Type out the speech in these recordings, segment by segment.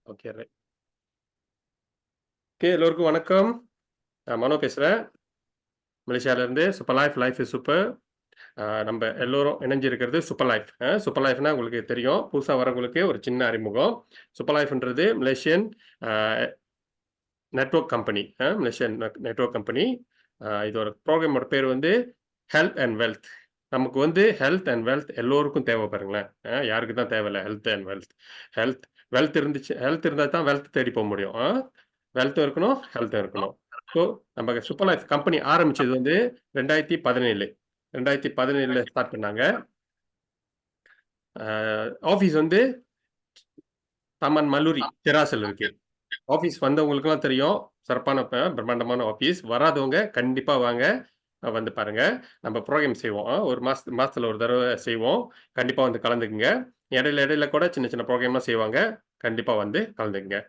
Okay. Right. Okay. எல்லோருக்கும் வணக்கம். நான் மனோ பேசுறேன். மலேசியாவிலேருந்து super life, life is super. நம்ப எல்லோரும் இணைஞ்சிருக்கிறது சூப்பர் லைஃப். சூப்பர் லைஃப்னா உங்களுக்கு தெரியும். புதுசா வரவங்களுக்கு ஒரு சின்ன அறிமுகம். சூப்பர் லைஃப்ன்றது Malaysian uh network company. Malaysian network company. இதோட ப்ரோகிராமோட பேர் வந்து ஹெல்த் அண்ட் வெல்த். நமக்கு வந்து ஹெல்த் அண்ட் வெல்த் எல்லோருக்கும் தேவை பாருங்களேன். யாருக்கு தான் தேவையில்ல health and wealth. Health wealth இருந்துச்சு ஹெல்த் இருந்தா தான் வெல்த் தேடி போ முடியும். வெல்த்தும் இருக்கணும், ஹெல்த்தும் இருக்கணும். ஸோ நம்ம சூப்பர் லைஃப் கம்பெனி ஆரம்பிச்சது வந்து 2017. 2017ல ஸ்டார்ட் பண்ணாங்க. அ ஆஃபீஸ் வந்து தமன் மல்லூரி, தெராசல் இருக்கு. ஆஃபீஸ் வந்தவங்களுக்குலாம் தெரியும். சிறப்பான பிரம்மாண்டமான ஆஃபீஸ். வராதவங்க கண்டிப்பா வாங்க. வந்து பாருங்க. நம்ம ப்ரோகிராம் செய்வோம். ஒரு மாசத்துல ஒரு தடவ செய்வோம். கண்டிப்பா வந்து கலந்துக்குங்க. இடையில இடையில கூட சின்ன சின்ன ப்ரோகிராம்லாம் செய்வாங்க. கண்டிப்பா வந்து கலந்துக்குங்க.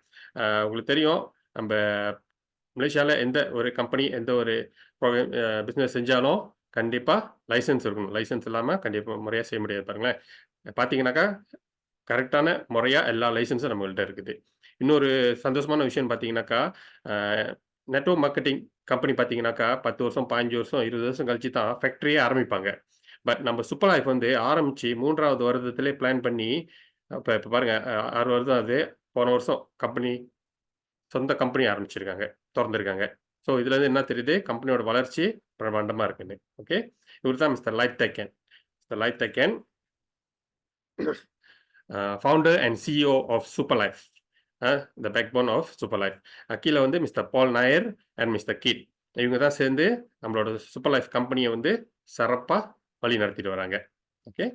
உங்களுக்கு தெரியும், நம்ப மலேசியால எந்த ஒரு கம்பெனி, எந்த ஒரு ப்ரோகிராம் பிசினஸ் செஞ்சாலும் கண்டிப்பா லைசென்ஸ் இருக்கணும். லைசென்ஸ் இல்லாம கண்டிப்பா முறையா செய்ய முடியாது பாருங்களேன். பார்த்தீங்கன்னாக்கா, கரெக்ட்டான முறையா எல்லா லைசென்ஸும் நம்மள்ட்ட இருக்குது. இன்னொரு சந்தோஷமான விஷயம்னு பார்த்தீங்கன்னாக்கா, அ நெட்வொர்க் மார்க்கெட்டிங் கம்பெனி பார்த்தீங்கன்னாக்கா, 10 வருஷம், 15 வருஷம், 20 வருஷம் கழிச்சு தான் ஃபேக்டரியே ஆரம்பிப்பாங்க. பட் நம்ம சூப்பர் லைஃப் வந்து ஆரம்பிச்சு 3வது வருடத்திலே பிளான் பண்ணி, இப்ப இப்ப பாருங்க 6 வருடம் ஆகுது. போன வருஷம் சொந்த கம்பெனி ஆரம்பிச்சிருக்காங்க. தொறந்திருக்காங்க. ஸோ இதுலருந்து என்ன தெரியுது? கம்பெனியோட வளர்ச்சி பிரம்மாண்டமா இருக்குன்னு. ஓகே. இவரு தான் mister light Deccan. Mister light Deccan, founder and CEO of super life. Uh the backbone of super life. கீழ வந்து mister Paul Nair and mister Kit. இவங்க தான் சேர்ந்து நம்மளோட சூப்பர் லைஃப் கம்பெனிய வந்து சிறப்பா வழி நடத்திட்டு வராங்க. ஓகே.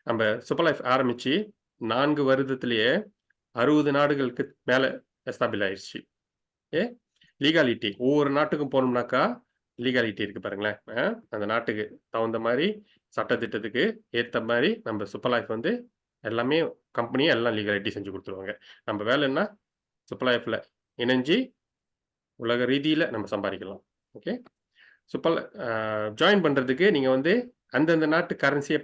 நம்ம சூப்பர் லைஃப் ஆரம்பிச்சு 4 வருடத்திலேயே 60 நாடுகளுக்கு மேல எஸ்டாபில் ஆயிருச்சு. ஓகே. லீகாலிட்டி ஒவ்வொரு நாட்டுக்கும் போனோம்னாக்கா, லீகாலிட்டி இருக்கு பாருங்களேன். அந்த நாட்டுக்கு தகுந்த மாரி சட்டதிட்டத்துக்கு ஏத்த மாரி நம்ம சூப்பர் லைஃப் வந்து எல்லாமே கம்பெனியே எல்லாம் லீகாலிட்டி செஞ்சு குடுத்துருவாங்க. நம்ம வேலை என்ன? சூப்பர் லைஃப்ல இணைஞ்சு உலக ரீதியில நம்ம சம்பாரிக்கலாம். ஓகே. சூப்பர் ஜாயின் பண்றதுக்கு நீங்க வந்து அந்தந்த நாட்டு கரன்சிய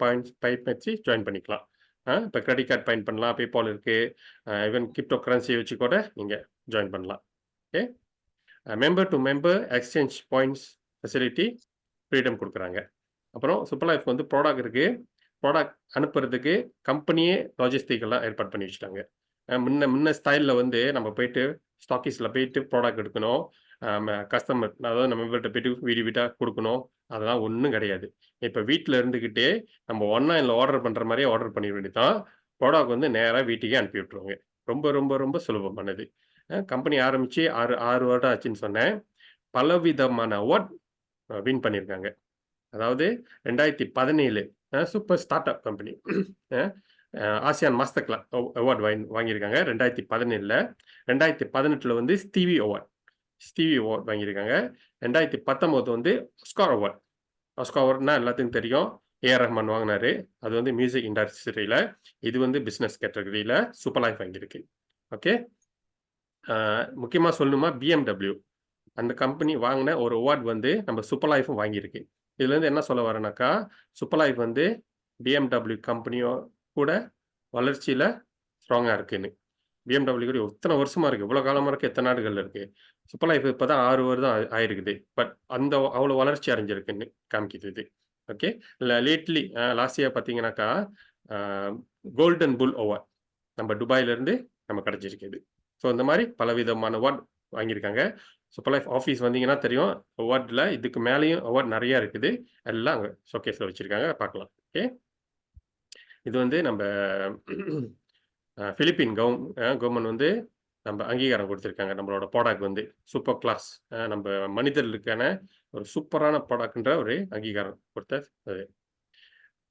பயன்படுத்தி ஜாயின் பண்ணிக்கலாம். இப்ப கிரெடிட் கார்ட் பயன் பண்ணலாம். PayPal இருக்கு. ஈவன் கிரிப்டோ கரன்சிய வச்சு கூட நீங்க ஜாயின் பண்ணலாம். Okay. Member to member exchange points facility freedom குடுக்குறாங்க. அப்புறம் சூப்பர் லைஃப் வந்து ப்ராடக்ட் இருக்கு. ப்ராடக்ட் அனுப்புறதுக்கு கம்பெனியே லாஜிஸ்டிக் எல்லாம் ஏற்பாடு பண்ணி வச்சுட்டாங்க. முன்ன முன்ன ஸ்டைல்ல வந்து நம்ம போயிட்டு ஸ்டாக்கீஸ்ல போயிட்டு ப்ராடக்ட் எடுக்கணும். கஸ்டமர் அதாவது நம்ம மெம்பர்ட்ட போயிட்டு வீடு வீடா குடுக்கணும். அதெல்லாம் ஒண்ணும் கிடையாது. இப்ப வீட்ல இருந்துகிட்டே நம்ம ஆன்லைன்ல ஆர்டர் பண்ற மாரியே ஆர்டர் பண்ணிற வேண்டியதுதான். ப்ராடக்ட் வந்து நேரா வீட்டுக்கே அனுப்பி விட்டுருவாங்க. ரொம்ப ரொம்ப ரொம்ப சுலபமானது. கம்பெனி ஆரம்பிச்சு 6 வருடம் ஆச்சுன்னு சொன்னேன். பலவிதமான அவார்ட் வின் பண்ணியிருக்காங்க. அதாவது 2017 சூப்பர் ஸ்டார்ட் அப் கம்பெனி. அ ஆசியான் மாஸ்டர் அவார்ட் வாங்கியிருக்காங்க 2017ல. 2018ல வந்து ஸ்டீவி அவார்ட் வாங்கியிருக்காங்க. 2019 வந்து ஆஸ்கார் அவார்ட். ஆஸ்கார் அவார்ட்னா எல்லாத்துக்கும் தெரியும். ஏ.ஆர். ரஹ்மான் வாங்குனாரு. அது வந்து மியூசிக் இண்டஸ்ட்ரியில. இது வந்து பிசினஸ் கேட்டகரியில சூப்பர் லைஃப் வாங்கியிருக்கு. ஓகே. முக்கியமா சொல்லணுமா BMW. அந்த கம்பெனி வாங்குன ஒரு அவார்ட் வந்து நம்ம சூப்பர் லைஃப்பும் வாங்கியிருக்கு. இதுலேருந்து என்ன சொல்ல வரேன்னாக்கா, சூப்பர் லைஃப் வந்து BMW கம்பெனியோ கூட வளர்ச்சியில ஸ்ட்ராங்கா இருக்குன்னு. BMW கூட எத்தன வருஷமா இருக்கு. இவ்வளோ காலமா இருக்கு. எத்தன நாடுகள்ல இருக்கு. சூப்பர் லைஃப் இப்ப தான் 6 வருடம் ஆயிருக்குது. பட் அந்த அவ்வளோ வளர்ச்சி அடைஞ்சிருக்குன்னு காமிக்குது இது. ஓகே. லேட்லி லாஸ்ட் இயர் பார்த்தீங்கன்னாக்கா, அ கோல்டன் புல் அவார்ட் நம்ம துபாய்லேருந்து நம்ம கிடைச்சிருக்கு இது. ஸோ இந்த மாரி பலவிதமான அவார்ட் வாங்கியிருக்காங்க. சூப்பர் லைஃப் ஆஃபீஸ் வந்தீங்கன்னா தெரியும். அவார்ட்ல இதுக்கு மேலேயும் அவார்ட் நெறைய இருக்குது. எல்லாம் அங்க ஷோகேஸ்ல வச்சிருக்காங்க. பார்க்கலாம். ஓகே. இது வந்து நம்ப பிலிப்பின் கவர்மெண்ட் வந்து நம்ம அங்கீகாரம் குடுத்திருக்காங்க. நம்மளோட ப்ராடக்ட் வந்து சூப்பர் கிளாஸ். நம்ப மனிதர்களுக்கான ஒரு சூப்பரான ப்ராடக்ட்ன்ற ஒரு அங்கீகாரம் குடுத்த அது.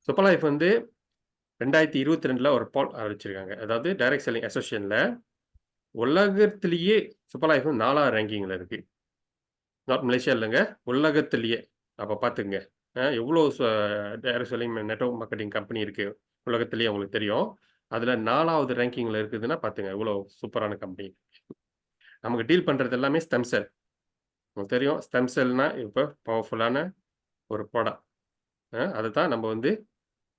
சூப்பர் லைஃப் வந்து 2022ல ஒரு போல் அறிவிச்சிருக்காங்க. அதாவது டைரக்ட் செல்லிங் அசோசியேஷன்ல உலகத்திலேயே சூப்பர் லைஃப் 4வது ரேங்கிங்ல இருக்கு. நாட் மலேசியா இல்லங்க. உலகத்திலேயே. அப்ப பார்த்துக்கங்க. எவ்ளோ direct selling network marketing company இருக்கு. உலகத்திலேயே உங்களுக்கு தெரியும். அதுல 4வது ரேங்கிங்ல இருக்குதுன்னா பார்த்துங்க. எவ்ளோ சூப்பரான கம்பெனி. நமக்கு டீல் பண்றது எல்லாமே ஸ்டெம் செல். உங்களுக்கு தெரியும். ஸ்டெம் செல்னா இப்ப பவர்ஃபுல்லான ஒரு ப்ராடக்ட். அதத்தான் நம்ம வந்து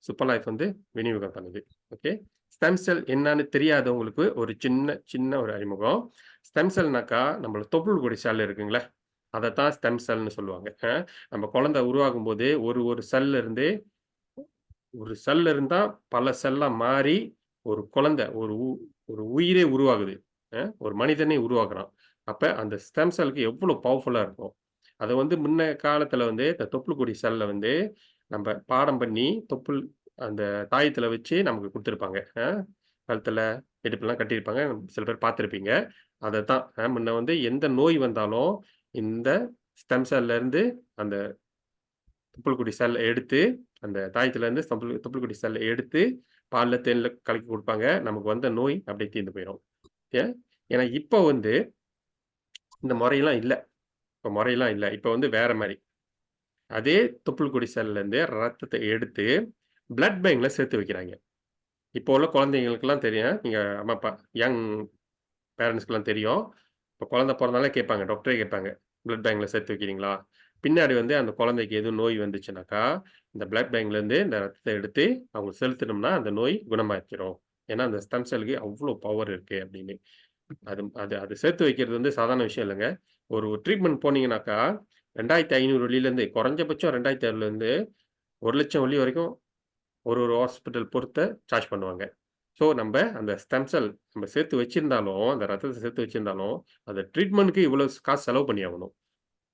சூப்பர் லைஃப் வந்து விநியோகம் பண்ணுது. ஓகே. ஸ்டெம் செல் என்னன்னு தெரியாதவங்களுக்கு ஒரு சின்ன ஒரு அறிமுகம். ஸ்டெம் செல்னாக்கா நம்மள தொப்புள் கொடி செல் இருக்குங்களா, அதத்தான் ஸ்டெம் செல்ன்னு சொல்லுவாங்க. நம்ம குழந்தை உருவாகும்போதே ஒரு செல்ல இருந்தே ஒரு செல்ல இருந்தா பல செல்லா மாறி ஒரு குழந்தை, ஒரு உயிரே உருவாகுது. ஒரு மனிதனே உருவாக்குறான். அப்ப அந்த ஸ்டெம் செல்லுக்கு எவ்வளோ பவர்ஃபுல்லா இருக்கும். அத வந்து முன்ன காலத்துல வந்து இந்த தொப்புள் கொடி செல்ல வந்து நம்ப பாடம் பண்ணி அந்த தாயத்துல வச்சு நமக்கு குடுத்துருப்பாங்க. கழுத்துல, இடுப்புலாம் கட்டியிருப்பாங்க. சில பேர் பார்த்திருப்பீங்க. அதத்தான் முன்ன வந்து எந்த நோய் வந்தாலும் இந்த ஸ்டெம் செல்ல இருந்து அந்த தொப்புள் கொடி செல்ல எடுத்து, அந்த தாயத்துலருந்து தொப்புள் கொடி செல்ல எடுத்து, பால்ல, தேன்ல கலக்கி குடுப்பாங்க. நமக்கு வந்த நோய் அப்படியே தீர்ந்து போயிரும். ஏன்? ஏன்னா இப்ப வந்து இந்த முறையெல்லாம் இல்ல. இப்ப முறையெல்லாம் இல்ல. இப்ப வந்து வேற மாரி. அதே தொப்புள் கொடி செல்லேருந்து ரத்தத்த எடுத்து, பிளட் பேங்க்ல சேர்த்து வைக்கிறாங்க. இப்போ உள்ள குழந்தைங்களுக்கெல்லாம் தெரியும். நீங்க அம்மா, அப்பா யங் பேரன்ட்ஸ்க்குலாம் தெரியும். இப்போ குழந்தை பொறந்தாலே கேட்பாங்க. டாக்டரே கேட்பாங்க. பிளட் பேங்க்ல சேர்த்து வைக்கிறீங்களா? பின்னாடி வந்து அந்த குழந்தைக்கு எதுவும் நோய் வந்துச்சுனாக்கா, இந்த பிளட் பேங்க்லேருந்து இந்த ரத்தத்த எடுத்து அவங்களுக்கு செலுத்துனோம்னா, அந்த நோய் குணமாக்கிரும். ஏன்னா, அந்த ஸ்டெம் செல்லுக்கு அவ்ளோ பவர் இருக்கு அப்படின்னு. அது அது அது சேர்த்து வைக்கிறது வந்து சாதாரண விஷயம் இல்லங்க. ஒரு ட்ரீட்மெண்ட் போனீங்கனாக்கா, 2500 வெள்ளியிலேருந்து குறைஞ்சபட்சம் 2500லேருந்து 1,00,000 வெள்ளி வரைக்கும் ஒரு ஹாஸ்பிட்டல் பொறுத்து சார்ஜ் பண்ணுவாங்க. ஸோ, நம்ப அந்த ஸ்டெம் செல் நம்ம சேர்த்து வச்சிருந்தாலும், அந்த ரத்தத்த சேர்த்து வச்சிருந்தாலும், அத ட்ரீட்மெண்ட்க்கு இவ்வளோ காசு செலவு பண்ணியாகணும்.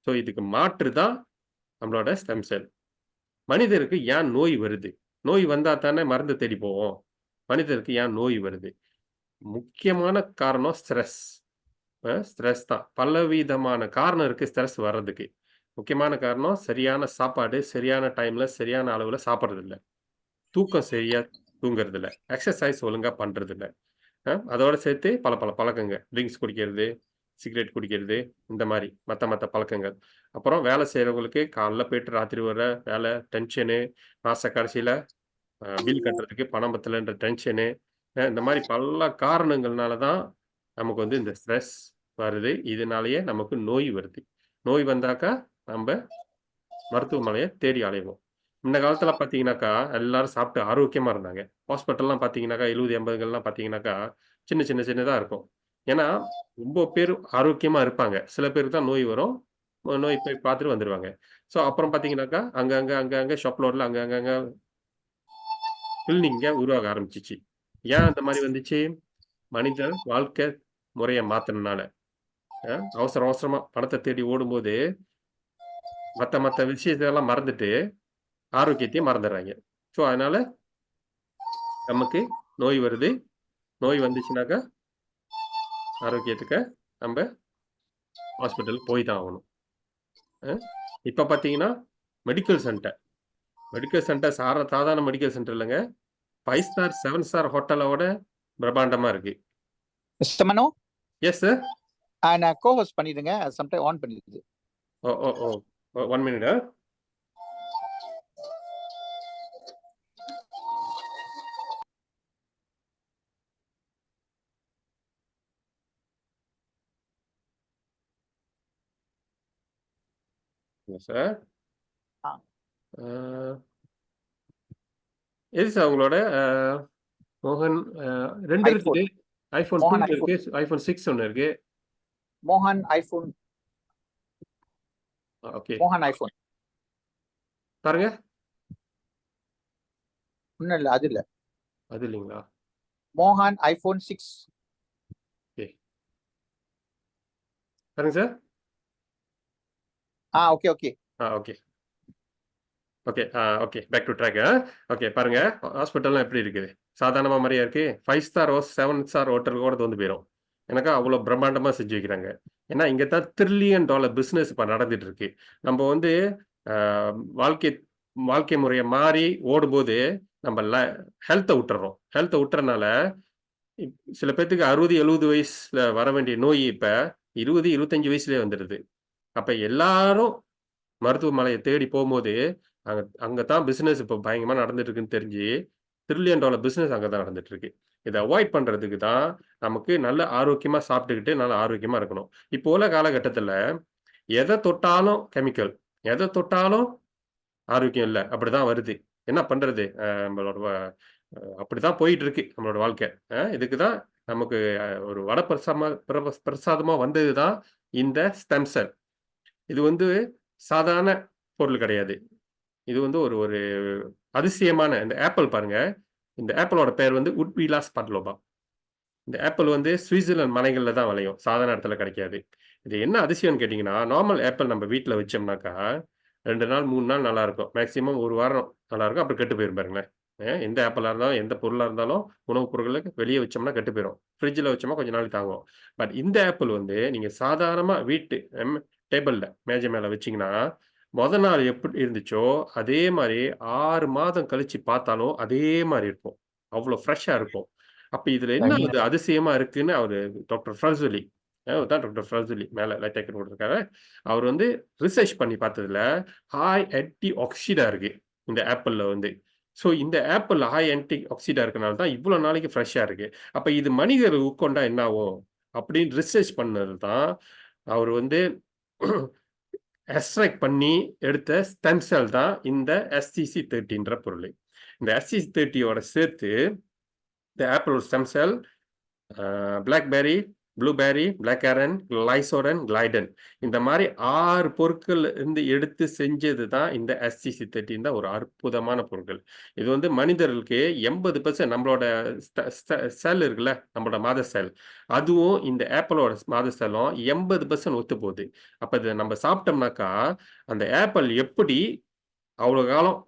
ஸோ, இதுக்கு மாற்று தான் நம்மளோட ஸ்டெம் செல். மனிதருக்கு ஏன் நோய் வருது? நோய் வந்தா தானே மருந்த தேடி போவோம். மனிதருக்கு ஏன் நோய் வருது? முக்கியமான காரணம் ஸ்ட்ரெஸ். ஸ்ட்ரெஸ் தான். பலவிதமான காரணம் இருக்கு ஸ்ட்ரெஸ் வர்றதுக்கு. முக்கியமான காரணம் சரியான சாப்பாடு, சரியான டைம்ல, சரியான அளவுல சாப்பிடுறதில்ல. தூக்கம் சரியா தூங்குறதில்ல. எக்சர்சைஸ் ஒழுங்கா பண்றதில்ல. அதோட சேர்த்து பல பல பழக்கங்க. ட்ரிங்க்ஸ் குடிக்கிறது, சிகரெட் குடிக்கிறது, இந்த மாரி மத்த பழக்கங்கள். அப்புறம் வேலை செய்றவங்களுக்கு காலைல போயிட்டு ராத்திரி வர வேலை, டென்ஷனு, மாச கடைசியில பில் கட்டுறதுக்கு பணம் பத்தலன்ற டென்ஷனு, இந்த மாரி பல காரணங்கள்னால தான் நமக்கு வந்து இந்த ஸ்ட்ரெஸ் வருது. இதனாலேயே நமக்கு நோய் வருது. நோய் வந்தாக்கா நம்ப மருத்துவமனைய தேடி அலைவோம். இந்த காலத்துல பார்த்தீங்கன்னாக்கா, எல்லாரும் சாப்பிட்டு ஆரோக்கியமா இருந்தாங்க. ஹாஸ்பிட்டல்லாம் பார்த்தீங்கன்னாக்கா 70, 80கள்லாம் பார்த்தீங்கன்னாக்கா, சின்னதா இருக்கும். ஏன்னா, ரொம்ப பேரு ஆரோக்கியமா இருப்பாங்க. சில பேருக்கு தான் நோய் வரும். நோய் போய் பார்த்துட்டு வந்துருவாங்க. ஸோ, அப்புறம் பார்த்தீங்கன்னாக்கா, அங்கங்க ஷாப் லோட்ல அங்கங்க கிளினிக்ங்க உருவாக ஆரம்பிச்சுச்சு. ஏன் அந்த மாரி வந்துச்சு? மனிதன் வாழ்க்கை முறைய மாத்துனனால. அவசரமா பணத்த தேடி ஓடும்போது, மத்த விஷயத்தெல்லாம் மறந்துட்டு, ஆரோக்கியத்தையும் மறந்துர்றாய்ங்க. ஸோ, அதனால நமக்கு நோய் வருது. நோய் வந்துச்சுனாக்கா, ஆரோக்கியத்துக்கு நம்ப ஹாஸ்பிட்டல் போய் தான் ஆகணும். அ இப்ப பார்த்தீங்கன்னா, மெடிக்கல் சென்டர். மெடிக்கல் சென்டர் சாதாரண மெடிக்கல் சென்டர் இல்லங்க. 5 ஸ்டார், 7 ஸ்டார் ஹோட்டலோட பிரம்மாண்டமா இருக்கு. Mister Mano, yes sir. நான் கோ-ஹோஸ்ட் பண்ணிடுங்க. சம்டைம் ஆன் பண்ணிடுது. Oh, oh, oh. 1 minute. Yes sir. ஆ. அ எது சார் உங்களோட மோகன் 2 ஐஃபோன். இருக்குது. iPhone மோகன் 2 ஐஃபோன். இருக்கு. iPhone 6 ஒண்ணு இருக்கு. மோகன் ஐஃபோன். ஓகே. மோகன் ஐஃபோன். பாருங்க. ஒண்ணும் இல்ல, அது இல்ல. அது இல்லீங்களா? மோகன் ஐஃபோன் 6. ஓகே. பாருங்க sir. Okay, okay. Okay. Okay. Okay. Back two track. Okay. பாருங்க. ஹாஸ்பிட்டல்லாம் எப்படி இருக்குது? சாதாரணமா மாரியா இருக்கு? 5 ஸ்டார் 7 ஸ்டார் ஹோட்டல் கூட தோந்து போயிரும். எனக்கா அவ்வளோ பிரம்மாண்டமா செஞ்சு வைக்கிறாங்க. ஏன்னா, இங்க தான் $1 டிரில்லியன் பிசினஸ் இப்ப நடந்துட்டு இருக்கு. நம்ப வந்து அ வாழ்க்கை வாழ்க்கை முறைய மாறி ஓடும்போது, நம்ப ஹெல்த்த விட்டுர்றோம். ஹெல்த்த விட்டுறனால, சில பேத்துக்கு 60, 70 வயசுல வர வேண்டிய நோய் இப்ப 20, 25 வயசுலயே வந்துருது. அப்ப எல்லாரும் மருத்துவமனைய தேடி போம்போது, அங்க அங்க தான் பிசினஸ் இப்ப பயங்கரமா நடந்துட்டு இருக்குன்னு தெரிஞ்சு, $1 டிரில்லியன் பிசினஸ் அங்க தான் நடந்துட்டு இருக்கு. இத அவாய்ட் பண்றதுக்கு தான் நமக்கு நல்ல ஆரோக்கியமா சாப்பிட்டுக்கிட்டு, நல்ல ஆரோக்கியமா இருக்கணும். இப்போ உள்ள காலகட்டத்தில எத தொட்டாலும் கெமிக்கல். எத தொட்டாலும் ஆரோக்கியம் இல்ல. அப்படிதான் வருது. என்ன பண்றது? நம்மளோட அப்படிதான் போயிட்டு இருக்கு நம்மளோட வாழ்க்கை. இதுக்கு தான் நமக்கு ஒரு பிரசாதமா வந்தது தான் இந்த ஸ்டெம் செல். இது வந்து சாதாரண பொருள் கிடையாது. இது வந்து ஒரு ஒரு அதிசயமான இந்த ஆப்பிள் பாருங்க. இந்த ஆப்பிளோட பெயர் வந்து உட்விலாஸ் பட்லோபா. இந்த ஆப்பிள் வந்து சுவிட்சர்லாந்து மலைகள்ல தான் விளையும். சாதாரண இடத்துல கிடைக்காது. இது என்ன அதிசயம்னு கேட்டீங்கன்னா, நார்மல் ஆப்பிள் நம்ம வீட்ல வச்சோம்னாக்கா, 2 நாள், 3 நாள் நல்லாருக்கும். மேக்ஸிமம் 1 வாரம் நல்லாருக்கும். அப்புறம் கெட்டு போயிரும் பாருங்களேன். எந்த ஆப்பிளா இருந்தாலும், எந்த பொருளா இருந்தாலும், உணவுப் பொருட்களுக்கு வெளிய வச்சோம்னா கெட்டு போயிரும். ஃப்ரிட்ஜ்ல வச்சோம்னா கொஞ்ச நாளைக்கு தாங்கும். பட் இந்த ஆப்பிள் வந்து நீங்க சாதாரணமா வீட்டு டேபிள்ல, மேஜை மேல வச்சீங்கன்னா, மொத நாள் எப்படி இருந்துச்சோ, அதே மாரி 6 மாதம் கழிச்சு பார்த்தாலும் அதே மாரி இருக்கும். அவ்ளோ ஃப்ரெஷ்ஷா இருக்கும். அப்ப இதுல என்ன சரியா அது அதிசயமா இருக்குன்னு அவரு டாக்டர் ஃப்ரல்சுலி தான் டாக்டர் ஃப்ரல்சுலி மேல லைட் ஐக்கன் குடுத்துருக்காரு. அவர் வந்து ரிசர்ச் பண்ணி பார்த்ததுல, ஹாய் ஆன்டி ஆக்ஸிடா இருக்கு. இந்த ஆப்பிள்ல வந்து. ஸோ இந்த ஆப்பிள் ஹாய் ஆன்டி ஆக்ஸிடா இருக்கனால தான் இவ்ளோ நாளைக்கு ஃப்ரெஷ்ஷா இருக்கு. அப்ப இது மனிதர் உட்கொண்டா என்ன ஆகும்? அப்படின்னு ரிசர்ச் பண்ணது தான், அவர் வந்து எக்ஸ்ட்ராக்ட் பண்ணி எடுத்த ஸ்டெம் செல் தான் இந்த SCC30ன்ற பொருளு. இந்த SCC30யோட சேர்த்து இந்த ஆப்பிளோட stem cell blackberry, blueberry, black currant, லைசோடன், கிளைடன் இந்த மாரி 6 பொருட்கள் இருந்து எடுத்து செஞ்சது தான் இந்த SCC30 ஒரு அற்புதமான பொருட்கள். இது வந்து மனிதர்களுக்கு 80% நம்மளோட செல் இருக்குல்ல, நம்மளோட மாதர் செல். அதுவும் இந்த ஆப்பிளோட மாதர் செல்லும் 80% ஒத்துப்போகுது. அப்ப இத நம்ம சாப்பிட்டோம்னாக்கா, அந்த ஆப்பிள் எப்படி அவ்வளோ காலம்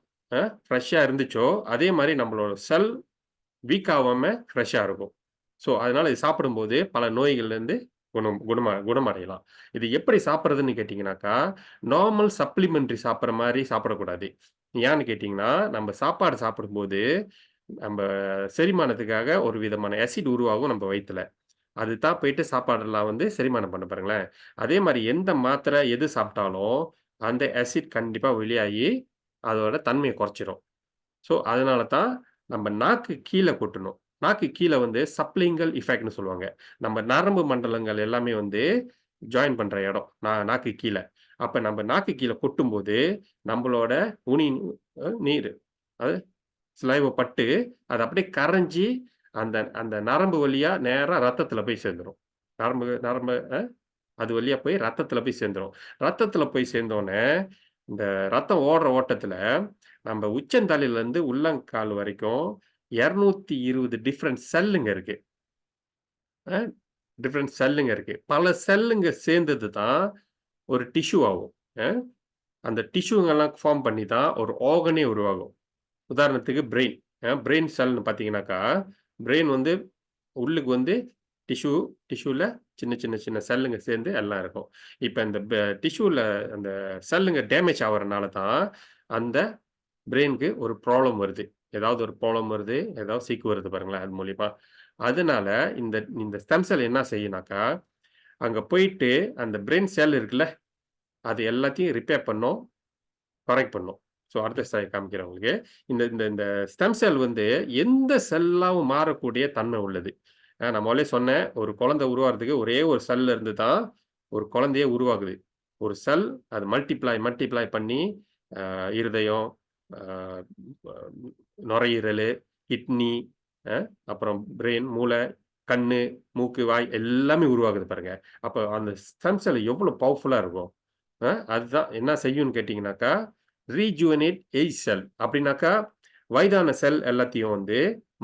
ஃப்ரெஷ்ஷா இருந்துச்சோ, அதே மாரி நம்மளோட செல் வீக் ஆவாம ஃப்ரெஷ்ஷா இருக்கும். ஸோ, அதனால இது சாப்பிடும்போது பல நோய்கள்லேருந்து குணமடையலாம். இது எப்படி சாப்பிடுறதுன்னு கேட்டீங்கன்னாக்கா, நார்மல் சப்ளிமெண்டரி சாப்பிடுற மாரி சாப்பிடக்கூடாது. ஏன்னு கேட்டீங்கன்னா, நம்ம சாப்பாடு சாப்பிடும்போது, நம்ப செரிமானத்துக்காக ஒரு விதமான ஆசிட் உருவாகும் நம்ம வயித்துல. அது தான் போயிட்டு சாப்பாடெல்லாம் வந்து செரிமானம் பண்ணும் பாருங்களேன். அதே மாரி எந்த மாத்திரை எது சாப்பிட்டாலும், அந்த ஆசிட் கண்டிப்பா வெளியாகி, அதோட தன்மைய குறைச்சிரும். ஸோ, அதனால தான் நம்ம நாக்கு கீழ கொட்டணும். நாக்கு கீழ வந்து சப்லிங்கல் எஃபெக்ட்ன்னு சொல்லுவாங்க. நம்ம நரம்பு மண்டலங்கள் எல்லாமே வந்து ஜாயின் பண்ற இடம். நாக்கு கீழ. அப்ப நம்ம நாக்கு கீழ கொட்டும்போது, நம்பளோட உனி நீரு அது சலைவா பட்டு, அது அப்படியே கரைஞ்சு, அந்த அந்த நரம்பு வழியா நேரா ரத்தத்தில போய் சேர்ந்துரும். நரம்பு நரம்பு அது வழியா போய் ரத்தத்தில போய் சேர்ந்துரும். ரத்தத்தில போய் சேர்ந்தோனே, இந்த ரத்தம் ஓடுற ஓட்டத்தில, நம்ம உச்சந்தலையிலருந்து உள்ளங்கால் வரைக்கும் 220 டிஃபரண்ட் செல்லுங்க இருக்கு. அ டிஃபரண்ட் செல்லுங்க இருக்கு. பல செல்லுங்க சேர்ந்தது தான் ஒரு டிஷ்யூ ஆகும். அ அந்த டிஷ்யூங்கலாம் ஃபார்ம் பண்ணி தான் ஒரு ஆர்கனே உருவாகும். உதாரணத்துக்கு பிரெயின். பிரெயின் செல்ன்னு பார்த்தீங்கன்னாக்கா, பிரெயின் வந்து உள்ளுக்கு வந்து டிஷ்யூ, டிஷ்யூல சின்ன சின்ன சின்ன செல்லுங்க சேர்ந்து எல்லாம் இருக்கும். இப்ப இந்த டிஷ்யூல அந்த செல்லுங்க டேமேஜ் ஆவறனால தான், அந்த பிரெயினுக்கு ஒரு ப்ராப்ளம் வருது. ஏதாவது ஒரு ப்ராப்ளம் வருது, ஏதாவது சீக்கு வருது பாருங்களேன், அது மூலியமா. அதனால இந்த இந்த ஸ்டெம் செல் என்ன செய்யும்னாக்கா, அங்க போயிட்டு அந்த பிரெயின் செல் இருக்குல்ல, அது எல்லாத்தையும் ரிப்பேர் பண்ணும். கரெக்ட் பண்ணும். ஸோ அடுத்த ஸ்லைடு காமிக்கிறேன் உங்களுக்கு. இந்த இந்த இந்த ஸ்டெம் செல் வந்து எந்த செல்லாவும் மாறக்கூடிய தன்மை உள்ளது. நான் முதல்லயே சொன்னேன், ஒரு குழந்தை உருவாகுறதுக்கு ஒரே ஒரு செல்ல இருந்து தான் ஒரு குழந்தையே உருவாகுது. ஒரு செல் அது மல்டிப்ளை பண்ணி இருதயம், அ நுரையீரலு, கிட்னி, அ அப்புறம் பிரெயின், மூளை, கண்ணு, மூக்கு, வாய் எல்லாமே உருவாகுது பாருங்க. அப்ப அந்த ஸ்டெம் செல் எவ்வளோ பவர்ஃபுல்லா இருக்கும். அதுதான் என்ன செய்யும்னு கேட்டீங்கன்னாக்கா, ரீஜுவனேட் ஏஜ் செல் அப்படின்னாக்கா, வயதான செல் எல்லாத்தையும் வந்து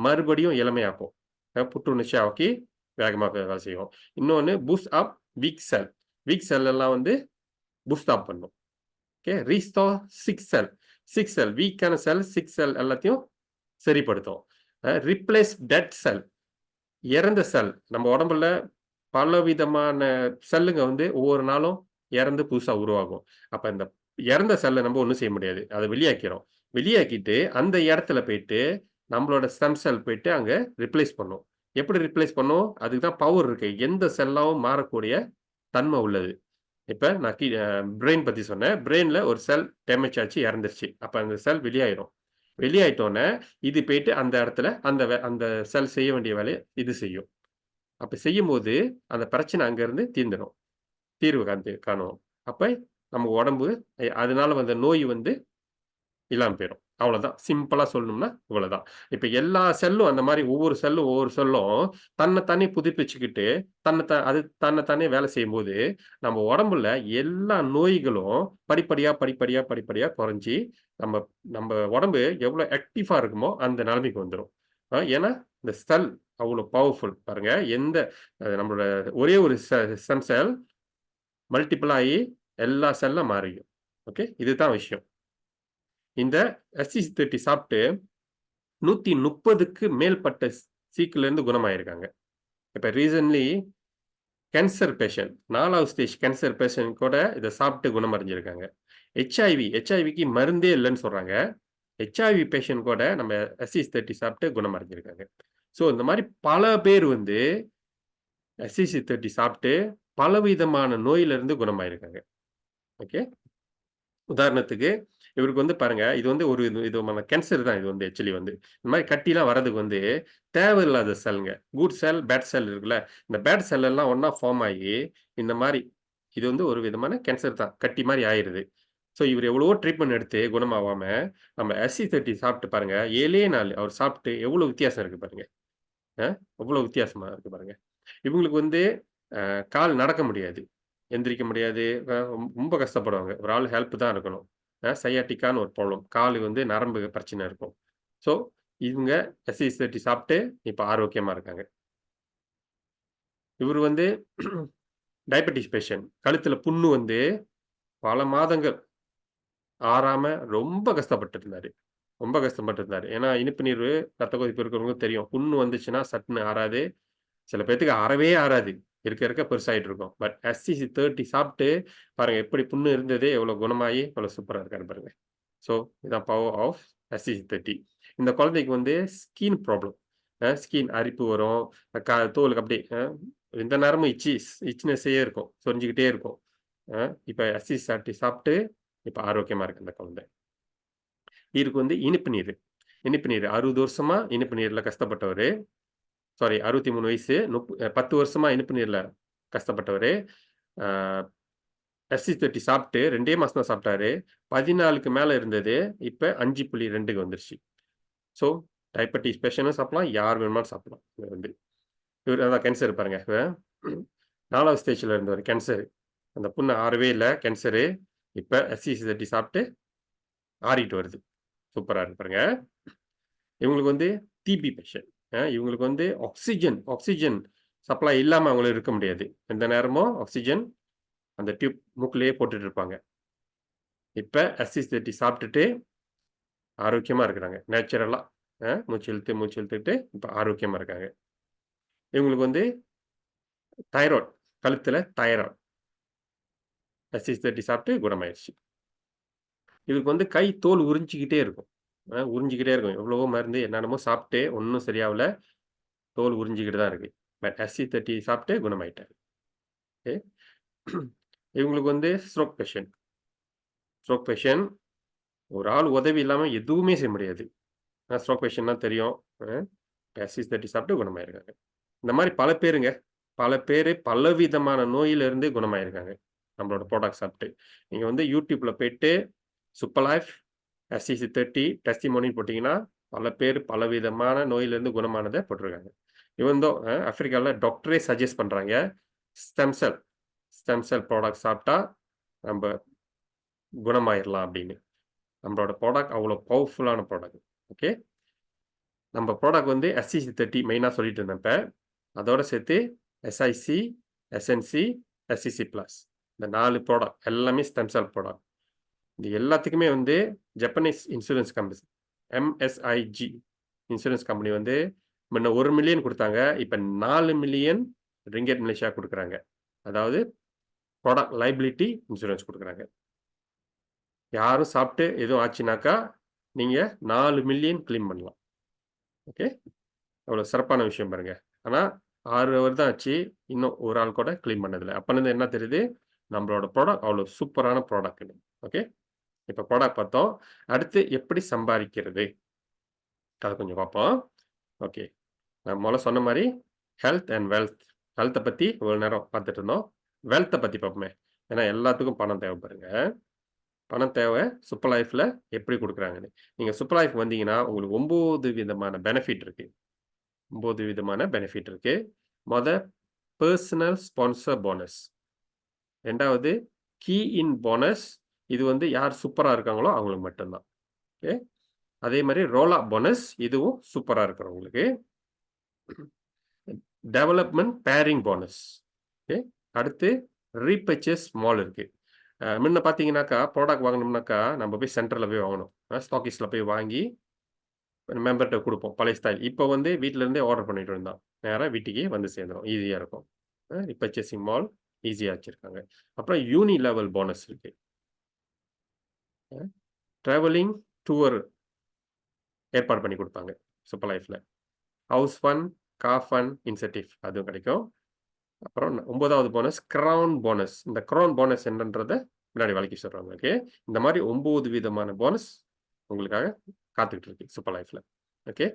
மறுபடியும் இளமையாக்கும். புத்துணர்ச்சி ஆக்கி வேகமா வேலை செய்யும். இன்னொன்னு பூஸ்ட் அப் வீக் செல். வீக் செல் எல்லாம் வந்து பூஸ்ட் அப் பண்ணும். ஓகே. ரீஸ்டோர் சிக் செல். சிக் செல் வீக்கான செல், சிக் செல் எல்லாத்தையும் சரிப்படுத்தும். ரிப்ளேஸ் டெட் செல். இறந்த செல். நம்ம உடம்புல பலவிதமான செல்லுங்க வந்து ஒவ்வொரு நாளும் இறந்து புதுசா உருவாகும். அப்ப இந்த இறந்த செல்ல நம்ம ஒண்ணும் செய்ய முடியாது. அத வெளியாக்கிறோம். வெளியாக்கிட்டு அந்த இடத்துல போயிட்டு நம்மளோட ஸ்டெம் செல் போயிட்டு அங்க ரிப்ளேஸ் பண்ணும். எப்படி ரிப்ளேஸ் பண்ணும்? அதுக்கு தான் பவர் இருக்கு. எந்த செல்லாவும் மாறக்கூடிய தன்மை உள்ளது. இப்ப நான் பிரெயின் பத்தி சொன்னேன். பிரெயின்ல ஒரு செல் டேமேஜ் ஆச்சு, இறந்துருச்சு. அப்ப அந்த செல் வெளியாயிரும். வெளியாயிட்டோனே, இது போயிட்டு அந்த இடத்துல அந்த செல் செய்ய வேண்டிய வேலைய இது செய்யும். அப்ப செய்யும்போது, அந்த பிரச்சனை அங்கருந்து தீர்ந்துரும். தீர்வு காணும். அப்ப நம்ம உடம்பு அதனால வந்த நோய் வந்து இல்லாம போயிரும். அவ்வளோதான். சிம்பிளா சொல்லணும்னா இவ்வளோதான். இப்ப எல்லா செல்லும் அந்த மாரி ஒவ்வொரு செல்லும் தன்ன தானே புதுப்பிச்சுக்கிட்டு, தன்ன தானே வேலை செய்யும்போது, நம்ம உடம்புல எல்லா நோய்களும் படிப்படியா குறைஞ்சு, நம்ம நம்ம உடம்பு எவ்வளோ ஆக்டிவா இருக்குமோ, அந்த நிலைமைக்கு வந்துரும். ஏன்னா, இந்த செல் அவ்வளோ பவர்ஃபுல். பாருங்க, நம்மளோட ஒரே ஒரு ஸ்டெம் செல் மல்டிபிள் ஆயி எல்லா செல்லா மாறிடும். ஓகே. இதுதான் விஷயம். இந்த SC30 சாப்பிட்டு 130க்கு மேற்பட்ட சீக்குலேருந்து குணமாயிருக்காங்க. இப்ப ரீசன்ட்லி கேன்சர் பேஷண்ட் 4வது ஸ்டேஜ் கேன்சர் பேஷண்ட் கூட இத சாப்பிட்டு குணமடைஞ்சிருக்காங்க. ஹெச்ஐவிக்கு மருந்தே இல்லன்னு சொல்றாங்க. ஹெச்ஐவி பேஷண்ட் கூட நம்ம SC30 சாப்பிட்டு குணமடைஞ்சிருக்காங்க. ஸோ இந்த மாரி பல பேர் வந்து SC30 சாப்பிட்டு பலவிதமான நோயிலிருந்து குணமாயிருக்காங்க. ஓகே. உதாரணத்துக்கு, இவருக்கு வந்து பாருங்க, இது வந்து ஒரு விதமான கேன்சர் தான் இது வந்து ஆக்சுவலி வந்து. இந்த மாரி கட்டிலாம் வர்றதுக்கு வந்து தேவையில்லாத செல்ங்க. குட் செல், பேட் செல் இருக்குல்ல. இந்த பேட் செல் எல்லாம் ஒண்ணா ஃபார்ம் ஆகி, இந்த மாரி இது வந்து ஒரு விதமான கேன்சர் தான். கட்டி மாரி ஆயிருது. ஸோ இவரு எவ்வளவோ ட்ரீட்மெண்ட் எடுத்து குணமாவாம, நம்ம SC30 சாப்பிட்டு பாருங்க, 7ஏ நாள் அவர் சாப்பிட்டு எவ்வளோ வித்தியாசம் இருக்கு பாருங்க. அ எவ்வளோ வித்தியாசமா இருக்கு பாருங்க. இவங்களுக்கு வந்து கால் நடக்க முடியாது. எந்திரிக்க முடியாது. ரொம்ப கஷ்டப்படுவாங்க. ஒரு ஆள் ஹெல்ப் தான் இருக்கணும். சையாட்டிக்கான்னு ஒரு ப்ராப்ளம். காலு வந்து நரம்பு பிரச்சனை இருக்கும். ஸோ, இவங்க SC30 சாப்பிட்டு இப்ப ஆரோக்கியமா இருக்காங்க. இவரு வந்து டயபெட்டிஸ் பேஷண்ட். கழுத்துல புண்ணு வந்து பல மாதங்கள் ஆறாம ரொம்ப கஷ்டப்பட்டுட்டு இருந்தாரு. ரொம்ப கஷ்டப்பட்டு இருந்தாரு. ஏன்னா, இனிப்பு நீர், ரத்த கொதிப்பு இருக்கிறவங்களுக்கு தெரியும். புண்ணு வந்துச்சுன்னா சட்டுன்னு ஆறாது. சில பேத்துக்கு ஆறவே ஆறாது. இருக்க இருக்க பெருசாயிட்டு இருக்கும். பட் SC30 சாப்பிட்டு பாருங்க, எப்படி புண்ணு இருந்ததே எவ்வளோ குணமாயி எவ்வளோ சூப்பரா இருக்காரு பாருங்க. ஸோ இதான் பவர் ஆஃப் SC30. இந்த குழந்தைக்கு வந்து ஸ்கின் ப்ராப்ளம். ஸ்கின் அரிப்பு வரும். தோலுக்கு அப்படியே எந்த நேரமும் இச்னஸ்ஸே இருக்கும். சொரிஞ்சுக்கிட்டே இருக்கும். இப்ப SC30 சாப்பிட்டு இப்ப ஆரோக்கியமா இருக்கு அந்த குழந்தை. இவருக்கு வந்து இனிப்பு நீர் 60 வருஷமா இனிப்பு நீர்ல கஷ்டப்பட்டவரு. சாரி 63 வயசு. 10 வருஷமா இனிப்பு நீர்ல கஷ்டப்பட்டவரு. ஆ SC30 சாப்பிட்டு 2 மாசம் தான் சாப்பிட்டாரு. 14க்கு மேல இருந்தது. இப்ப 5.2க்கு வந்துருச்சு. ஸோ டயபெட்டிஸ் பேஷண்ட்டும் சாப்பிடலாம். யார் வேணுமானாலும் சாப்பிடலாம். இது வந்து இவரு அதான் கேன்சர் பாருங்க. 4வது ஸ்டேஜ்ல இருந்தவரு கேன்சரு. அந்த புண்ணு ஆறவே இல்ல கேன்சரு. இப்ப SC30 சாப்பிட்டு ஆறிட்டு வருது. சூப்பரா இருக்கு பாருங்க. இவங்களுக்கு வந்து டிபி பேஷண்ட். இவங்களுக்கு வந்து ஆக்ஸிஜன் சப்ளை இல்லாம அவங்களால இருக்க முடியாது. எந்த நேரமும் ஆக்ஸிஜன் அந்த டியூப் மூக்குலயே போட்டுட்டு இருப்பாங்க. இப்ப SC30 சாப்பிட்டுட்டு ஆரோக்கியமா இருக்கிறாங்க. நேச்சுரலா மூச்சு இழுத்துட்டு இப்ப ஆரோக்கியமா இருக்காங்க. இவங்களுக்கு வந்து தைராய்டு, கழுத்துல தைராய்டு. SC30 சாப்பிட்டு குணமாயிருச்சு. இவருக்கு வந்து கை தோல் உறிஞ்சிக்கிட்டே இருக்கும். உறிஞ்சிக்கிட்டே இருக்கும். எவ்வளவோ மருந்து என்னென்னமோ சாப்பிட்டு ஒண்ணும் சரியாவல. தோல் உறிஞ்சிக்கிட்டு தான் இருக்கு. பட் SC30 சாப்பிட்டு குணமாயிட்டாரு. ஓகே. இவங்களுக்கு வந்து ஸ்ட்ரோக் பேஷண்ட். ஒரு ஆள் உதவி இல்லாம எதுவுமே செய்ய முடியாது. ஸ்ட்ரோக் பேஷண்ட்னா தெரியும். SC30 சாப்பிட்டு குணமாயிருக்காங்க. இந்த மாரி பல பேருங்க. பல பேரு பலவிதமான நோயிலிருந்து குணமாயிருக்காங்க. நம்மளோட ப்ராடக்ட் சாப்பிட்டு. நீங்க வந்து YouTubeல போயிட்டு சூப்பர் லைஃப் SC30 டெஸ்டிமோனின்னு போட்டீங்கன்னா, பல பேர் பலவிதமான நோயிலிருந்து குணமானத போட்டிருக்காங்க. ஈவன் தோ ஆப்பிரிக்கால டாக்டரே சஜெஸ்ட் பண்றாங்க. Stem cell stem cell product சாப்பிட்டா நம்ப குணமாயிரலாம் அப்படின்னு. நம்மளோட ப்ராடக்ட் அவ்வளோ பவர்ஃபுல்லான ப்ராடக்ட். ஓகே. நம்ம ப்ராடக்ட் வந்து SC30 மெயினா சொல்லிட்டு இருந்தேன் இப்ப. அதோட சேர்த்து SIC, SNC, SCC பிளஸ். இந்த 4 ப்ராடக்ட் எல்லாமே ஸ்டெம் செல் ப்ராடக்ட். இது எல்லாத்துக்குமே வந்து Japanese insurance company MSIG insurance company வந்து முன்ன 1 மில்லியன் குடுத்தாங்க. இப்ப 4 மில்லியன் ரிங்கெட் மலேசியா குடுக்குறாங்க. அதாவது ப்ராடக்ட் லைபிலிட்டி இன்சூரன்ஸ் குடுக்குறாங்க. யாரும் சாப்பிட்டு எதுவும் ஆச்சுனாக்கா, நீங்க 4 மில்லியன் கிளைம் பண்ணலாம். ஓகே. அவ்வளோ சிறப்பான விஷயம் பாருங்க. ஆனா 6 ஹவர் தான் ஆச்சு. இன்னும் ஒரு ஆள் கூட கிளைம் பண்ணதில்ல. அப்பலருந்து என்ன தெரியுது? நம்மளோட ப்ராடக்ட் அவ்வளோ சூப்பரான ப்ராடக்ட்ன்னு. ஓகே. இப்ப ப்ராடக்ட் பார்த்தோம். அடுத்து எப்படி சம்பாரிக்கிறது? அத கொஞ்சம் பார்ப்போம். ஓகே. நான் மொதல்ல சொன்ன மாரி ஹெல்த் அண்ட் வெல்த். ஹெல்த்த பத்தி இவ்வளோ நேரம் பார்த்துட்டு இருந்தோம். வெல்த்த பத்தி பார்ப்போமே. ஏன்னா எல்லாத்துக்கும் பணம் தேவைப்படுங்க. பணம் தேவை சூப்பர் லைஃப்ல எப்படி குடுக்குறாங்கன்னு. நீங்க சூப்பர் லைஃப் வந்தீங்கன்னா, உங்களுக்கு 9 விதமான பெனிஃபிட் இருக்கு. 9 விதமான பெனிஃபிட் இருக்கு. மொத பெர்சனல் ஸ்பான்சர் போனஸ். 2வது கீ இன் போனஸ். இது வந்து யார் சூப்பரா இருக்காங்களோ அவங்களுக்கு மட்டும் தான். ஓகே. அதே மாரி ரோல் அப் போனஸ். இதுவும் சூப்பரா இருக்கிறவங்களுக்கு. Development pairing bonus. ஓகே. அடுத்து ரீபர்ச்சேஸ் மால் இருக்கு. முன்ன பார்த்தீங்கன்னாக்கா, ப்ராடக்ட் வாங்கணும்னாக்கா, நம்ம போய் சென்டர்ல போய் வாங்கணும். ஸ்டாக்கிஸ்ட்ல போய் வாங்கி மெம்பர்ட்ட குடுப்போம். பழைய ஸ்டைல். இப்ப வந்து வீட்ல இருந்தே ஆர்டர் பண்ணிட்டு இருந்தோம். நேரா வீட்டுக்கே வந்து சேர்ந்துரும். ஈஸியா இருக்கும். ரீபர்ச்சேசிங் மால் ஈஸியா வச்சிருக்காங்க. அப்புறம் யூனி லெவல் போனஸ் இருக்கு. டிராவலிங் டூர் ஏற்பாடு பண்ணி குடுப்பாங்க. சூப்பர் லைஃப்ல. House fun, car fun incentive அதுவும் கிடைக்கும். அப்புறம் 9வது போனஸ் கிரவுன் போனஸ். இந்த கிரவுன் போனஸ் என்னன்றத பின்னாடி விளக்கி சொல்றேன் உங்களுக்கு. இந்த மாரி 9 விதமான போனஸ் உங்களுக்காக காத்துக்கிட்டு இருக்கு சூப்பர் லைஃப்ல. ஓகே.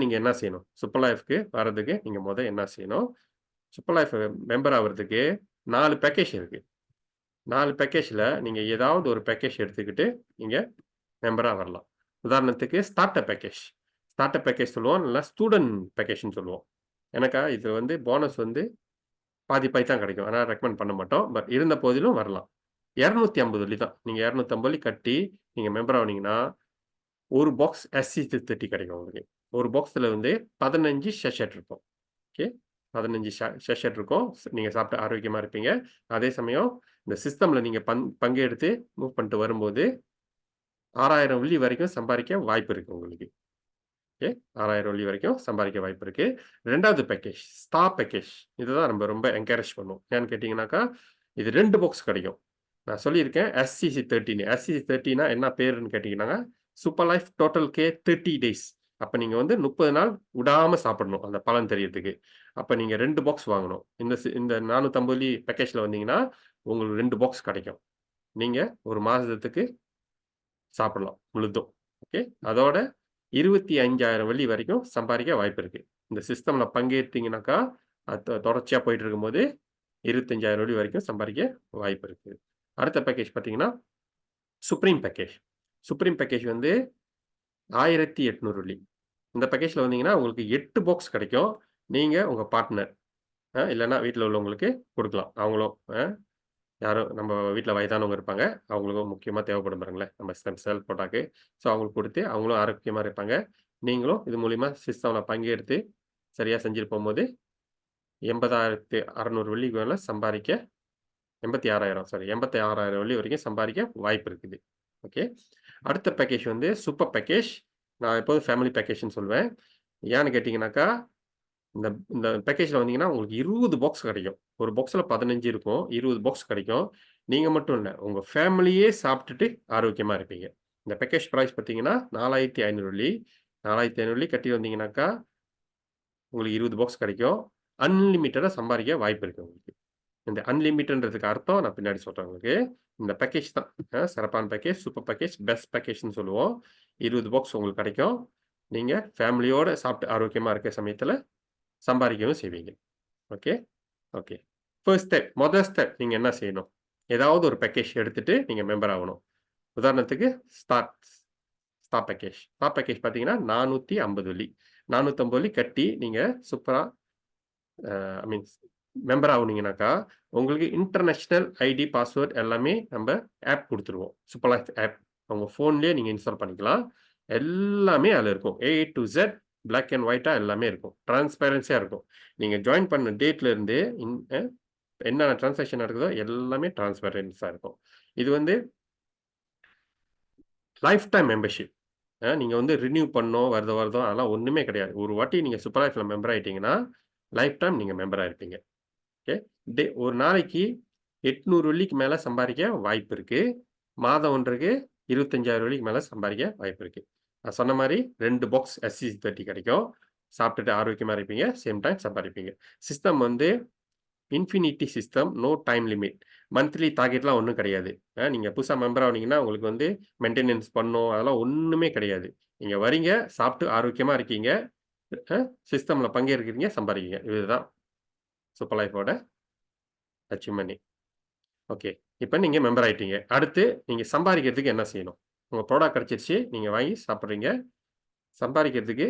நீங்க என்ன செய்யணும்? சூப்பர் லைஃப்க்கு வர்றதுக்கு நீங்க என்ன செய்யணும்? சூப்பர் லைஃப் மெம்பர் ஆவறதுக்கு 4 பேக்கேஜ் இருக்கு. 4 பேக்கேஜ்ல நீங்க ஏதாவது ஒரு பேக்கேஜ் எடுத்துக்கிட்டு நீங்க மெம்பரா வரலாம். உதாரணத்துக்கு ஸ்டார்ட்டர் பேக்கேஜ். ஸ்டார்ட்டர் பேக்கேஜ் சொல்லுவோம். இல்ல ஸ்டூடண்ட் பேக்கேஜ்ன்னு சொல்லுவோம். எனக்கா இது வந்து போனஸ் வந்து பாதி தான் கிடைக்கும். ஆனா ரெக்கமெண்ட் பண்ண மாட்டோம். பட் இருந்த போதிலும் வரலாம். 250 தான். நீங்க 250 கட்டி நீங்க மெம்பர் ஆனீங்கன்னா, ஒரு பாக்ஸ் SC30 கிடைக்கும் உங்களுக்கு. ஒரு பாக்ஸ்ல வந்து 15 சேஷெட் இருக்கும். ஓகே. 15 சேஷெட் இருக்கும். நீங்க சாப்பிட்டு ஆரோக்கியமா இருப்பீங்க. அதே சமயம் இந்த சிஸ்டம்ல நீங்க பங்கெடுத்து மூவ் பண்ணிட்டு வரும்போது 6000 வெள்ளி வரைக்கும் சம்பாதிக்க வாய்ப்பு இருக்கு உங்களுக்கு. ஓகே. 6000 வெள்ளி வரைக்கும் சம்பாதிக்க வாய்ப்பு இருக்கு. 2வது பேக்கேஜ் ஸ்டார் பேக்கேஜ். இதுதான் நம்ம ரொம்ப என்கரேஜ் பண்ணுவோம். ஏன்னு கேட்டீங்கன்னாக்கா, இது 2 பாக்ஸ் கிடைக்கும். நான் சொல்லியிருக்கேன் SCC30ன்னு. SCC30ன்னா என்ன பேருன்னு கேட்டீங்கன்னா, super life total care 30 days. அப்ப நீங்க வந்து 30 நாள் விடாம சாப்பிடணும். அந்த பலன் தெரியறதுக்கு. அப்ப நீங்க 2 பாக்ஸ் வாங்கணும். இந்த 450 பேக்கேஜ்ல வந்தீங்கன்னா, உங்களுக்கு 2 பாக்ஸ் கிடைக்கும். நீங்க 1 மாசத்துக்கு சாப்பிடலாம் முழுதும். ஓகே. அதோட 25,000 வெள்ளி வரைக்கும் சம்பாதிக்க வாய்ப்பு இருக்கு. இந்த சிஸ்டம்ல பங்கேற்றீங்கன்னாக்கா, தொடர்ச்சியா போயிட்டு இருக்கும்போது 25,000 வெள்ளி வரைக்கும் சம்பாதிக்க வாய்ப்பு இருக்கு. அடுத்த பேக்கேஜ் பார்த்தீங்கன்னா, சுப்ரீம் பேக்கேஜ். சுப்ரீம் பேக்கேஜ் வந்து 1,800 வெள்ளி. இந்த பேக்கேஜ்ல வந்தீங்கன்னா, உங்களுக்கு 8 பாக்ஸ் கிடைக்கும். நீங்க, உங்க பார்ட்னர் இல்லன்னா வீட்ல உள்ளவங்களுக்கு குடுக்கலாம். அவங்களும் யாரோ நம்ம வீட்ல வயதானவங்க இருப்பாங்க. அவங்களுக்கும் முக்கியமா தேவைப்படும் பாருங்களேன். நம்ம ஸ்டெம் செல் போட்டாக்கு. ஸோ அவங்களுக்கு குடுத்து அவங்களும் ஆரோக்கியமா இருப்பாங்க. நீங்களும் இது மூலியமா சிஸ்டம்ல பங்கெடுத்து சரியா செஞ்சுட்டு போம்போது 80,600 வெள்ளிக்கு மேல சம்பாதிக்க 86,000 வெள்ளி வரைக்கும் சம்பாதிக்க வாய்ப்பு இருக்குது. ஓகே. அடுத்த பேக்கேஜ் வந்து சூப்பர் பேக்கேஜ். நான் எப்போதும் ஃபேமிலி பேக்கேஜ்ன்னு சொல்லுவேன். ஏன்னு கேட்டீங்கன்னாக்கா, இந்த இந்த பேக்கேஜ்ல வந்தீங்கன்னா, உங்களுக்கு 20 பாக்ஸ் கிடைக்கும். ஒரு பாக்ஸ்ல 15 இருக்கும். 20 பாக்ஸ் கிடைக்கும். நீங்க மட்டும் இல்ல, உங்க ஃபேமிலியே சாப்பிட்டுட்டு ஆரோக்கியமா இருப்பீங்க. இந்த பேக்கேஜ் பிரைஸ் பார்த்தீங்கன்னா, 4,500 வெள்ளி. 4,500 வெள்ளி கட்டி வந்தீங்கன்னாக்கா, உங்களுக்கு 20 பாக்ஸ் கிடைக்கும். அன்லிமிட்டடா சம்பாதிக்க வாய்ப்பு இருக்கு உங்களுக்கு. இந்த அன்லிமிட்டட்ன்றதுக்கு அர்த்தம் நான் பின்னாடி சொல்றேன் உங்களுக்கு. இந்த பேக்கேஜ் தான். சிறப்பான பேக்கேஜ், சூப்பர் பேக்கேஜ், பெஸ்ட் பேக்கேஜ்ன்னு சொல்லுவோம். 20 பாக்ஸ் உங்களுக்கு கிடைக்கும். நீங்க ஃபேமிலியோட சாப்பிட்டு ஆரோக்கியமா இருக்க சமயத்துல சம்பாதிக்கவும் செய்வீங்க. Okay, okay. First step, step நீங்க என்ன செய்யணும்? ஏதாவது ஒரு பேக்கேஜ் எடுத்துட்டு நீங்க மெம்பர் ஆகணும். உதாரணத்துக்கு ஸ்டார் பேக்கேஜ். ஸ்டார் பேக்கேஜ் பார்த்தீங்கன்னா, 450 வெள்ளி. 450 வெள்ளி கட்டி நீங்க சூப்பரா ஐ மீன் மெம்பர் ஆகுனீங்கனாக்கா, உங்களுக்கு இன்டர்நேஷனல் ஐடி, பாஸ்வேர்ட் எல்லாமே நம்ப ஆப் குடுத்துருவோம். Super life app. உங்க ஃபோன்லயே நீங்க இன்ஸ்டால் பண்ணிக்கலாம். எல்லாமே அதுல இருக்கும். A to Z black and ஒயிட்டா எல்லாமே இருக்கும். டிரான்ஸ்பரன்சியா இருக்கும். நீங்க ஜாயின் பண்ண டேட்ல இருந்து என்னென்ன டிரான்சாக்ஷன் நடக்குதோ எல்லாமே டிரான்ஸ்பரன்ஸா இருக்கும். இது வந்து லைஃப் டைம் மெம்பர்ஷிப். நீங்க வந்து ரினியூ பண்ணணும், வருடம் அதெல்லாம் ஒண்ணுமே கிடையாது. ஒரு வாட்டி நீங்க சூப்பர் லைஃப்ல மெம்பர் ஆயிட்டீங்கன்னா, லைஃப் டைம் நீங்க மெம்பரா இருப்பீங்க. ஓகே. ஒரு நாளைக்கு 800 வெள்ளிக்கு மேல சம்பாதிக்க வாய்ப்பு இருக்கு. மாதம் ஒன்றுக்கு 25,000 வெள்ளிக்கு மேல சம்பாதிக்க வாய்ப்பு இருக்கு. நான் சொன்ன மாரி 2 பாக்ஸ் SC30 கிடைக்கும். சாப்பிட்டுட்டு ஆரோக்கியமா இருப்பீங்க. சேம் டைம் சம்பாதிப்பீங்க. சிஸ்டம் வந்து infinity system. No time limit. Monthly டார்கெட்லாம் ஒண்ணும் கிடையாது. நீங்க புதுசா மெம்பர் ஆனீங்கன்னா, உங்களுக்கு வந்து மெயின்டெனன்ஸ் பண்ணணும் அதெல்லாம் ஒண்ணுமே கிடையாது. நீங்க வரீங்க, சாப்பிட்டு ஆரோக்கியமா இருக்கீங்க. சிஸ்டம்ல பங்கேற்கிறீங்க, சம்பாதிக்கிறீங்க. இதுதான் சூப்பர் லைஃபோட அச்சீவ்மென்ட். ஓகே. இப்ப நீங்க மெம்பர் ஆயிட்டீங்க. அடுத்து நீங்க சம்பாரிக்கிறதுக்கு என்ன செய்யணும்? உங்க ப்ராடக்ட் கிடைச்சிருச்சு. நீங்க வாங்கி சாப்பிடுறீங்க. சம்பாரிக்கிறதுக்கு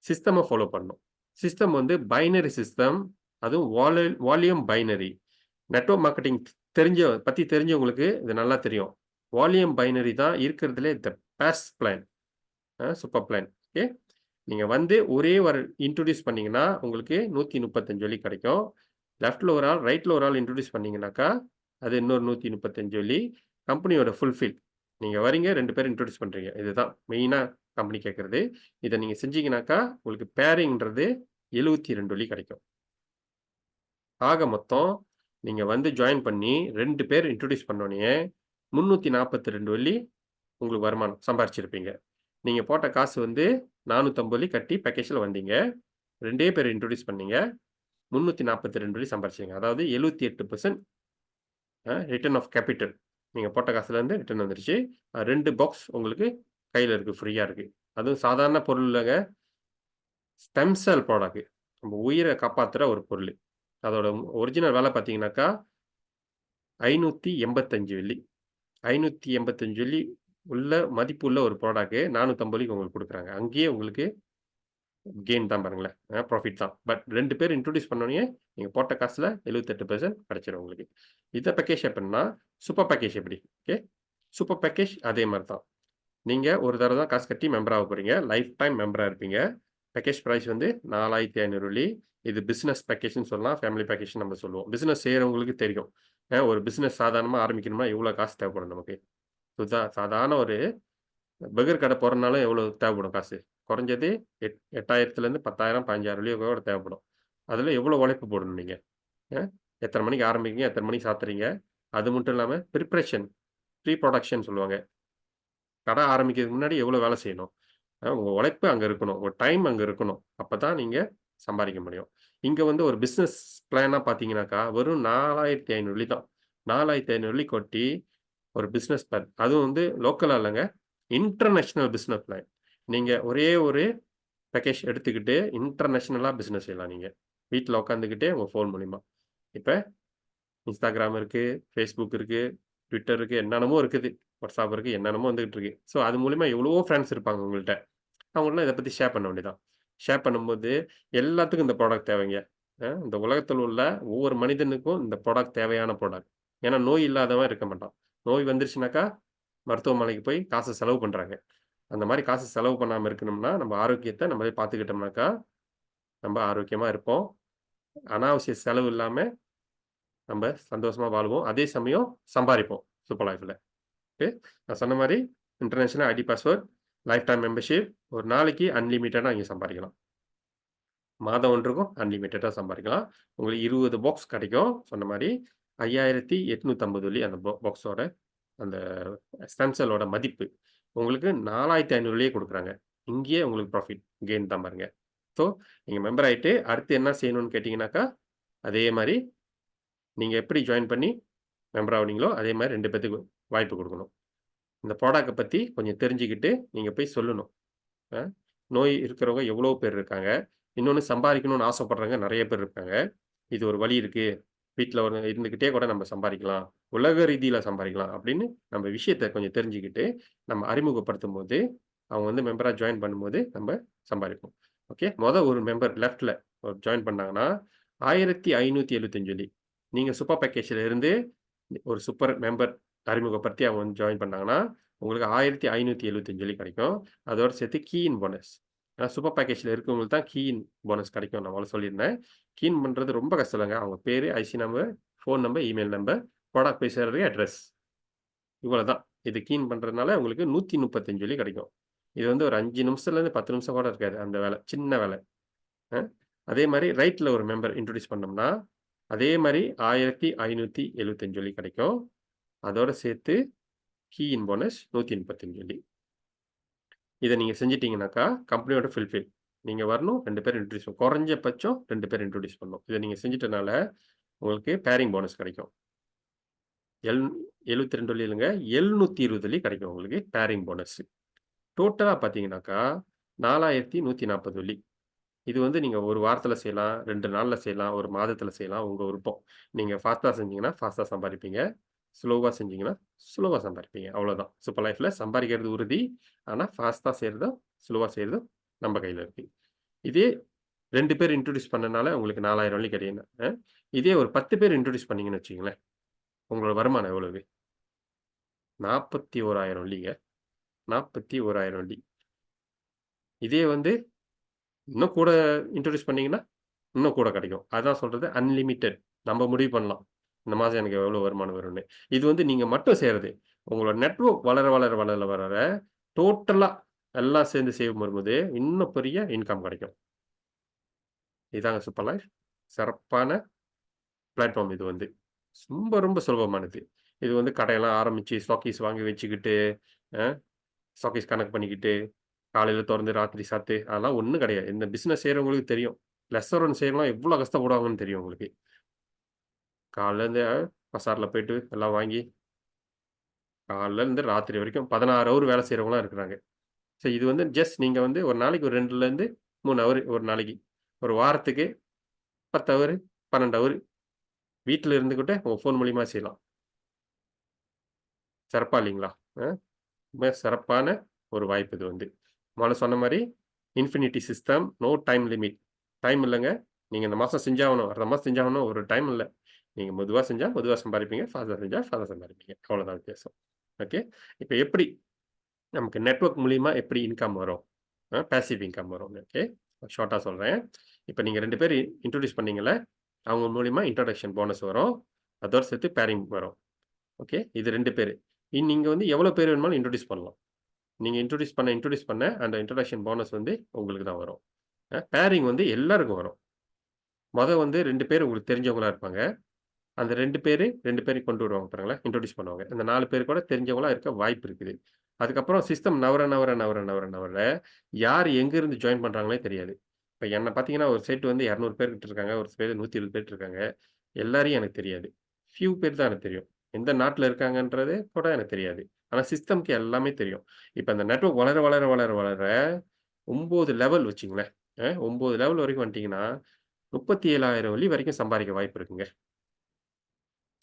சிஸ்டம ஃபாலோ பண்ணணும். சிஸ்டம் வந்து பைனரி சிஸ்டம். அதுவும் வால்யூம் பைனரி. நெட்வொர்க் மார்க்கெட்டிங் தெரிஞ்சவங்களுக்கு இது நல்லா தெரியும். வால்யூம் பைனரி தான் இருக்கிறதுலே best plan. Super plan. Okay. நீங்க வந்து ஒரே ஒரு இன்ட்ரோடியூஸ் பண்ணீங்கன்னா, உங்களுக்கு 135 வெள்ளி கிடைக்கும். லெஃப்ட்ல ஒரு ஆள், ரைட்ல ஒரு ஆள் இன்ட்ரோடியூஸ் பண்ணீங்கன்னாக்கா, அது இன்னொரு 135 வெள்ளி. கம்பெனியோட ஃபுல்ஃபில். நீங்க வரீங்க 2 பேரும் இன்ட்ரோடியூஸ் பண்றீங்க. இதுதான் மெயினா கம்பெனி கேட்கறது. இத நீங்க செஞ்சீங்கன்னாக்கா, உங்களுக்கு பேரிங்ன்றது 72 வெள்ளி கிடைக்கும். ஆக மொத்தம் நீங்க வந்து ஜாயின் பண்ணி 2 பேர் இன்ட்ரோடியூஸ் பண்ணோனயே 342 வெள்ளி உங்களுக்கு வருமானம் சம்பாரிச்சிருப்பீங்க. நீங்க போட்ட காசு வந்து 450 வெள்ளி கட்டி பேக்கேஜ்ல வந்தீங்க. 2 பேர் இன்ட்ரோடியூஸ் பண்ணீங்க. 342 வெள்ளி சம்பாரிச்சீங்க. அதாவது 78% ரிட்டர்ன் ஆஃப் கேபிட்டல். நீங்க போட்ட காசுலேருந்து ரிட்டர்ன் வந்துருச்சு. 2 பாக்ஸ் உங்களுக்கு கையில இருக்கு. ஃப்ரீயா இருக்கு. அதுவும் சாதாரண பொருள் இல்லங்க. Stem cell product. நம்ம உயிர காப்பாத்துற ஒரு பொருளு. அதோட ஒரிஜினல் விலை பார்த்தீங்கன்னாக்கா, 585 வெள்ளி. 585 வெள்ளி உள்ள மதிப்புள்ள ஒரு ப்ராடக்ட் 450 வெள்ளிக்கு உங்களுக்கு குடுக்குறாங்க. அங்கேயே உங்களுக்கு கெயின் தான் பாருங்களேன். ப்ராஃபிட் தான். பட் 2 பேர் இன்ட்ரோடியூஸ் பண்ணோனயே, நீங்க போட்ட காசுல 78% கிடைச்சிரும் உங்களுக்கு. இத பேக்கேஜ் எப்படின்னா, சூப்பர் பேக்கேஜ் எப்படி? ஓகே. சூப்பர் பேக்கேஜ் அதே மாரி தான். நீங்க ஒரு தடவ தான் காசு கட்டி மெம்பர் ஆக போறீங்க. லைஃப் டைம் மெம்பரா இருப்பீங்க. பேக்கேஜ் பிரைஸ் வந்து 4500 வெள்ளி. இது பிசினஸ் பேக்கேஜ்ன்னு சொல்லலாம். ஃபேமிலி பேக்கேஜ்ன்னு நம்ம சொல்லுவோம். பிசினஸ் செய்றவங்களுக்கு தெரியும். ஒரு பிசினஸ் சாதாரணமா ஆரம்பிக்கணும்னா எவ்வளோ காசு தேவைப்படும் நமக்கு. சாதாரண ஒரு பர்கர் கடை போடுறனாலும் எவ்வளோ தேவைப்படும் காசு? குறைஞ்சது 8,000லேருந்து 10,000, 15,000 கூட தேவைப்படும். அதில எவ்வளோ உழைப்பு போடணும் நீங்க? அ எத்தன மணிக்கு ஆரம்பிக்கிறீங்க? எத்தன மணிக்கு சாத்துறீங்க? அது மட்டும் இல்லாம பிரிப்பரேஷன், ப்ரீ புரொடக்ஷன் சொல்லுவாங்க. கடை ஆரம்பிக்கிறதுக்கு முன்னாடி எவ்வளோ வேலை செய்யணும்? உங்க உழைப்பு அங்க இருக்கணும். உங்க டைம் அங்க இருக்கணும். அப்பதான் நீங்க சம்பாரிக்க முடியும். இங்க வந்து ஒரு பிசினஸ் பிளானா பார்த்தீங்கன்னாக்கா, வெறும் 4,500 தான். 4,500 கொட்டி ஒரு பிசினஸ் பிளான். அதுவும் வந்து லோக்கலா இல்லங்க. International business plan. நீங்க ஒரே ஒரு பேக்கேஜ் எடுத்துக்கிட்டு இன்டர்நேஷனலா பிசினஸ் செய்யலாம் நீங்க. வீட்ல உட்காந்துக்கிட்டே உங்க ஃபோன் மூலியமா. இப்ப Instagram இருக்கு, Facebook இருக்கு, Twitter இருக்கு, என்னென்னமோ இருக்குது. WhatsApp இருக்கு, என்னென்னமோ வந்துகிட்டு இருக்கு. ஸோ அது மூலியமா எவ்வளவோ ஃபிரெண்ட்ஸ் இருப்பாங்க உங்கள்ட்ட. அவங்கள்லாம் இத பத்தி ஷேர் பண்ண வேண்டியதான். ஷேர் பண்ணும்போது எல்லாத்துக்கும் இந்த ப்ராடக்ட் தேவைங்க. இந்த உலகத்துல உள்ள ஒவ்வொரு மனிதனுக்கும் இந்த ப்ராடக்ட் தேவையான ப்ராடக்ட். ஏன்னா நோய் இல்லாதவன் இருக்க மாட்டான். நோய் வந்துருச்சுனாக்கா, மருத்துவமனைக்கு போய் காசு செலவு பண்றாங்க. அந்த மாரி காசு செலவு பண்ணாம இருக்கணும்னா, நம்ம ஆரோக்கியத்த நம்மளே பார்த்துக்கிட்டோம்னாக்கா, நம்ம ஆரோக்கியமா இருப்போம். அனாவசிய செலவு இல்லாம நம்ம சந்தோஷமா வாழுவோம். அதே சமயம் சம்பாரிப்போம். சூப்பர் லைஃப்ல. ஓகே. நான் சொன்ன மாரி international ID password, life time membership ஒரு நாளைக்கு அன்லிமிட்டடா நீங்க சம்பாரிக்கலாம். மாதம் ஒன்றுக்கும் அன்லிமிட்டடா சம்பாரிக்கலாம். உங்களுக்கு 20 பாக்ஸ் கிடைக்கும். சொன்ன மாரி 5,850 வெள்ளி அந்த பாக்ஸோட அந்த ஸ்டெம் செல்லோட மதிப்பு. உங்களுக்கு 4,500 வெள்ளியே குடுக்குறாங்க. இங்கேயே உங்களுக்கு ப்ராஃபிட் கெயின் தான் பாருங்க. ஸோ நீங்க மெம்பர் ஆயிட்டு அடுத்து என்ன செய்யணும்னு கேட்டீங்கன்னாக்கா, அதே மாரி நீங்க எப்படி ஜாயின் பண்ணி மெம்பர் ஆவுனீங்களோ, அதே மாரி 2 பேத்துக்கு வாய்ப்பு குடுக்கணும். இந்த ப்ராடக்ட்ட பத்தி கொஞ்சம் தெரிஞ்சுக்கிட்டு நீங்க போய் சொல்லணும். அ நோய் இருக்கிறவங்க எவ்வளோ பேர் இருக்காங்க. இன்னொன்னு சம்பாரிக்கணும்னு ஆசைப்படுறவங்க நெறைய பேர் இருக்காங்க. இது ஒரு வழி இருக்கு. வீட்ல ஒரு இருந்துகிட்டே கூட நம்ம சம்பாரிக்கலாம். உலக ரீதியில சம்பாரிக்கலாம் அப்படின்னு நம்ம விஷயத்த கொஞ்சம் தெரிஞ்சுக்கிட்டு, நம்ம அறிமுகப்படுத்தும்போது, அவங்க வந்து மெம்பரா ஜாயின் பண்ணும்போது நம்ம சம்பாரிப்போம். ஓகே. ஒரு மெம்பர் லெஃப்ட்ல ஜாயின் பண்ணாங்கன்னா, 1,575 வெள்ளி. நீங்க சூப்பர் பேக்கேஜ்ல இருந்து ஒரு சூப்பர் மெம்பர் அறிமுகப்படுத்தி அவங்க வந்து ஜாயின் பண்ணாங்கன்னா, உங்களுக்கு 1,575 வெள்ளி கிடைக்கும். அதோட சேர்த்து கீ இன் போனஸ். சூப்பர் பேக்கேஜ்ல இருக்கவங்களுக்கு தான் கீ இன் போனஸ் கிடைக்கும். நான் முதல்ல சொல்லியிருந்தேன். கீ இன் பண்றது ரொம்ப கஷ்டம் இல்லங்க. அவங்க பேரு, IC number, phone number, email number, product போய் சேர்றதுக்கு அட்ரஸ். இவ்வளோதான். இது கீ இன் பண்றதுனால உங்களுக்கு 135 வெள்ளி கிடைக்கும். இது வந்து ஒரு 5 நிமிஷத்துலேருந்து 10 நிமிஷம் கூட இருக்காது. அந்த வேலை. சின்ன வேலை. அ அதே மாரி ரைட்ல ஒரு மெம்பர் இன்ட்ரோடியூஸ் பண்ணோம்னா, அதே மாரி 1,575 வெள்ளி கிடைக்கும். அதோட சேர்த்து கீ இன் போனஸ் 135 வெள்ளி. இத நீங்க செஞ்சுட்டீங்கனாக்கா, கம்பெனியோட ஃபுல்ஃபில். நீங்க வரணும் 2 பேர் இன்ட்ரோடியூஸ் குறைஞ்சபட்சம் 2 பேர் இன்ட்ரோடியூஸ் பண்ணணும். இத நீங்க செஞ்சுட்டனால, உங்களுக்கு பேரிங் போனஸ் கிடைக்கும். எல் 72 வெள்ளி இல்லங்க, 720 வெள்ளி கிடைக்கும் உங்களுக்கு பேரிங் போனஸ். டோட்டலா பார்த்தீங்கனாக்கா, 4,140 வெள்ளி. இது வந்து நீங்க 1 வாரத்துல செய்யலாம், 2 நாள்ல செய்யலாம், 1 மாதத்துல செய்யலாம். உங்க விருப்பம். நீங்க ஃபாஸ்ட்டா செஞ்சீங்கன்னா, ஃபாஸ்ட்டா சம்பாரிப்பீங்க. ஸ்லோவா செஞ்சீங்கன்னா, ஸ்லோவா சம்பாரிப்பீங்க. அவ்வளோதான். சூப்பர் லைஃப்ல சம்பாரிக்கிறது உறுதி. ஆனா, ஃபாஸ்ட்டா செய்றதும், ஸ்லோவா செய்றதும் நம்ம கையில இருக்கு. இதே 2 பேர் இன்ட்ரோடியூஸ் பண்ணனால உங்களுக்கு 4000 வெள்ளி கிடைக்குதுன்னா, இதே ஒரு 10 பேர் இன்ட்ரோடியூஸ் பண்ணீங்கன்னு வச்சுக்கங்களேன், உங்களோட வருமானம் எவ்வளவு? 41,000 வெள்ளிங்க. 41,000 வெள்ளி. இதே வந்து இன்னும் கூட இன்ட்ரோடியூஸ் பண்ணீங்கன்னா, இன்னும் கூட கிடைக்கும். அதான் சொல்றது அன்லிமிட்டட். நம்ம முடிவு பண்ணலாம். இந்த மாசம் எனக்கு எவ்வளோ வருமானம் வரும்னு. இது வந்து நீங்க மட்டும் செய்றது. உங்களோட நெட்வொர்க் வளர, வளர, வளர, வளர டோட்டலா எல்லாம் சேர்ந்து சேவ் வரும்போது, இன்னும் பெரிய இன்கம் கிடைக்கும். இதாங்க சூப்பர் லைஃப். சிறப்பான பிளாட்ஃபார்ம் இது வந்து. ரொம்ப, ரொம்ப சுலபமானது. இது வந்து கடையெல்லாம் ஆரம்பிச்சு, ஸ்டாக்கீஸ் வாங்கி வச்சுக்கிட்டு, அ ஸ்டாக்கீஸ் கணக்கு பண்ணிக்கிட்டு, காலையில தொறந்து ராத்திரி சாத்து, அதெல்லாம் ஒண்ணும் கிடையாது. இந்த பிசினஸ் செய்றவங்களுக்கு தெரியும். ரெஸ்டாரண்ட் செய்றவங்கலாம் எவ்வளோ கஷ்டப்படுவாங்கன்னு தெரியும் உங்களுக்கு. காலைலேருந்து பசார்ல போயிட்டு எல்லாம் வாங்கி, காலைலேருந்து ராத்திரி வரைக்கும் 16 ஹவர் வேலை செய்றவங்கலாம் இருக்கிறாங்க. ஸோ இது வந்து ஜஸ்ட் நீங்க வந்து ஒரு நாளைக்கு ஒரு 2லேருந்து 3 ஹவர் ஒரு நாளைக்கு. ஒரு வாரத்துக்கு 10 ஹவர், 12 ஹவர் வீட்ல இருந்துகிட்டே உங்க ஃபோன் மூலியமா செய்யலாம். சிறப்பா இல்லைங்களா? அ ரொம்ப சிறப்பான ஒரு வாய்ப்பு இது வந்து. முதல்ல சொன்ன மாரி infinity system, no time limit. Time இல்லங்க. நீங்க இந்த மாசம் செஞ்சாகணும், அடுத்த மாசம் செஞ்சாகணும் ஒரு டைம் இல்ல. நீங்க மெதுவா செஞ்சா மெதுவா சம்பாரிப்பீங்க. ஃபாஸ்ட்டா செஞ்சா ஃபாஸ்ட்டா சம்பாரிப்பீங்க. அவ்வளோதான் வித்தியாசம். ஓகே. இப்ப எப்படி நமக்கு நெட்வொர்க் மூலியமா எப்படி இன்கம் வரும்? பேசிவ் இன்கம் வரும். ஓகே. ஷார்ட்டா சொல்றேன். இப்ப நீங்க 2 பேர் இன்ட்ரோடியூஸ் பண்ணீங்கல்ல, அவங்க மூலியமா இன்ட்ரோடக்ஷன் போனஸ் வரும். அதோட சேர்த்து பேரிங் வரும். ஓகே. இது 2 பேரு. நீங்க வந்து எவ்வளோ பேர் வேணுமானாலும் இன்ட்ரோடியூஸ் பண்ணலாம். நீங்க இன்ட்ரோடியூஸ் பண்ண அந்த இன்ட்ரோடக்ஷன் போனஸ் வந்து உங்களுக்கு தான் வரும். பேரிங் வந்து எல்லாருக்கும் வரும். வந்து 2 பேர் உங்களுக்கு தெரிஞ்சவங்களா இருப்பாங்க. அந்த 2 பேரு 2 பேரையும் கொண்டு வருவாங்க பாருங்களேன், இன்ட்ரோடியூஸ் பண்ணுவாங்க. அந்த 4 பேர் கூட தெரிஞ்சவங்களா இருக்க வாய்ப்பு இருக்குது. அதுக்கப்புறம் சிஸ்டம் நவர, நவர, நவர, நவர, நவர யார் எங்கேருந்து ஜாயின் பண்றாங்களே தெரியாது. இப்ப என்ன பார்த்தீங்கன்னா, ஒரு சைட் வந்து 200 பேர் கிட்ட இருக்காங்க. ஒரு சைடு 120 பேர் இருக்காங்க. எல்லாரையும் எனக்கு தெரியாது. ஃபியூ பேர் தான் எனக்கு தெரியும். எந்த நாட்ல இருக்காங்கன்றது கூட எனக்கு தெரியாது. ஆனா சிஸ்டம்க்கு எல்லாமே தெரியும். இப்ப அந்த நெட்வொர்க் வளர, வளர, வளர, வளர 9 லெவல் வச்சுக்கங்களேன். 9 லெவல் வரைக்கும் வந்துட்டீங்கன்னா, 37,000 வெள்ளி வரைக்கும் சம்பாதிக்க வாய்ப்பு இருக்குங்க.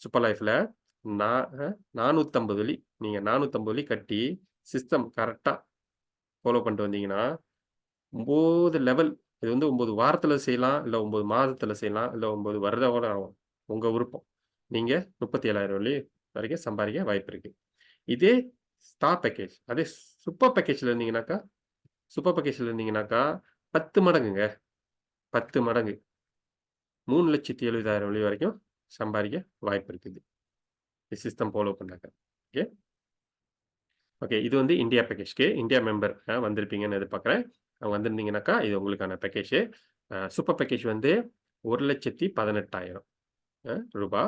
சூப்பர் லைஃப்ல நான் 450 வெள்ளி. நீங்க 450 வெள்ளி கட்டி, சிஸ்டம் கரெக்ட்டா ஃபாலோ பண்ணிட்டு வந்தீங்கன்னா, 9 லெவல் இது வந்து 9 வாரத்துல செய்யலாம், இல்ல 9 மாதத்துல செய்யலாம், இல்ல 9 வருடம் கூட ஆகும். உங்க விருப்பம். நீங்க 37,000 வெள்ளி வரைக்கும் சம்பாதிக்க வாய்ப்பு இருக்கு. இதே ஸ்டார் பேக்கேஜ். அதே சூப்பர் பேக்கேஜ்ல இருந்தீங்கன்னாக்கா, சூப்பர் பேக்கேஜ்ல இருந்தீங்கன்னாக்கா 10 மடங்குங்க. 10 மடங்கு. 3,70,000 வெள்ளி வரைக்கும் சம்பாதிக்க வாய்ப்பு இருக்குது. சிஸ்டம் ஃபாலோ பண்ணாக்க. ஓகே. ஓகே. இது வந்து இந்தியா பேக்கேஜ்க்கு. இந்தியா மெம்பர் வந்திருப்பீங்கன்னு எதிர்பார்க்கிறேன். வந்திருந்தீங்கன்னாக்கா, இது உங்களுக்கான பேக்கேஜ். சூப்பர் பேக்கேஜ் வந்து 1,18,000 ரூபா.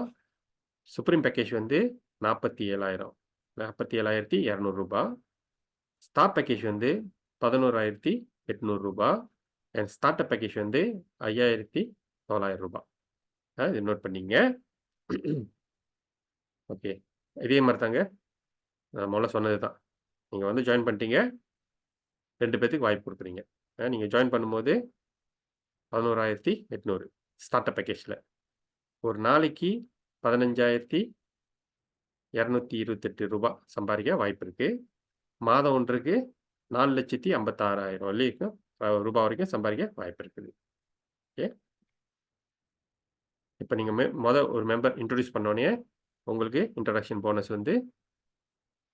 சுப்ரீம் பேக்கேஜ் வந்து 47,000 47,200 ரூபா. ஸ்டார் பேக்கேஜ் வந்து 11,800 ரூபா. அண்ட் ஸ்டார்ட்டப் பேக்கேஜ் வந்து 5,900 ரூபா. இத நோட் பண்ணிக்கங்க. ஓகே. இதே மாரி தாங்க. நான் மொதல்ல சொன்னது தான். நீங்க வந்து ஜாயின் பண்ணிட்டீங்க. 2 பேத்துக்கு வாய்ப்பு குடுக்குறீங்க. நீங்க ஜாயின் பண்ணும்போது 11,800 ஸ்டார்ட்டப் பேக்கேஜ்ல. ஒரு நாளைக்கு 15,228 ரூபா சம்பாதிக்க வாய்ப்பு இருக்கு. மாதம் ஒன்றுக்கு 4,56,000 வரைக்கும் ரூபா வரைக்கும் சம்பாதிக்க வாய்ப்பு இருக்குது. ஓகே. இப்ப நீங்க ஒரு மெம்பர் இன்ட்ரோடியூஸ் பண்ணோனயே, உங்களுக்கு இன்ட்ரோடக்ஷன் போனஸ் வந்து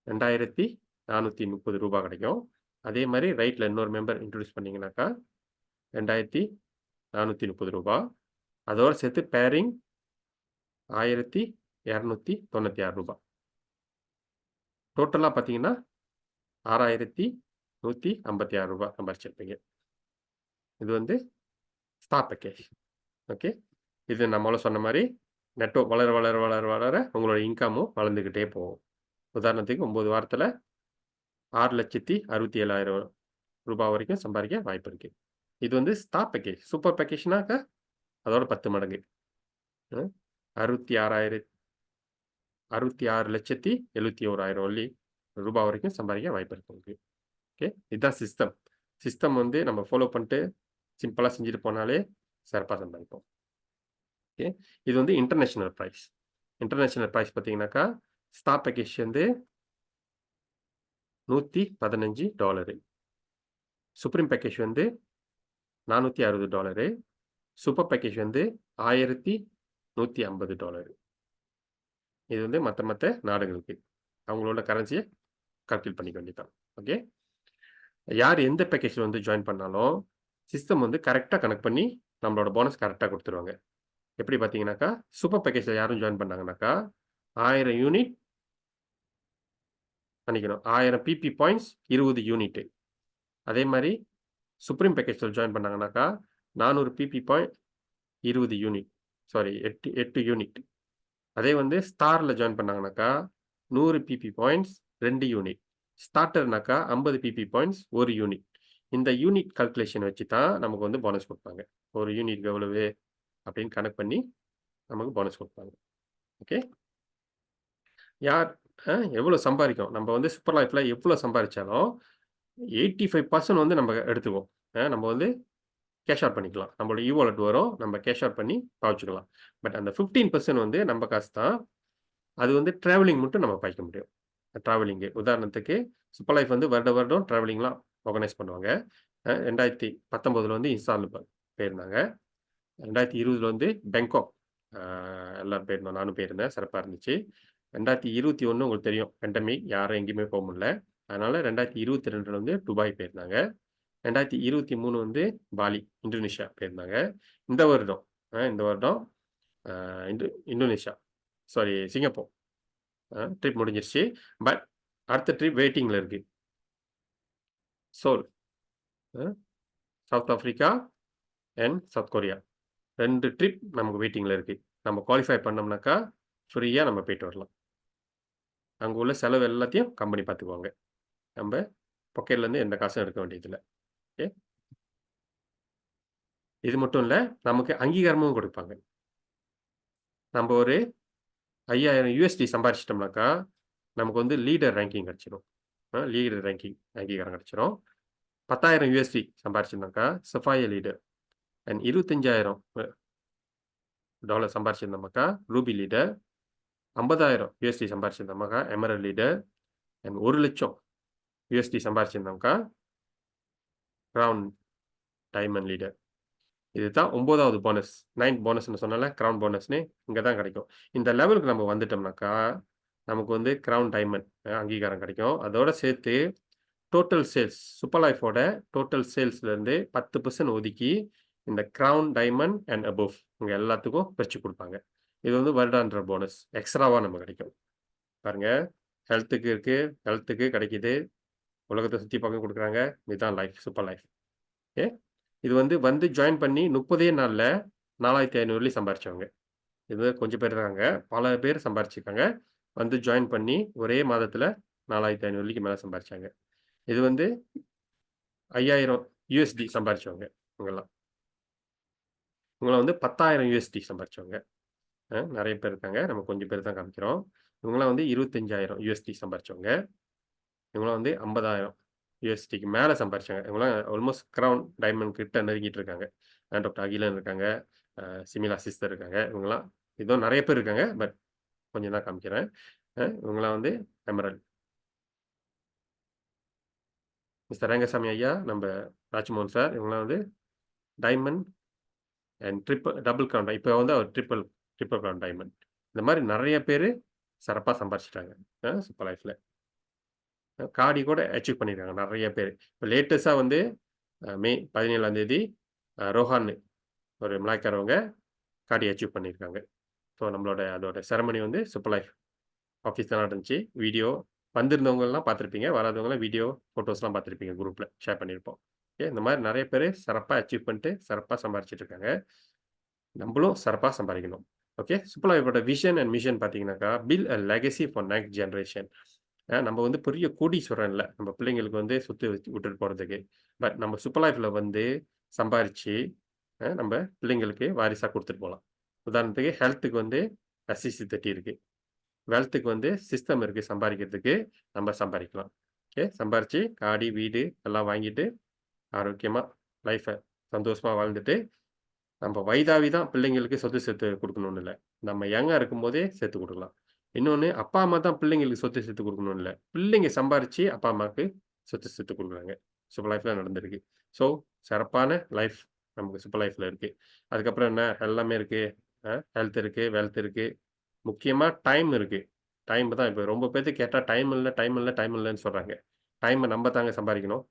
ரூ. 2,430 ரூபா கிடைக்கும். அதே மாரி ரைட்ல இன்னொரு மெம்பர் இன்ட்ரோடியூஸ் பண்ணீங்கன்னாக்கா, ரூ. 2,430 ரூபா. அதோட சேர்த்து பேரிங் ரூ. 1,296 ரூபா. டோட்டலா பார்த்தீங்கன்னா, ரூ. 6,156 ரூபா சம்பாரிச்சிருப்பீங்க. இது வந்து ஸ்டார் பேக்கேஜ். ஓகே. இது நான் மொதல்ல சொன்ன மாரி, நெட்வொர்க் வளர, வளர, வளர, வளர உங்களோட இன்கமும் வளர்ந்துகிட்டே போகும். உதாரணத்துக்கு 9 வாரத்துல ரூ. 6,67,000 ரூபா வரைக்கும் சம்பாதிக்க வாய்ப்பு இருக்கு. இது வந்து ஸ்டார் பேக்கேஜ். சூப்பர் பேக்கேஜ்னாக்கா, அதோட 10 மடங்கு. ம். 66,71,000 வெள்ளி ரூபா வரைக்கும் சம்பாதிக்க வாய்ப்பு இருக்கு உங்களுக்கு. ஓகே. இதுதான் சிஸ்டம். சிஸ்டம் வந்து நம்ம ஃபாலோ பண்ணிட்டு, சிம்பிளா செஞ்சுட்டு போனாலே சிறப்பா சம்பாதிப்போம். ஓகே. இது வந்து இன்டர்நேஷனல் பிரைஸ். இன்டர்நேஷனல் பிரைஸ் பார்த்தீங்கன்னாக்கா, ஸ்டார் பேக்கேஜ் வந்து $115. சுப்ரீம் பேக்கேஜ் வந்து $460. சூப்பர் பேக்கேஜ் வந்து $1150. இது வந்து மற்ற நாடுகளுக்கு அவங்களோட கரன்சியை கால்குலேட் பண்ணிக்க வேண்டியதான். ஓகே, யார் எந்த பேக்கேஜில் வந்து ஜாயின் பண்ணாலும் சிஸ்டம் வந்து கரெக்டாக கனெக்ட் பண்ணி நம்மளோட போனஸ் கரெக்டாக கொடுத்துருவாங்க. எப்படி பார்த்தீங்கன்னாக்கா, சூப்பர் பேக்கேஜில் யாரும் ஜாயின் பண்ணாங்கன்னாக்கா 1000 யூனிட் பண்ணிக்கணும். 1000 பிபி பாயிண்ட்ஸ் 20 யூனிட். அதே மாதிரி சுப்ரீம் பேக்கேஜில் ஜாயின் பண்ணாங்கன்னாக்கா 400 PP point 20 unit, sorry 8 unit. அதே வந்து ஸ்டாரில் ஜாயின் பண்ணாங்கன்னாக்கா 100 பிபி பாயிண்ட்ஸ் 2 யூனிட். ஸ்டார்டர்னாக்கா 50 பிபி பாயிண்ட்ஸ் 1 யூனிட். இந்த யூனிட் கால்குலேஷன் வச்சு தான் நமக்கு வந்து போனஸ் கொடுப்பாங்க. ஒரு யூனிட்க்கு எவ்வளவு அப்படின்னு கனெக்ட் பண்ணி நமக்கு போனஸ் கொடுப்பாங்க. ஓகே, யார் எவ்வளோ சம்பாதிக்கும், நம்ம வந்து சூப்பர் லைஃப்பில் எவ்வளோ சம்பாதிச்சாலும் 85% வந்து நம்ம எடுத்துக்குவோம். நம்ம வந்து கேஷ் அவுட் பண்ணிக்கலாம். நம்மளோட வாலெட் வரும், நம்ம கேஷ் அவுட் பண்ணி பாவிச்சுக்கலாம். பட் அந்த 15% வந்து நம்ம காசு தான். அது வந்து ட்ராவலிங் மட்டும் நம்ம பாய்க்க முடியும். ட்ராவலிங்கு உதாரணத்துக்கு சூப்பர் லைஃப் வந்து வருடம் ட்ராவலிங்லாம் ஆர்கனைஸ் பண்ணுவாங்க. 2019 வந்து இன்ஸ்டால் போயிருந்தாங்க. 2020 வந்து பெங்காக் எல்லோரும் போயிருந்தோம். நானும் போயிருந்தேன், சிறப்பாக இருந்துச்சு. 2021 உங்களுக்கு தெரியும், பெண்டமிக், யாரும் எங்கேயுமே போக முடியல. அதனால் 2022 வந்து துபாய் போயிருந்தாங்க. 2023 வந்து பாலி, இந்தோனேஷியா போயிருந்தாங்க. இந்த வருடம் இந்தோனேஷியா, சாரி சிங்கப்பூர் ட்ரிப் முடிஞ்சிருச்சு. பட் அடுத்த ட்ரிப் வெயிட்டிங்கில் இருக்குது. Seoul, south Africa and south Korea 2 trip நமக்கு வெயிட்டிங்கில் இருக்குது. நம்ம குவாலிஃபை பண்ணோம்னாக்கா ஃப்ரீயாக நம்ம போயிட்டு வரலாம். அங்கே உள்ள செலவு எல்லாத்தையும் கம்பெனி பார்த்துக்குவாங்க. நம்ம பொக்கெட்லேருந்து எந்த காசும் எடுக்க வேண்டியதில்லை. ஓகே, இது மட்டும் இல்லை, நமக்கு அங்கீகாரமும் கொடுப்பாங்க. நம்ம ஒரு 5000 USD சம்பாரிச்சிட்டோம்னாக்கா நமக்கு வந்து லீடர் ரேங்கிங் கிடச்சிடும். லீடர் ரேங்கிங் அங்கீகாரம் கிடச்சிடும். 10,000 USD சம்பாரிச்சிருந்தாக்கா சஃபாயா லீடர். அண்ட் $25,000 சம்பாரிச்சிருந்தோம்னாக்கா ரூபி லீடர். 50,000 USD சம்பாரிச்சிருந்தோம்னாக்கா எமரல் லீடர். அண்ட் 1,00,000 USD சம்பாரிச்சிருந்தோம்னாக்கா கிரவுன் டைமண்ட் லீடர். இதுதான் 9வது போனஸ். 9th போனஸ்ன்னு சொன்னால கிரவுன் போனஸ்னு இங்கே தான் கிடைக்கும். இந்த லெவலுக்கு நம்ம வந்துட்டோம்னாக்கா நமக்கு வந்து கிரவுன் டைமண்ட் அங்கீகாரம் கிடைக்கும். அதோட சேர்த்து டோட்டல் சேல்ஸ், சூப்பர் லைஃபோட டோட்டல் சேல்ஸ்லேருந்து 10% ஒதுக்கி இந்த கிரவுன் டைமண்ட் அண்ட் அபோவ் இங்கே எல்லாத்துக்கும் பிரித்து கொடுப்பாங்க. இது வந்து வருடாந்திர போனஸ் எக்ஸ்ட்ராவாக நம்ம கிடைக்கும். பாருங்கள், ஹெல்த்துக்கு இருக்குது, ஹெல்த்துக்கு கிடைக்கிது, உலகத்தை சுற்றி பார்க்க கொடுக்குறாங்க. இதுதான் லைஃப், சூப்பர் லைஃப். ஓகே, இது வந்து ஜாயின் பண்ணி 30 நாளில் 4,500 சம்பாரிச்சவங்க. இது கொஞ்சம் பேர் இருக்காங்க, பல பேர் சம்பாரிச்சிருக்காங்க. வந்து ஜாயின் பண்ணி ஒரே மாதத்தில் 4,500 மேலே சம்பாரிச்சாங்க. இது வந்து 5,000 USD சம்பாரிச்சவங்க. இவங்களாம் வந்து 10,000 USD சம்பாரிச்சவங்க. நிறைய பேர் இருக்காங்க, நம்ம கொஞ்சம் பேர் தான் காமிக்கிறோம். இவங்களாம் வந்து 25,000 USD சம்பாரிச்சவங்க. இவங்களாம் வந்து 50,000 USDக்கு மேலே சம்பாரிச்சாங்க. இவங்களாம் ஆல்மோஸ்ட் கிரவுன் டைமண்ட் கிட்ட நெருங்கிட்டு இருக்காங்க. டாக்டர் அகிலன் இருக்காங்க, சிமிலா சிஸ்டர் இருக்காங்க. இவங்களாம் இதுவும் நிறைய பேர் இருக்காங்க, பட் கொஞ்சம் தான் காமிக்கிறேன். இவங்களாம் வந்து எமரல்ட். மிஸ்டர் ரங்கசாமி ஐயா, நம்ம ராஜ்மோகன் சார், இவங்களாம் வந்து டைமண்ட் அண்ட் டபுள் கிரவுன். இப்போ வந்து அவர் ட்ரிபிள் கிரவுன் டைமண்ட். இந்த மாதிரி நிறைய பேர் சிறப்பாக சம்பாரிச்சிட்டாங்க சூப்பர் லைஃப்பில். காடி கூட அச்சீவ் பண்ணியிருக்காங்க நிறைய பேர். இப்போ லேட்டஸ்ட்டாக வந்து மே 17ஆம் தேதி ரோஹான் ஒரு மலாய்க்காரவங்க காடி அச்சீவ் பண்ணியிருக்காங்க. ஸோ நம்மளோட அதோட செரமனி வந்து சூப்பர் லைஃப் ஆஃபீஸ் தான் நடந்துச்சு. வீடியோ வந்திருந்தவங்கலாம் பார்த்துருப்பீங்க, வராதவங்களாம் வீடியோ ஃபோட்டோஸ்லாம் பார்த்துருப்பீங்க, குரூப்பில் ஷேர் பண்ணியிருப்போம். ஓகே, இந்த மாதிரி நிறைய பேர் சிறப்பாக அச்சீவ் பண்ணிட்டு சிறப்பாக சம்பாரிச்சிட்டு இருக்காங்க. நம்மளும் சிறப்பாக சம்பாதிக்கணும். ஓகே, சூப்பர் லைஃபோட விஷன் அண்ட் மிஷன் பார்த்தீங்கன்னாக்கா, build a legacy for next generation. நம்ம வந்து பெரிய கோடீஸ்வரன் இல்லை, நம்ம பிள்ளைங்களுக்கு வந்து சொத்து விட்டுட்டு போகிறதுக்கு. பட் நம்ம சூப்பர் லைஃப்பில் வந்து சம்பாரித்து நம்ம பிள்ளைங்களுக்கு வாரிசாக கொடுத்துட்டு போகலாம். உதாரணத்துக்கு ஹெல்த்துக்கு வந்து SCC30 இருக்குது, வெல்த்துக்கு வந்து சிஸ்டம் இருக்குது, சம்பாதிக்கிறதுக்கு நம்ம சம்பாதிக்கலாம். ஓகே, சம்பாரித்து காடி வீடு எல்லாம் வாங்கிட்டு ஆரோக்கியமாக லைஃப்பை சந்தோஷமாக வாழ்ந்துட்டு நம்ம வயதாவி தான் பிள்ளைங்களுக்கு சொத்து சேர்த்து கொடுக்கணும்னு இல்லை, நம்ம யங்காக இருக்கும்போதே சேர்த்து கொடுக்கலாம். இன்னொன்னு அப்பா, அம்மா தான் பிள்ளைங்களுக்கு சொத்து சேர்த்து குடுக்கணும் இல்ல. பிள்ளைங்க சம்பாரிச்சு அப்பா, அம்மாக்கு சொத்து சேர்த்து குடுக்குறாங்க. சூப்பர் லைஃப்ல நடந்திருக்கு. ஸோ, சிறப்பான லைஃப் நமக்கு சூப்பர் லைஃப்ல இருக்கு. அதுக்கப்புறம் என்ன எல்லாமே இருக்கு. ஹெல்த் இருக்கு, வெல்த் இருக்கு. முக்கியமா டைம் இருக்கு. டைம் தான் இப்ப ரொம்ப பேத்துக்கு கேட்டா டைம் இல்ல, டைம் இல்ல, டைம் இல்லன்னு சொல்றாங்க. டைம நம்ப தாங்க சம்பாரிக்கணும்.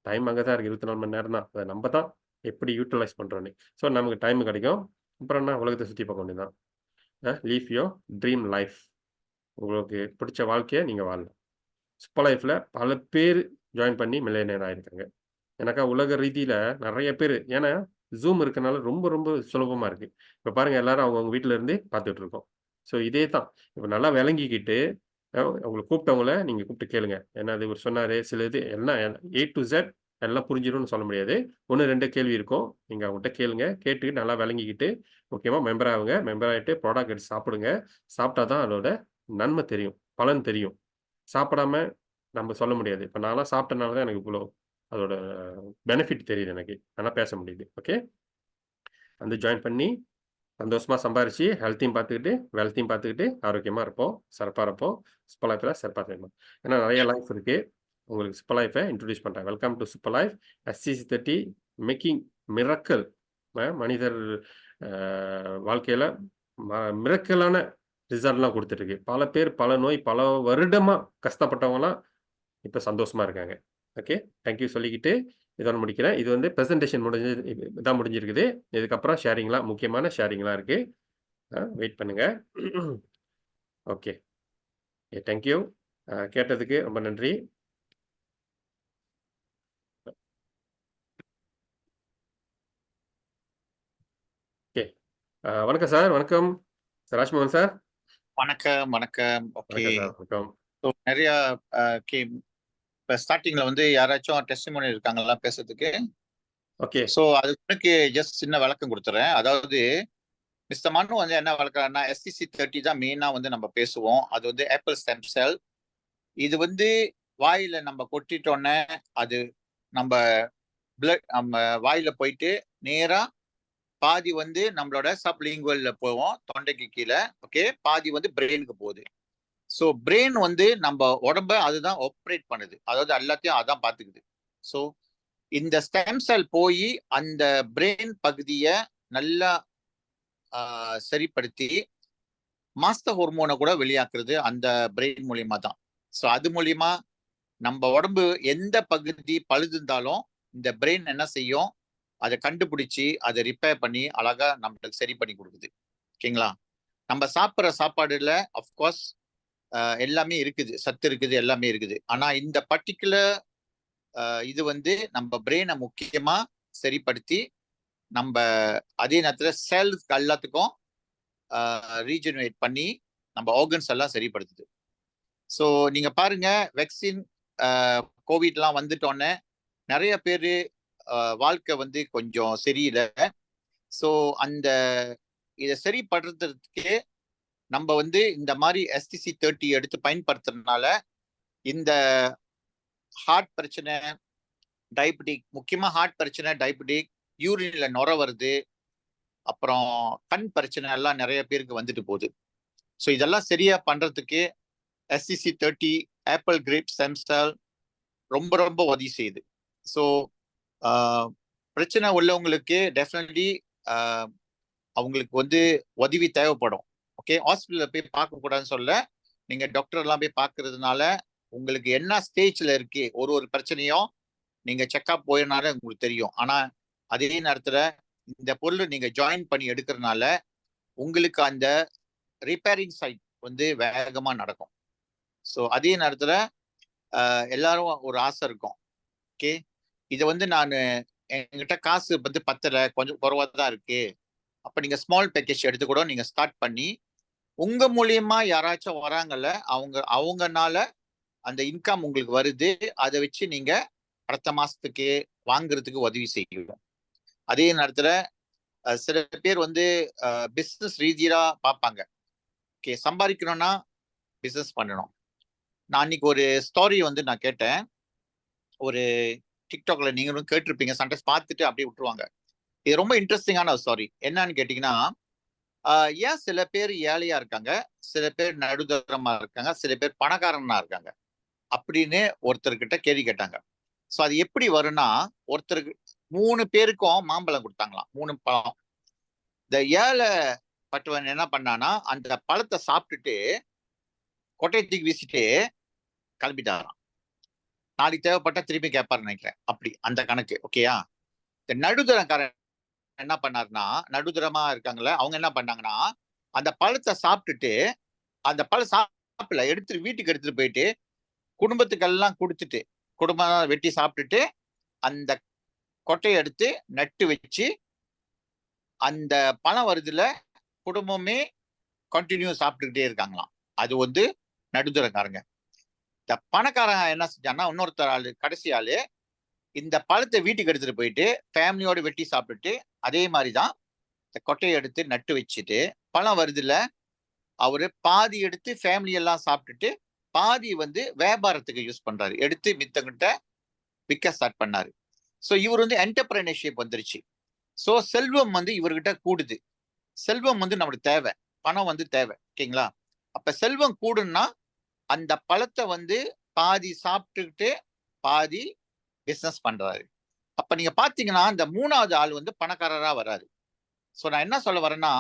டைம் அங்க தான் இருக்கு. 24 மணி நேரம் தான். அத நம்ப தான் எப்படி யூட்டிலைஸ் பண்றோம்ன்னு. ஸோ, நமக்கு டைம் கிடைக்கும். அப்புறம் என்ன உலகத்த சுத்தி பார்க்க வேண்டியது தான். Leave your dream life. உங்களுக்கு பிடிச்ச வாழ்க்கைய நீங்க வாழலாம். சூப்பர் லைஃப்ல பல பேர் ஜாயின் பண்ணி மில்லியனர் ஆயிருக்காங்க. எனக்கா உலக ரீதியில நெறைய பேரு ஏன்னா, Zoom இருக்கனால ரொம்ப, ரொம்ப சுலபமா இருக்கு. இப்ப பாருங்க எல்லாரும் அவங்கவங்க வீட்ல இருந்தே பார்த்துட்டு இருக்கோம். ஸோ இதே தான். இப்ப நல்லா விளங்கிக்கிட்டு, உங்கள கூப்பிட்டவங்கள நீங்க கூப்பிட்டு கேளுங்க. ஏன்னா அது இவரு சொன்னாரு, சில இது எல்லாம் ஏ டூ இசட் எல்லாம் புரிஞ்சிரும்னு சொல்ல முடியாது. 1, 2 கேள்வி இருக்கும். நீங்க அவங்கட்ட கேளுங்க. கேட்டு நல்லா விளங்கிக்கிட்டு, முக்கியமா மெம்பர் ஆவுங்க. மெம்பர் ஆயிட்டு ப்ராடக்ட் எடுத்து சாப்பிடுங்க. சாப்பிட்டா தான் அதோட நன்மை தெரியும். பலன் தெரியும். சாப்பிடாம நம்ம சொல்ல முடியாது. இப்ப நான்லாம் சாப்பிட்டனால தான் எனக்கு இவ்ளோ அதோட பெனிஃபிட் தெரியுது எனக்கு. நல்லா பேச முடியுது. ஓகே. வந்து ஜாயின் பண்ணி சந்தோஷமா சம்பாரிச்சு, ஹெல்த்தையும் பார்த்துக்கிட்டு, வெல்த்தையும் பார்த்துக்கிட்டு, ஆரோக்கியமா இருப்போம். சிறப்பா இருப்போம். சூப்பர் லைஃப்ல சிறப்பா செய்யணும். ஏன்னா நெறைய லைஃப் இருக்கு. உங்களுக்கு சூப்பர் லைஃப்ப இன்ட்ரோடியூஸ் பண்றேன். Welcome to super life. SCC30 making miracle. மனிதர் அ வாழ்க்கையில மிரக்கிளான ரிசல்ட்லாம் குடுத்துட்டு இருக்கு. பல பேர் பல நோய் பல வருடமா கஷ்டப்பட்டவங்கலாம் இப்ப சந்தோஷமா இருக்காங்க. ஓகே. தேங்க் யூ சொல்லிக்கிட்டு, இதோட முடிக்கிறேன். இது வந்து பிரசன்டேஷன் இதான் முடிஞ்சிருக்குது. இதுக்கப்புறம் ஷேரிங்லாம் முக்கியமான ஷேரிங்லாம் இருக்கு. வெயிட் பண்ணுங்க. ஓகே. Thank you. கேட்டதுக்கு ரொம்ப நன்றி. ஓகே. வணக்கம் சார். வணக்கம். ராஜ்மோகன் சார். வணக்கம், வணக்கம். ஓகே. வணக்கம் சார். வணக்கம். ஸோ நெறைய அ கே இப்ப ஸ்டார்ட்டிங்ல வந்து யாராச்சும் டெஸ்டிமோனி இருக்காங்களா பேசுறதுக்கு? ஓகே. ஸோ அதுக்கு ஜஸ்ட் சின்ன விளக்கம் குடுத்துர்றேன். அதாவது மிஸ்டர் மனு வந்து என்ன விளக்குறாருன்னா, SCC30 தான் மெயினா வந்து நம்ம பேசுவோம். அது வந்து ஆப்பிள் ஸ்டெம் செல். இது வந்து வாயில நம்ம கொட்டிட்டோன்னே, அது நம்ப நம்ம வாயில போயிட்டு நேரா பாதி வந்து நம்மளோட சப்லிங்குவல்ல போவோம், தொண்டைக்கு கீழ. ஓகே. பாதி வந்து பிரெயினுக்கு போகுது. ஸோ பிரெயின் வந்து நம்ம உடம்ப அதுதான் ஆப்பரேட் பண்ணுது. அதாவது எல்லாத்தையும் அதான் பார்த்துக்குது. ஸோ இந்த ஸ்டெம் செல் போய் அந்த பிரெயின் பகுதிய நல்லா சரிப்படுத்தி மாஸ்டர் ஹார்மோனை கூட வெளியாக்குறது அந்த பிரெயின் மூலியமா தான். ஸோ அது மூலியமா நம்ம உடம்பு எந்த பகுதி பழுதுந்தாலும் இந்த பிரெயின் என்ன செய்யும், அதை கண்டுபிடிச்சு அதை ரிப்பேர் பண்ணி அழகா நம்மளுக்கு சரி பண்ணி கொடுக்குது. ஓகேங்களா? நம்ம சாப்பிட்ற சாப்பாடுல அஃப்கோர்ஸ் எல்லாமே இருக்குது, சத்து இருக்குது, எல்லாமே இருக்குது. ஆனா இந்த பர்டிகுலர் இது வந்து நம்ம பிரெயினை முக்கியமா சரிப்படுத்தி நம்ம அதே நேரத்துல செல்ஸ் எல்லாத்துக்கும் ரீஜெனரேட் பண்ணி நம்ம ஆர்கன்ஸ் எல்லாம் சரிப்படுத்துது. ஸோ நீங்க பாருங்க, வேக்சின் கோவிட்லாம் வந்துட்டோன்னே நிறைய பேரு வாழ்க்கை வந்து கொஞ்சம் சரியில்லை. ஸோ அந்த இதை சரிப்படுறதுக்கு நம்ம வந்து இந்த மாதிரி SCC30 எடுத்து பயன்படுத்துறதுனால இந்த ஹார்ட் பிரச்சனை, டயபெட்டிக், முக்கியமா ஹார்ட் பிரச்சனை, டயபெட்டிக், யூரின்ல நுர வருது, அப்புறம் கண் பிரச்சனை எல்லாம் நிறைய பேருக்கு வந்துட்டு போகுது. ஸோ இதெல்லாம் சரியா பண்றதுக்கு SCC30 apple grape stem cell ரொம்ப ரொம்ப உதவி செய்யுது. ஸோ பிரச்சனை உள்ளவங்களுக்கு டெஃபினெட்லி அவங்களுக்கு வந்து உதவி தேவைப்படும். ஓகே. ஹாஸ்பிட்டலில் போய் பார்க்கக்கூடாதுன்னு சொல்ல, நீங்க டாக்டர் எல்லாம் போய் பார்க்கறதுனால உங்களுக்கு என்ன ஸ்டேஜ்ல இருக்கு ஒரு பிரச்சனையும் நீங்க செக்அப் போயினால உங்களுக்கு தெரியும். ஆனா அதே நேரத்துல இந்த பொருள் நீங்க ஜாயின் பண்ணி எடுக்கிறதுனால உங்களுக்கு அந்த ரிப்பேரிங் சைட் வந்து வேகமா நடக்கும். ஸோ அதே நேரத்துல எல்லாரும் ஒரு ஆசை இருக்கும். ஓகே. இதை வந்து நான் என்கிட்ட காசு வந்து பத்தல, கொஞ்சம் குறைவா தான் இருக்கு. அப்ப நீங்க ஸ்மால் பேக்கேஜ் எடுத்து கூட நீங்க ஸ்டார்ட் பண்ணி உங்க மூலியமா யாராச்சும் வராங்கல்ல, அவங்கனால அந்த இன்கம் உங்களுக்கு வருது. அதை வச்சு நீங்க அடுத்த மாசத்துக்கு வாங்குறதுக்கு உதவி செய்யும். அதே நேரத்துல சில பேர் வந்து பிசினஸ் ரீதியா பார்ப்பாங்க. ஓகே. சம்பாதிக்கணும்னா பிசினஸ் பண்ணணும். நான் அன்னைக்கு ஒரு ஸ்டோரி வந்து நான் கேட்டேன். ஒரு டிக்டாக்ல நீங்களும் கேட்டிருப்பீங்க. சம்டைம்ஸ் பார்த்துட்டு அப்படியே விட்டுருவாங்க. இது ரொம்ப இன்ட்ரெஸ்டிங்கான ஒரு ஸ்டோரி. என்னன்னு கேட்டீங்கன்னா, ஏன் சில பேர் ஏழையா இருக்காங்க, சில பேர் நடுத்தரமா இருக்காங்க, சில பேர் பணக்காரனா இருக்காங்க அப்படின்னு ஒருத்தர்கிட்ட கேள்வி கேட்டாங்க. சோ அது எப்படி வரும்னா, ஒருத்தருக்கு 3 பேருக்கும் மாம்பழம் குடுத்தாங்களாம். 3 பழம். இந்த ஏழை பட்டவன் என்ன பண்ணான்னா, அந்த பழத்த சாப்பிட்டுட்டு, கொட்டைய தூக்கி வீசிட்டு கிளம்பிட்டாராம். நாளைக்கு தேவைப்பட்டா திருப்பி கேட்பாருன்னு நெனைக்கிறேன். அப்படி அந்த கணக்கு. ஓகேயா? இந்த நடுத்தரக்காரன் என்ன பண்ணாருன்னா, நடுத்தரமா இருக்காங்கல்ல, அவங்க என்ன பண்ணாங்கன்னா, அந்த பழத்த சாப்பிட்டுட்டு, அந்த பழம் சாப்பிடல. வீட்டுக்கு எடுத்துட்டு போயிட்டு, குடும்பத்துக்கெல்லாம் குடுத்துட்டு, குடும்பம் வெட்டி சாப்பிட்டுட்டு, அந்த கொட்டைய எடுத்து நட்டு வச்சு, அந்த பழம் வருதுல்ல, குடும்பமே கன்டின்யூ சாப்பிட்டுக்கிட்டே இருக்காங்களாம். அது வந்து நடுத்தரக்காரங்க. இந்த பணக்காரன் என்ன செஞ்சான்னா, இன்னொருத்தர் ஆளு, கடைசி ஆளு, இந்த பழத்த வீட்டுக்கு எடுத்துட்டு போயிட்டு, ஃபேமிலியோட வெட்டி சாப்பிட்டுட்டு, அதே மாரி தான் இந்த கொட்டைய எடுத்து நட்டு வச்சுட்டு, பழம் வருதுல்ல, அவரு பாதி எடுத்து ஃபேமிலி எல்லாம் சாப்பிட்டுட்டு, பாதி வந்து வியாபாரத்துக்கு யூஸ் பண்றாரு. எடுத்து மித்தவங்கிட்ட விக்க ஸ்டார்ட் பண்ணாரு. சோ இவர் வந்து என்டர்பிரினர்ஷிப் வந்துருச்சு. சோ செல்வம் வந்து இவர்கிட்ட கூடுது. செல்வம் வந்து நம்மளுக்கு தேவை. பணம் வந்து தேவை. ஓகேங்களா? அப்ப செல்வம் கூடுன்னா, அந்த பழத்த வந்து பாதி சாப்பிட்டுக்கிட்டு, பாதி பிசினஸ் பண்றாரு. அப்ப நீங்க பார்த்தீங்கன்னா, இந்த 3வது ஆள் வந்து பணக்காரரா வராரு. சோ நான் என்ன சொல்ல வரேன்னா,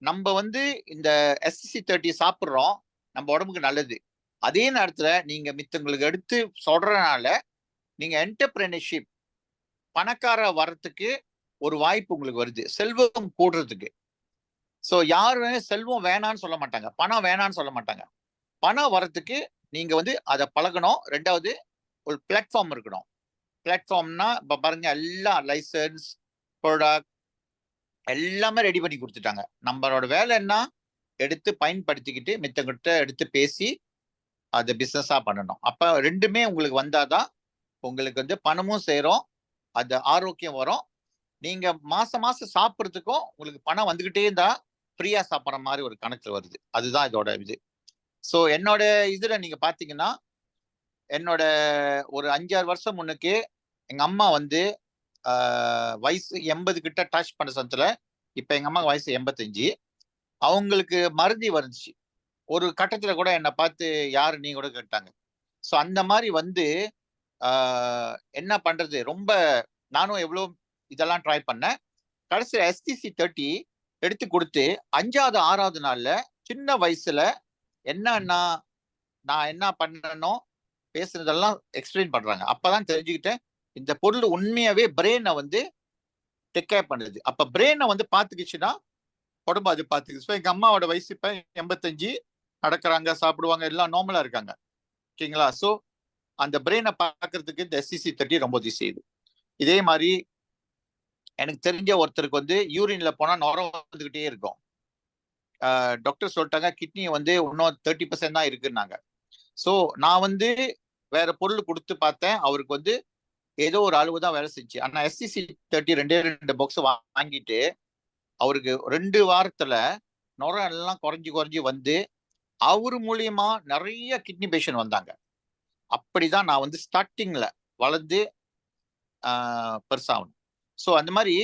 நம்ப வந்து இந்த SCC30 சாப்பிடுறோம். நம்ம உடம்புக்கு நல்லது. அதே நேரத்துல நீங்க மித்தவங்களுக்கு எடுத்து சொல்றனால, நீங்க என்டர்பிரினர்ஷிப் பணக்காரர் வர்றதுக்கு ஒரு வாய்ப்பு உங்களுக்கு வருது. செல்வம் கூடுறதுக்கு. சோ யாருமே செல்வம் வேணான்னு சொல்ல மாட்டாங்க. பணம் வேணான்னு சொல்ல மாட்டாங்க. பணம் வர்றதுக்கு நீங்க வந்து அத பழகணும். 2வது ஒரு பிளாட்ஃபார்ம் இருக்கணும். பிளாட்ஃபார்ம்னா இப்ப பாருங்க, எல்லாம் லைசென்ஸ், ப்ராடக்ட் எல்லாமே ரெடி பண்ணி குடுத்துட்டாங்க. நம்மளோட வேலை என்ன? எடுத்து பயன்படுத்திக்கிட்டு மித்தவங்ககிட்ட எடுத்து பேசி அத பிசினஸா பண்ணணும். அப்ப 2மே உங்களுக்கு வந்தா தான் உங்களுக்கு வந்து பணமும் சேரும். அது ஆரோக்கியம் வரும். நீங்க மாசம் மாசம் சாப்பிடுறதுக்கும் உங்களுக்கு பணம் வந்துகிட்டே இருந்தா ஃப்ரீயா சாப்பிடுற மாரி ஒரு கணக்குல வருது. அதுதான் இதோட இது. சோ என்னோட இதுல நீங்க பார்த்தீங்கன்னா, என்னோட ஒரு 5, 6 வருஷம் முன்னுக்கு எங்க அம்மா வந்து ஆ வயசு 80 கிட்ட டச் பண்ண சமயத்துல, இப்ப எங்க அம்மாக்கு வயசு 85. அவங்களுக்கு மறதி வந்துச்சு. ஒரு கட்டத்துல கூட என்ன பார்த்து யாரு நீ கூட கேட்டாங்க. சோ அந்த மாரி வந்து ஆ என்ன பண்றது? ரொம்ப நானும் எவ்ளோ இதெல்லாம் ட்ரை பண்ணேன். கடைசில STC30 எடுத்து குடுத்து 5வது, 6வது நாள்ல சின்ன வயசுல என்னன்னா நான் என்ன பண்ணனோ, பேசுனதெல்லாம் எக்ஸ்பிளைன் பண்றாங்க. அப்பதான் தெரிஞ்சுக்கிட்டேன், இந்த பொருள் உண்மையாவே பிரெயின வந்து டேக் கேர் பண்ணுது. அப்ப பிரெயின வந்து பாத்துக்கிச்சுன்னா, உடம்பு அது பாத்துக்குது. சோ எங்க அம்மாவோட வயசு இப்ப 85. நடக்குறாங்க, சாப்பிடுவாங்க, எல்லாம் நார்மலா இருக்காங்க. ஓகேங்களா? சோ அந்த பிரெயின பாக்குறதுக்கு இந்த SCC30 ரொம்ப உதவி செய்யுது. இதே மாரி எனக்கு தெரிஞ்ச ஒருத்தருக்கு வந்து யூரின்ல போனா நுரை வந்துகிட்டே இருக்கும். டாக்டர் சொல்ட்டாங்க, கிட்னி வந்து இன்னும் 30% தான் இருக்குன்னாங்க. சோ நான் வந்து வேற பொருள் குடுத்து பார்த்தேன். அவருக்கு வந்து ஏதோ ஒரு அளவு தான் வேலை செஞ்சுச்சு. ஆனா SCC30 2 பாக்ஸ் வாங்கிட்டு, அவருக்கு 2 வாரத்துல நுரை எல்லாம் குறைஞ்சு குறைஞ்சு வந்து, அவரு மூலியமா நெறைய கிட்னி பேஷண்ட் வந்தாங்க. அப்படிதான் நான் வந்து ஸ்டார்ட்டிங்ல வளர்ந்து பெருசாகணும். சோ அந்த மாரி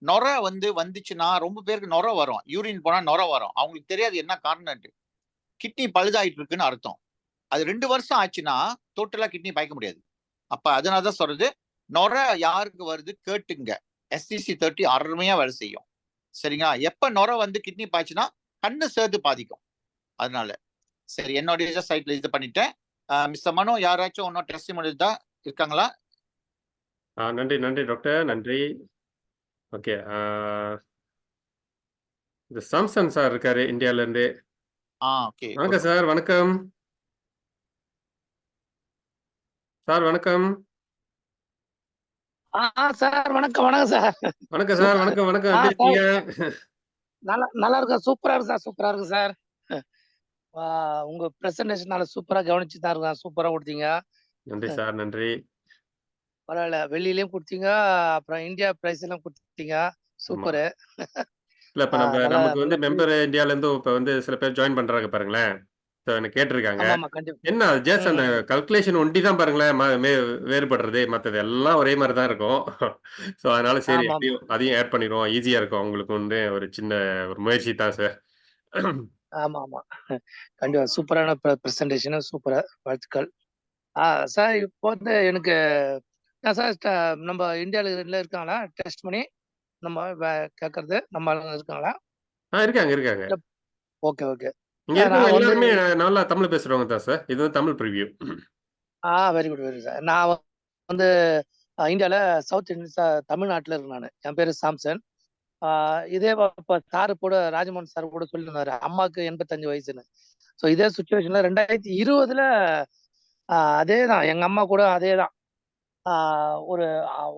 நொரை வந்து வந்துச்சுன்னா, ரொம்ப பேருக்கு நொரை வரும். யூரின் போனா நொரை வரும். அவங்களுக்கு தெரியாது என்ன காரணம்ன்ட்டு. கிட்னி பழுதாயிட்டு இருக்குன்னு அர்த்தம். அது 2 வருஷம் ஆச்சுன்னா, டோட்டலா கிட்னி பாய்க்க முடியாது. அப்ப அதனால தான் சொல்றது, நொரை யாருக்கு வருது கேட்டுங்க. SCC30 அருமையா வேலை செய்யும். சரிங்களா? எப்ப நொரை வந்து கிட்னி பாய்ச்சுன்னா, கண்ணு சேர்த்து பாதிக்கும். அதனால. சரி, என்னுடைய சைட்ல இது பண்ணிட்டேன். மிஸ்டர் மனோ, யாராச்சும் இன்னும் டெஸ்டிமோனி இருந்தா இருக்காங்களா? நன்றி, நன்றி டாக்டர். நன்றி. ஓகே. இந்த சாம்சன் சார் இருக்காரு இந்தியால இருந்து. ஓகே. வணக்கம் சார். வணக்கம். சார் வணக்கம். சார் வணக்கம், வணக்கம் சார். வணக்கம் சார். வணக்கம், வணக்கம். எப்படி சார் இருக்கீங்க? நல்லா இருக்கேன். சூப்பரா இருக்கு சார், சூப்பரா இருக்கு சார். உங்க பிரசன்டேஷன் நல்லா சூப்பரா கவனிச்சு தான் இருக்கேன். சூப்பரா குடுத்தீங்க. நன்றி சார். நன்றி. பரவால்ல. வெளியிலயும் குடுத்தீங்க. அப்புறம் இந்தியா பிரைஸ் எல்லாம் குடுத்தீங்க. ஆமா. சூப்பரு. இல்ல இப்ப நல்லா நமக்கு வந்து நல்லா மெம்பர் இந்தியால இருந்தும் இப்ப வந்து சில பேர் ஜாயின் பண்றாங்க பாருங்களேன். எனக்கு கேட்டிருக்காங்க. ஆமா, ஆமா. கண்டிப்பா. என்ன அது ஜஸ்ட் அந்த ம். கால்குலேஷன் ஒண்டி தான் பாருங்களேன் வேறுபடுறது. மத்தது எல்லாம் ஒரே மாரி தான் இருக்கும். ஸோ அதனால சரி ஆமா, ஆமா. அதையும் ஆட் பண்ணிருவோம். ஈஸியா இருக்கும் அவங்களுக்கு வந்து ஒரு சின்ன ஒரு முயற்சி தான் சார். ஆமா, ஆமா. கண்டிப்பா. சூப்பரான பிரசன்டேஷன். சூப்பரா. வாழ்த்துக்கள். ஆ சார் இப்போ வந்து எனக்கு சார் நம்ம இந்தியால இருக்காங்களா? டெஸ்ட் பண்ணி நம்ம கேட்கறது நம்ம ஆளுங்க இருக்காங்களா? இருக்காங்க, இருக்காங்க. இல்ல ஓகே, ஓகே. இங்க சார் இருக்கவங்க நான் வந்து எல்லாருமே நல்லா தமிழ் பேசுறவங்க தான் சார். இது வந்து Tamil preview. Very good, very good sir. நான் வந்து இந்தியால சவுத் இந்தியன் தமிழ்நாட்டுல இருக்கேன் நானு. என் பேரு சாம்சன். ஆ இதே இப்ப சார் கூட ராஜமோகன் சார் கூட சொல்லியிருந்தாரு. அம்மாவுக்கு 85 வயசுன்னு. ஸோ இதே சிச்சுவேஷன்ல 2020ல அதேதான். எங்க அம்மா கூட அதேதான். ஆ ஒரு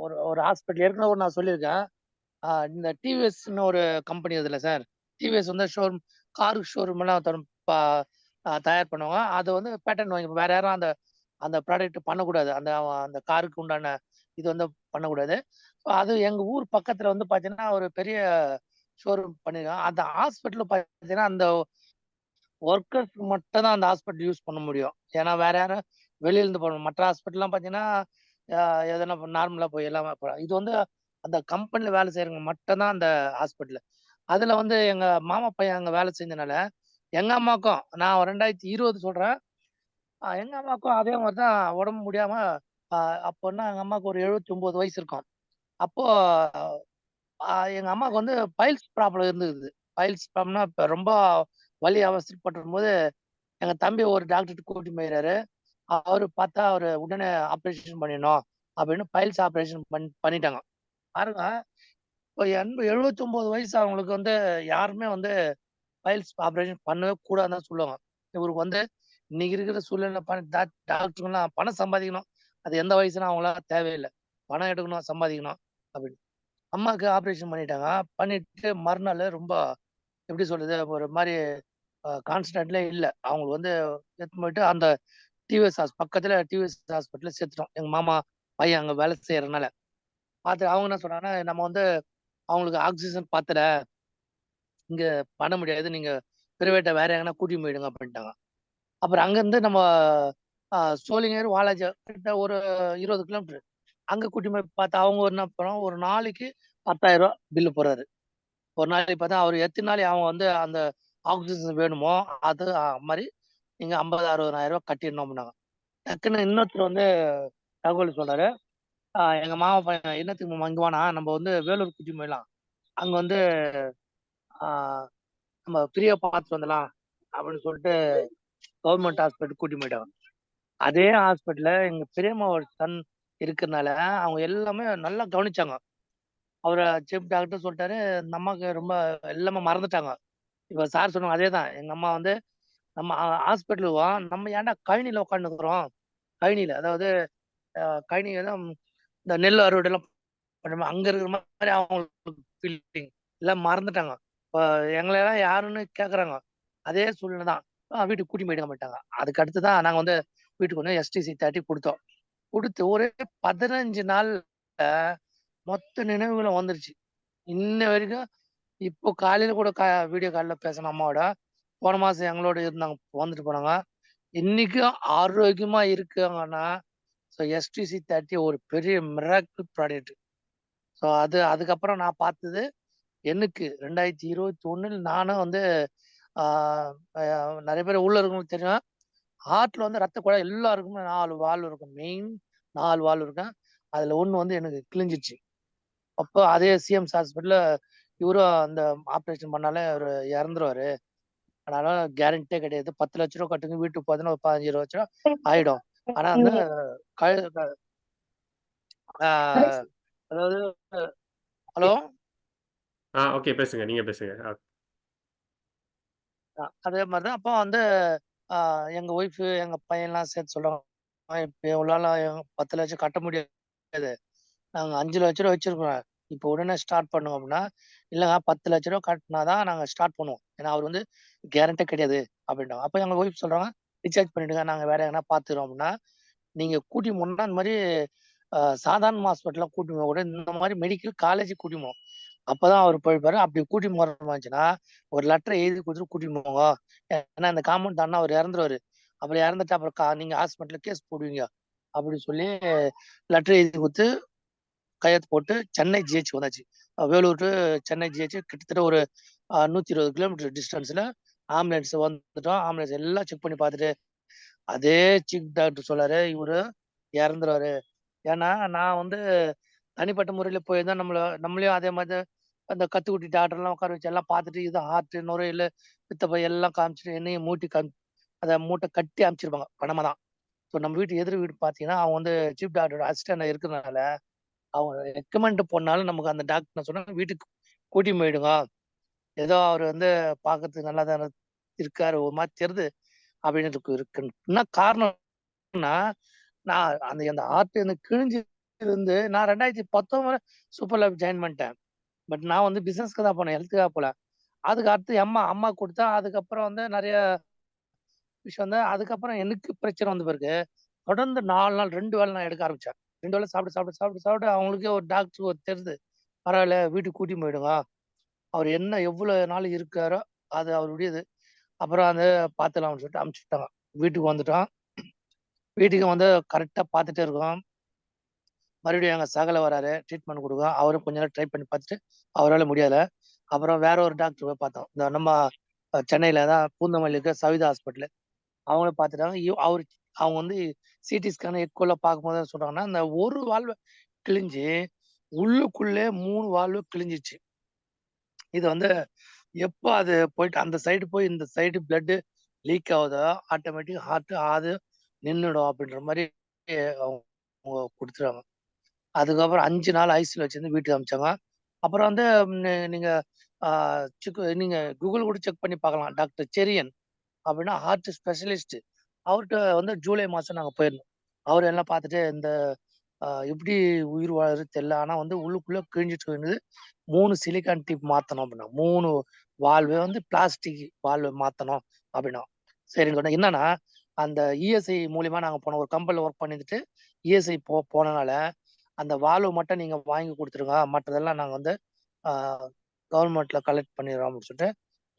ஒரு ஒரு ஹாஸ்பிட்டல் ஏற்கனவே நான் சொல்லியிருக்கேன். இந்த டிவிஎஸ்ன்னு ஒரு கம்பெனி இருக்குல்ல சார். டிவிஎஸ் வந்து கார் ஷோரூம்லாம் தயார் பண்ணுவாங்க. அத வந்து பேட்டர்ன் வாங்கி வேற யாரும் அந்த அந்த ப்ராடக்ட் பண்ணக்கூடாது. அந்த அந்த காருக்கு உண்டான இது வந்து பண்ணக்கூடாது. அது எங்க ஊர் பக்கத்துல வந்து பார்த்தீங்கன்னா, ஒரு பெரிய ஷோரூம் பண்ணியிருக்காங்க. அந்த ஹாஸ்பிட்டல்ல பார்த்தீங்கன்னா, அந்த ஒர்க்கர்ஸ்க்கு மட்டும் தான் அந்த ஹாஸ்பிட்டல் யூஸ் பண்ண முடியும். ஏன்னா வேற யாரும் வெளியில இருந்து போணும். மற்ற ஹாஸ்பிட்டல்லாம் பார்த்தீங்கன்னா, அ எதனா நார்மலா போய் எல்லாம் இது வந்து அந்த கம்பெனில வேலை செய்றவங்க மட்டும் தான் அந்த ஹாஸ்பிட்டலு. அதுல வந்து எங்க மாமா பையன் அங்க வேலை செஞ்சனால, எங்க அம்மாக்கும் நான் 2020 சொல்றேன். எங்க அம்மாவுக்கும் அதே மாரி தான் உடம்பு முடியாம, அ அப்போன்னா எங்க அம்மாவுக்கு ஒரு 79 வயசு இருக்கும். அப்போ எங்க அம்மாவுக்கு வந்து பைல்ஸ் ப்ராப்ளம் இருந்தது. பைல்ஸ் ப்ராப்ளம்னா இப்ப ரொம்ப வலி அவஸ்தைப்பட்டுருக்கும்போது, எங்க தம்பி ஒரு டாக்டர்ட்ட கூட்டிட்டு போயிறாரு. அவரு பார்த்தா அவரு உடனே ஆப்பரேஷன் பண்ணிடணும் அப்படின்னு பைல்ஸ் ஆப்பரேஷன் பண்ணிட்டாங்க. பாருங்க, இப்போ 79 வயசு அவங்களுக்கு வந்து யாருமே வந்து பைல்ஸ் ஆப்பரேஷன் பண்ணவே கூடாதுன்னு தான் சொல்லுவாங்க. இவருக்கு வந்து இன்னைக்கு இருக்கிற சூழ்நிலை டாக்டருங்கலாம் பணம் சம்பாதிக்கணும். அது எந்த வயசுனா அவங்களாம் தேவையில்ல. பணம் எடுக்கணும், சம்பாதிக்கணும் அப்படின்னு. அம்மாவுக்கு ஆப்பரேஷன் பண்ணிட்டாங்க. பண்ணிட்டு மறுநாள் ரொம்ப எப்படி சொல்றது? ஒரு மாரி கான்ஸ்டன்ட்லே இல்ல. அவங்களுக்கு வந்து எடுத்துன்னு போயிட்டு அந்த பக்கத்துல டிவிஎஸ் ஹாஸ்பிட்டல்ல சேர்த்துட்டோம். எங்க மாமா பையன் அங்க வேலை செய்யறனால. பார்த்து அவங்க என்ன சொன்னாங்கன்னா, நம்ம வந்து அவங்களுக்கு ஆக்ஸிஜன் பத்தல. இங்க பண்ண முடியாது. நீங்க பிரைவேட்டா வேற எங்கனா கூட்டிட்டு போயிடுங்க அப்படின்ட்டாங்க. அப்புறம் அங்கருந்து நம்ம சோளிங்கர், வாலாஜா கிட்ட ஒரு 20 கிலோமீட்டர். அங்க கூட்டிட்டு போய் பார்த்தா அவங்க என்ன பண்ணோம், ஒரு நாளைக்கு ரூ. 10,000 பில்லு போடுறாரு. ஒரு நாளைக்கு பார்த்தா அவரு எத்தன நாள் அவங்க வந்து அந்த ஆக்ஸிஜன் வேணுமோ, அது மாரி நீங்க 50,000 60,000 கட்டிடணும் அப்படின்னாங்க. டக்குன்னு இன்னொருத்தர் வந்து தகவல் சொல்றாரு. எங்க மாமா பையன் "என்னத்துக்கு மாமா இங்க வேணாம். நம்ம வந்து வேலூர் கூட்டிட்டு போயிடலாம். அங்க வந்து ஆ நம்ம ஃப்ரீயா பார்த்துட்டு வந்துடலாம்." அப்படின்னு சொல்லிட்டு கவர்மெண்ட் ஹாஸ்பிட்டல் கூட்டிட்டு போயிட்டாங்க. அதே ஹாஸ்பிட்டல்ல எங்க பெரியம்மாவோட சன் இருக்கறனால, அவங்க எல்லாமே நல்லா கவனிச்சாங்க. அவர சீஃப் டாக்டர் சொல்ட்டாரு, "இந்த அம்மாக்கு ரொம்ப எல்லாமே மறந்துட்டாங்க." இப்ப சார் சொன்னாங்க அதேதான். எங்க அம்மா வந்து நம்ம ஹாஸ்பிட்டலுவோம், நம்ம ஏன்டா கழனில உட்காந்துருக்கிறோம். கழனில அதாவது கழனி தான் இந்த நெல் அறுவடைலாம் பண்ணுவோம். அங்க இருக்கிற மாரி அவங்களுக்கு ஃபீலிங். எல்லாம் மறந்துட்டாங்க. இப்ப எங்களயெல்லாம் யாருன்னு கேட்கறாங்க. அதே சூழ்நிலை தான். வீட்டுக்கு கூட்டிட்டு போயிட மாட்டாங்க. அதுக்கு அடுத்து தான் நாங்க வந்து வீட்டுக்கு வந்து எஸ்டிசி 30 குடுத்தோம். குடுத்து ஒரு 15 நாள்ல மொத்த நினைவுகளும் வந்துருச்சு. இன்ன வரைக்கும் இப்போ காலையில கூட வீடியோ கால்ல பேசினேன் அம்மாவோட. போன மாசம் எங்களோட இருந்தாங்க. வந்துட்டு போனாங்க. இன்னைக்கும் ஆரோக்கியமா இருக்காங்கன்னா, ஸோ எஸ்டிசி 30 ஒரு பெரிய மிராக்கிள் ப்ராடக்ட். ஸோ அதுக்கப்புறம் நான் பார்த்தது எனக்கு 2021ல் நானும் வந்து ஆ அ நெறைய பேர் உள்ள இருக்கவங்களுக்கு தெரியும். ஹார்ட்ல வந்து ரத்த குழாய் எல்லாருக்குமே 4 வால்வு இருக்கும். மெயின் 4 வால்வு இருக்கும். அதுல 1 வந்து எனக்கு கிழிஞ்சிருச்சு. அப்போ அதே சிஎம்ஸ் ஹாஸ்பிட்டல்ல இவரும் அந்த ஆப்ரேஷன் பண்ணாலே அவரு இறந்துருவாரு. அதனால கேரண்டியே கிடையாது. ரூ. 10,00,000 கட்டுங்க. வீட்டுக்கு பார்த்தீங்கன்னா ஒரு 15, 20 லட்சம் ஆயிடும். ஆனா வந்து கழு க ஆ அதாவது ஹலோ? ஓகே பேசுங்க. நீங்க பேசுங்க. அதே மாரி தான். அப்போ வந்து அ எங்க ஒய்ஃபு, எங்க பையன்லாம் சேர்த்து சொல்றாங்க. இப்ப இவங்களால 10,00,000 கட்ட முடியாது. நாங்க ரூ. 5,00,000 வச்சிருக்கிறோம். இப்போ உடனே ஸ்டார்ட் பண்ணுங்க அப்டின்னா, இல்லங்க ரூ. 10,00,000 கட்டினா தான் நாங்க ஸ்டார்ட் பண்ணுவோம். ஏன்னா அவரு வந்து கேரண்டே கிடையாது அப்டின்ட்டாங்க. அப்ப எங்க ஒய்ஃப் சொல்றாங்க, "ரீசார்ஜ் பண்ணிடுங்க. நாங்க வேற எங்கனா பார்த்துக்குறோம்" அப்டின்னா, நீங்க கூட்டிட்டு போனா இந்த மாரி சாதாரண ஹாஸ்பிட்டல்லாம் கூட்டிட்டு போகக்கூடாது. இந்த மாரி மெடிக்கல் காலேஜுக்கு கூட்டிட்டு போணும். அப்பதான் அவர் போயிருப்பாரு. அப்படி கூட்டிட்டு போற மாதிரி இருந்துச்சுன்னா ஒரு லெட்டர் எழுதி கொடுத்துட்டு கூட்டிட்டு போங்க. ஏன்னா இந்த காம்பவுண்ட் தாண்டா அவர் இறந்துருவாரு. அப்படி இறந்துட்டு அப்புறம் நீங்க ஹாஸ்பிட்டல்ல கேஸ் போடுவீங்க அப்படின்னு சொல்லி லெட்டர் எழுதி கொடுத்து கையெழுத்து போட்டு சென்னை ஜிஹெச் வந்தாச்சு. வேலூர் டு சென்னை ஜிஹெச் கிட்டத்தட்ட ஒரு 120 கிலோமீட்டர் டிஸ்டன்ஸ்ல ஆம்புலன்ஸ் வந்துட்டோம். ஆம்புலன்ஸ் எல்லாம் செக் பண்ணி பார்த்துட்டு அதே சீஃப் டாக்டர் சொல்லாரு இவரு இறந்துருவாரு. ஏன்னா நான் வந்து தனிப்பட்ட முறையில போயிருந்தா நம்மளையும் அதே மாதிரி அந்த கத்துக்குட்டி டாக்டர் எல்லாம் உட்கார வச்சு எல்லாம் பார்த்துட்டு இது ஹார்ட் நுரையீரல் பித்தப்பை எல்லாம் காமிச்சிட்டு என்னையும் அதை மூட்டை கட்டி அமைச்சிருப்பாங்க பணமா தான். ஸோ நம்ம வீடு பார்த்தீங்கன்னா அவங்க வந்து சீஃப் டாக்டர் அசிஸ்டன்ட் இருக்கிறதுனால அவங்க ரெக்கமெண்ட் பண்ணாலும் நமக்கு அந்த டாக்டர் சொன்னா வீட்டுக்கு கூட்டி போயிடுங்க. ஏதோ அவர் வந்து பார்க்கறதுக்கு நல்லா தான் இருக்காரு ஒரு மாதிரி தெரியுது அப்படின்னு இருக்கு. என்ன காரணம்னா நான் அந்த ஆர்ட் எனக்கு கிழிஞ்சு இருந்து நான் 2019 சூப்பர் லைஃப் ஜாயின் பண்ணிட்டேன். பட் நான் வந்து பிசினஸ்க்கு தான் போனேன், ஹெல்த்துக்காக போல. அதுக்கு அடுத்து அம்மா கொடுத்தா அதுக்கப்புறம் வந்து நிறைய விஷயம் வந்து அதுக்கப்புறம் எனக்கு பிரச்சனை வந்த பிறகு தொடர்ந்து 4 நாள் 2 வேளை நான் எடுக்க ஆரம்பிச்சேன். 2 வேளை சாப்பிட்டு அவங்களுக்கே ஒரு டாக்டர் ஒரு தெரியுது. பரவாயில்ல வீட்டுக்கு கூட்டி போயிடுங்க. அவர் என்ன எவ்வளவு நாள் இருக்காரோ அது அவருடையது. அப்புறம் அந்த பார்த்துலாம்னு சொல்லிட்டு அனுப்பிச்சுட்டாங்க. வீட்டுக்கு வந்துட்டோம். வீட்டுக்கு வந்து கரெக்டா பார்த்துட்டே இருக்கோம். மறுபடியும் எங்க சகல வராரு ட்ரீட்மெண்ட் கொடுக்க. அவரும் கொஞ்ச நேரம் ட்ரை பண்ணி பார்த்துட்டு அவரால் முடியல. அப்புறம் வேற ஒரு டாக்டர் போய் பார்த்தோம். இந்த நம்ம சென்னையில தான் பூந்தமல்லி இருக்க சவிதா ஹாஸ்பிட்டல். அவங்கள பார்த்துட்டாங்க. அவங்க வந்து சிடி ஸ்கேன் எக்கோல பார்க்கும்போது சொல்றாங்கன்னா அந்த ஒரு வால்வு கிழிஞ்சு உள்ளுக்குள்ளே 3 வால்வு கிழிஞ்சிச்சு. இது வந்து எப்போ அது போயிட்டு அந்த சைடு போய் இந்த சைடு பிளட் லீக் ஆகுதோ ஆட்டோமேட்டிக் ஹார்ட் ஆது நின்றுடும் அப்படின்ற மாதிரி அவங்க கொடுத்துருவாங்க. அதுக்கப்புறம் 5 நாள் ஐசியூல வச்சிருந்து வீட்டுக்கு அனுப்பிச்சாங்க. அப்புறம் வந்து நீங்க நீங்க கூகுள் கூட செக் பண்ணி பார்க்கலாம். டாக்டர் செரியன் அப்படின்னா ஹார்ட் ஸ்பெஷலிஸ்ட். அவர்கிட்ட வந்து ஜூலை மாசம் நாங்க போயிருந்தோம். அவர் எல்லாம் பார்த்துட்டு இந்த எப்படி உயிர் வாழறது தெரியல. ஆனா வந்து உள்ளுக்குள்ள கிழிஞ்சிட்டு இருந்தது. 3 சிலிக்கான் டியூப் மாத்தணும் அப்படின்னா 3 வால்வு வந்து பிளாஸ்டிக் வால்வு மாத்தணும் அப்படின்னா சரின்னு சொன்னேன். என்னன்னா அந்த இஎஸ்ஐ மூலியமா நாங்க போனோம். ஒரு கம்பெனில ஒர்க் பண்ணிட்டு இஎஸ்ஐ போனனால அந்த வால்வு மட்டும் நீங்க வாங்கி கொடுத்துருங்க. மற்றதெல்லாம் நாங்க வந்து கவர்மெண்ட்ல கலெக்ட் பண்ணிடுறோம் அப்படின்னு சொல்லிட்டு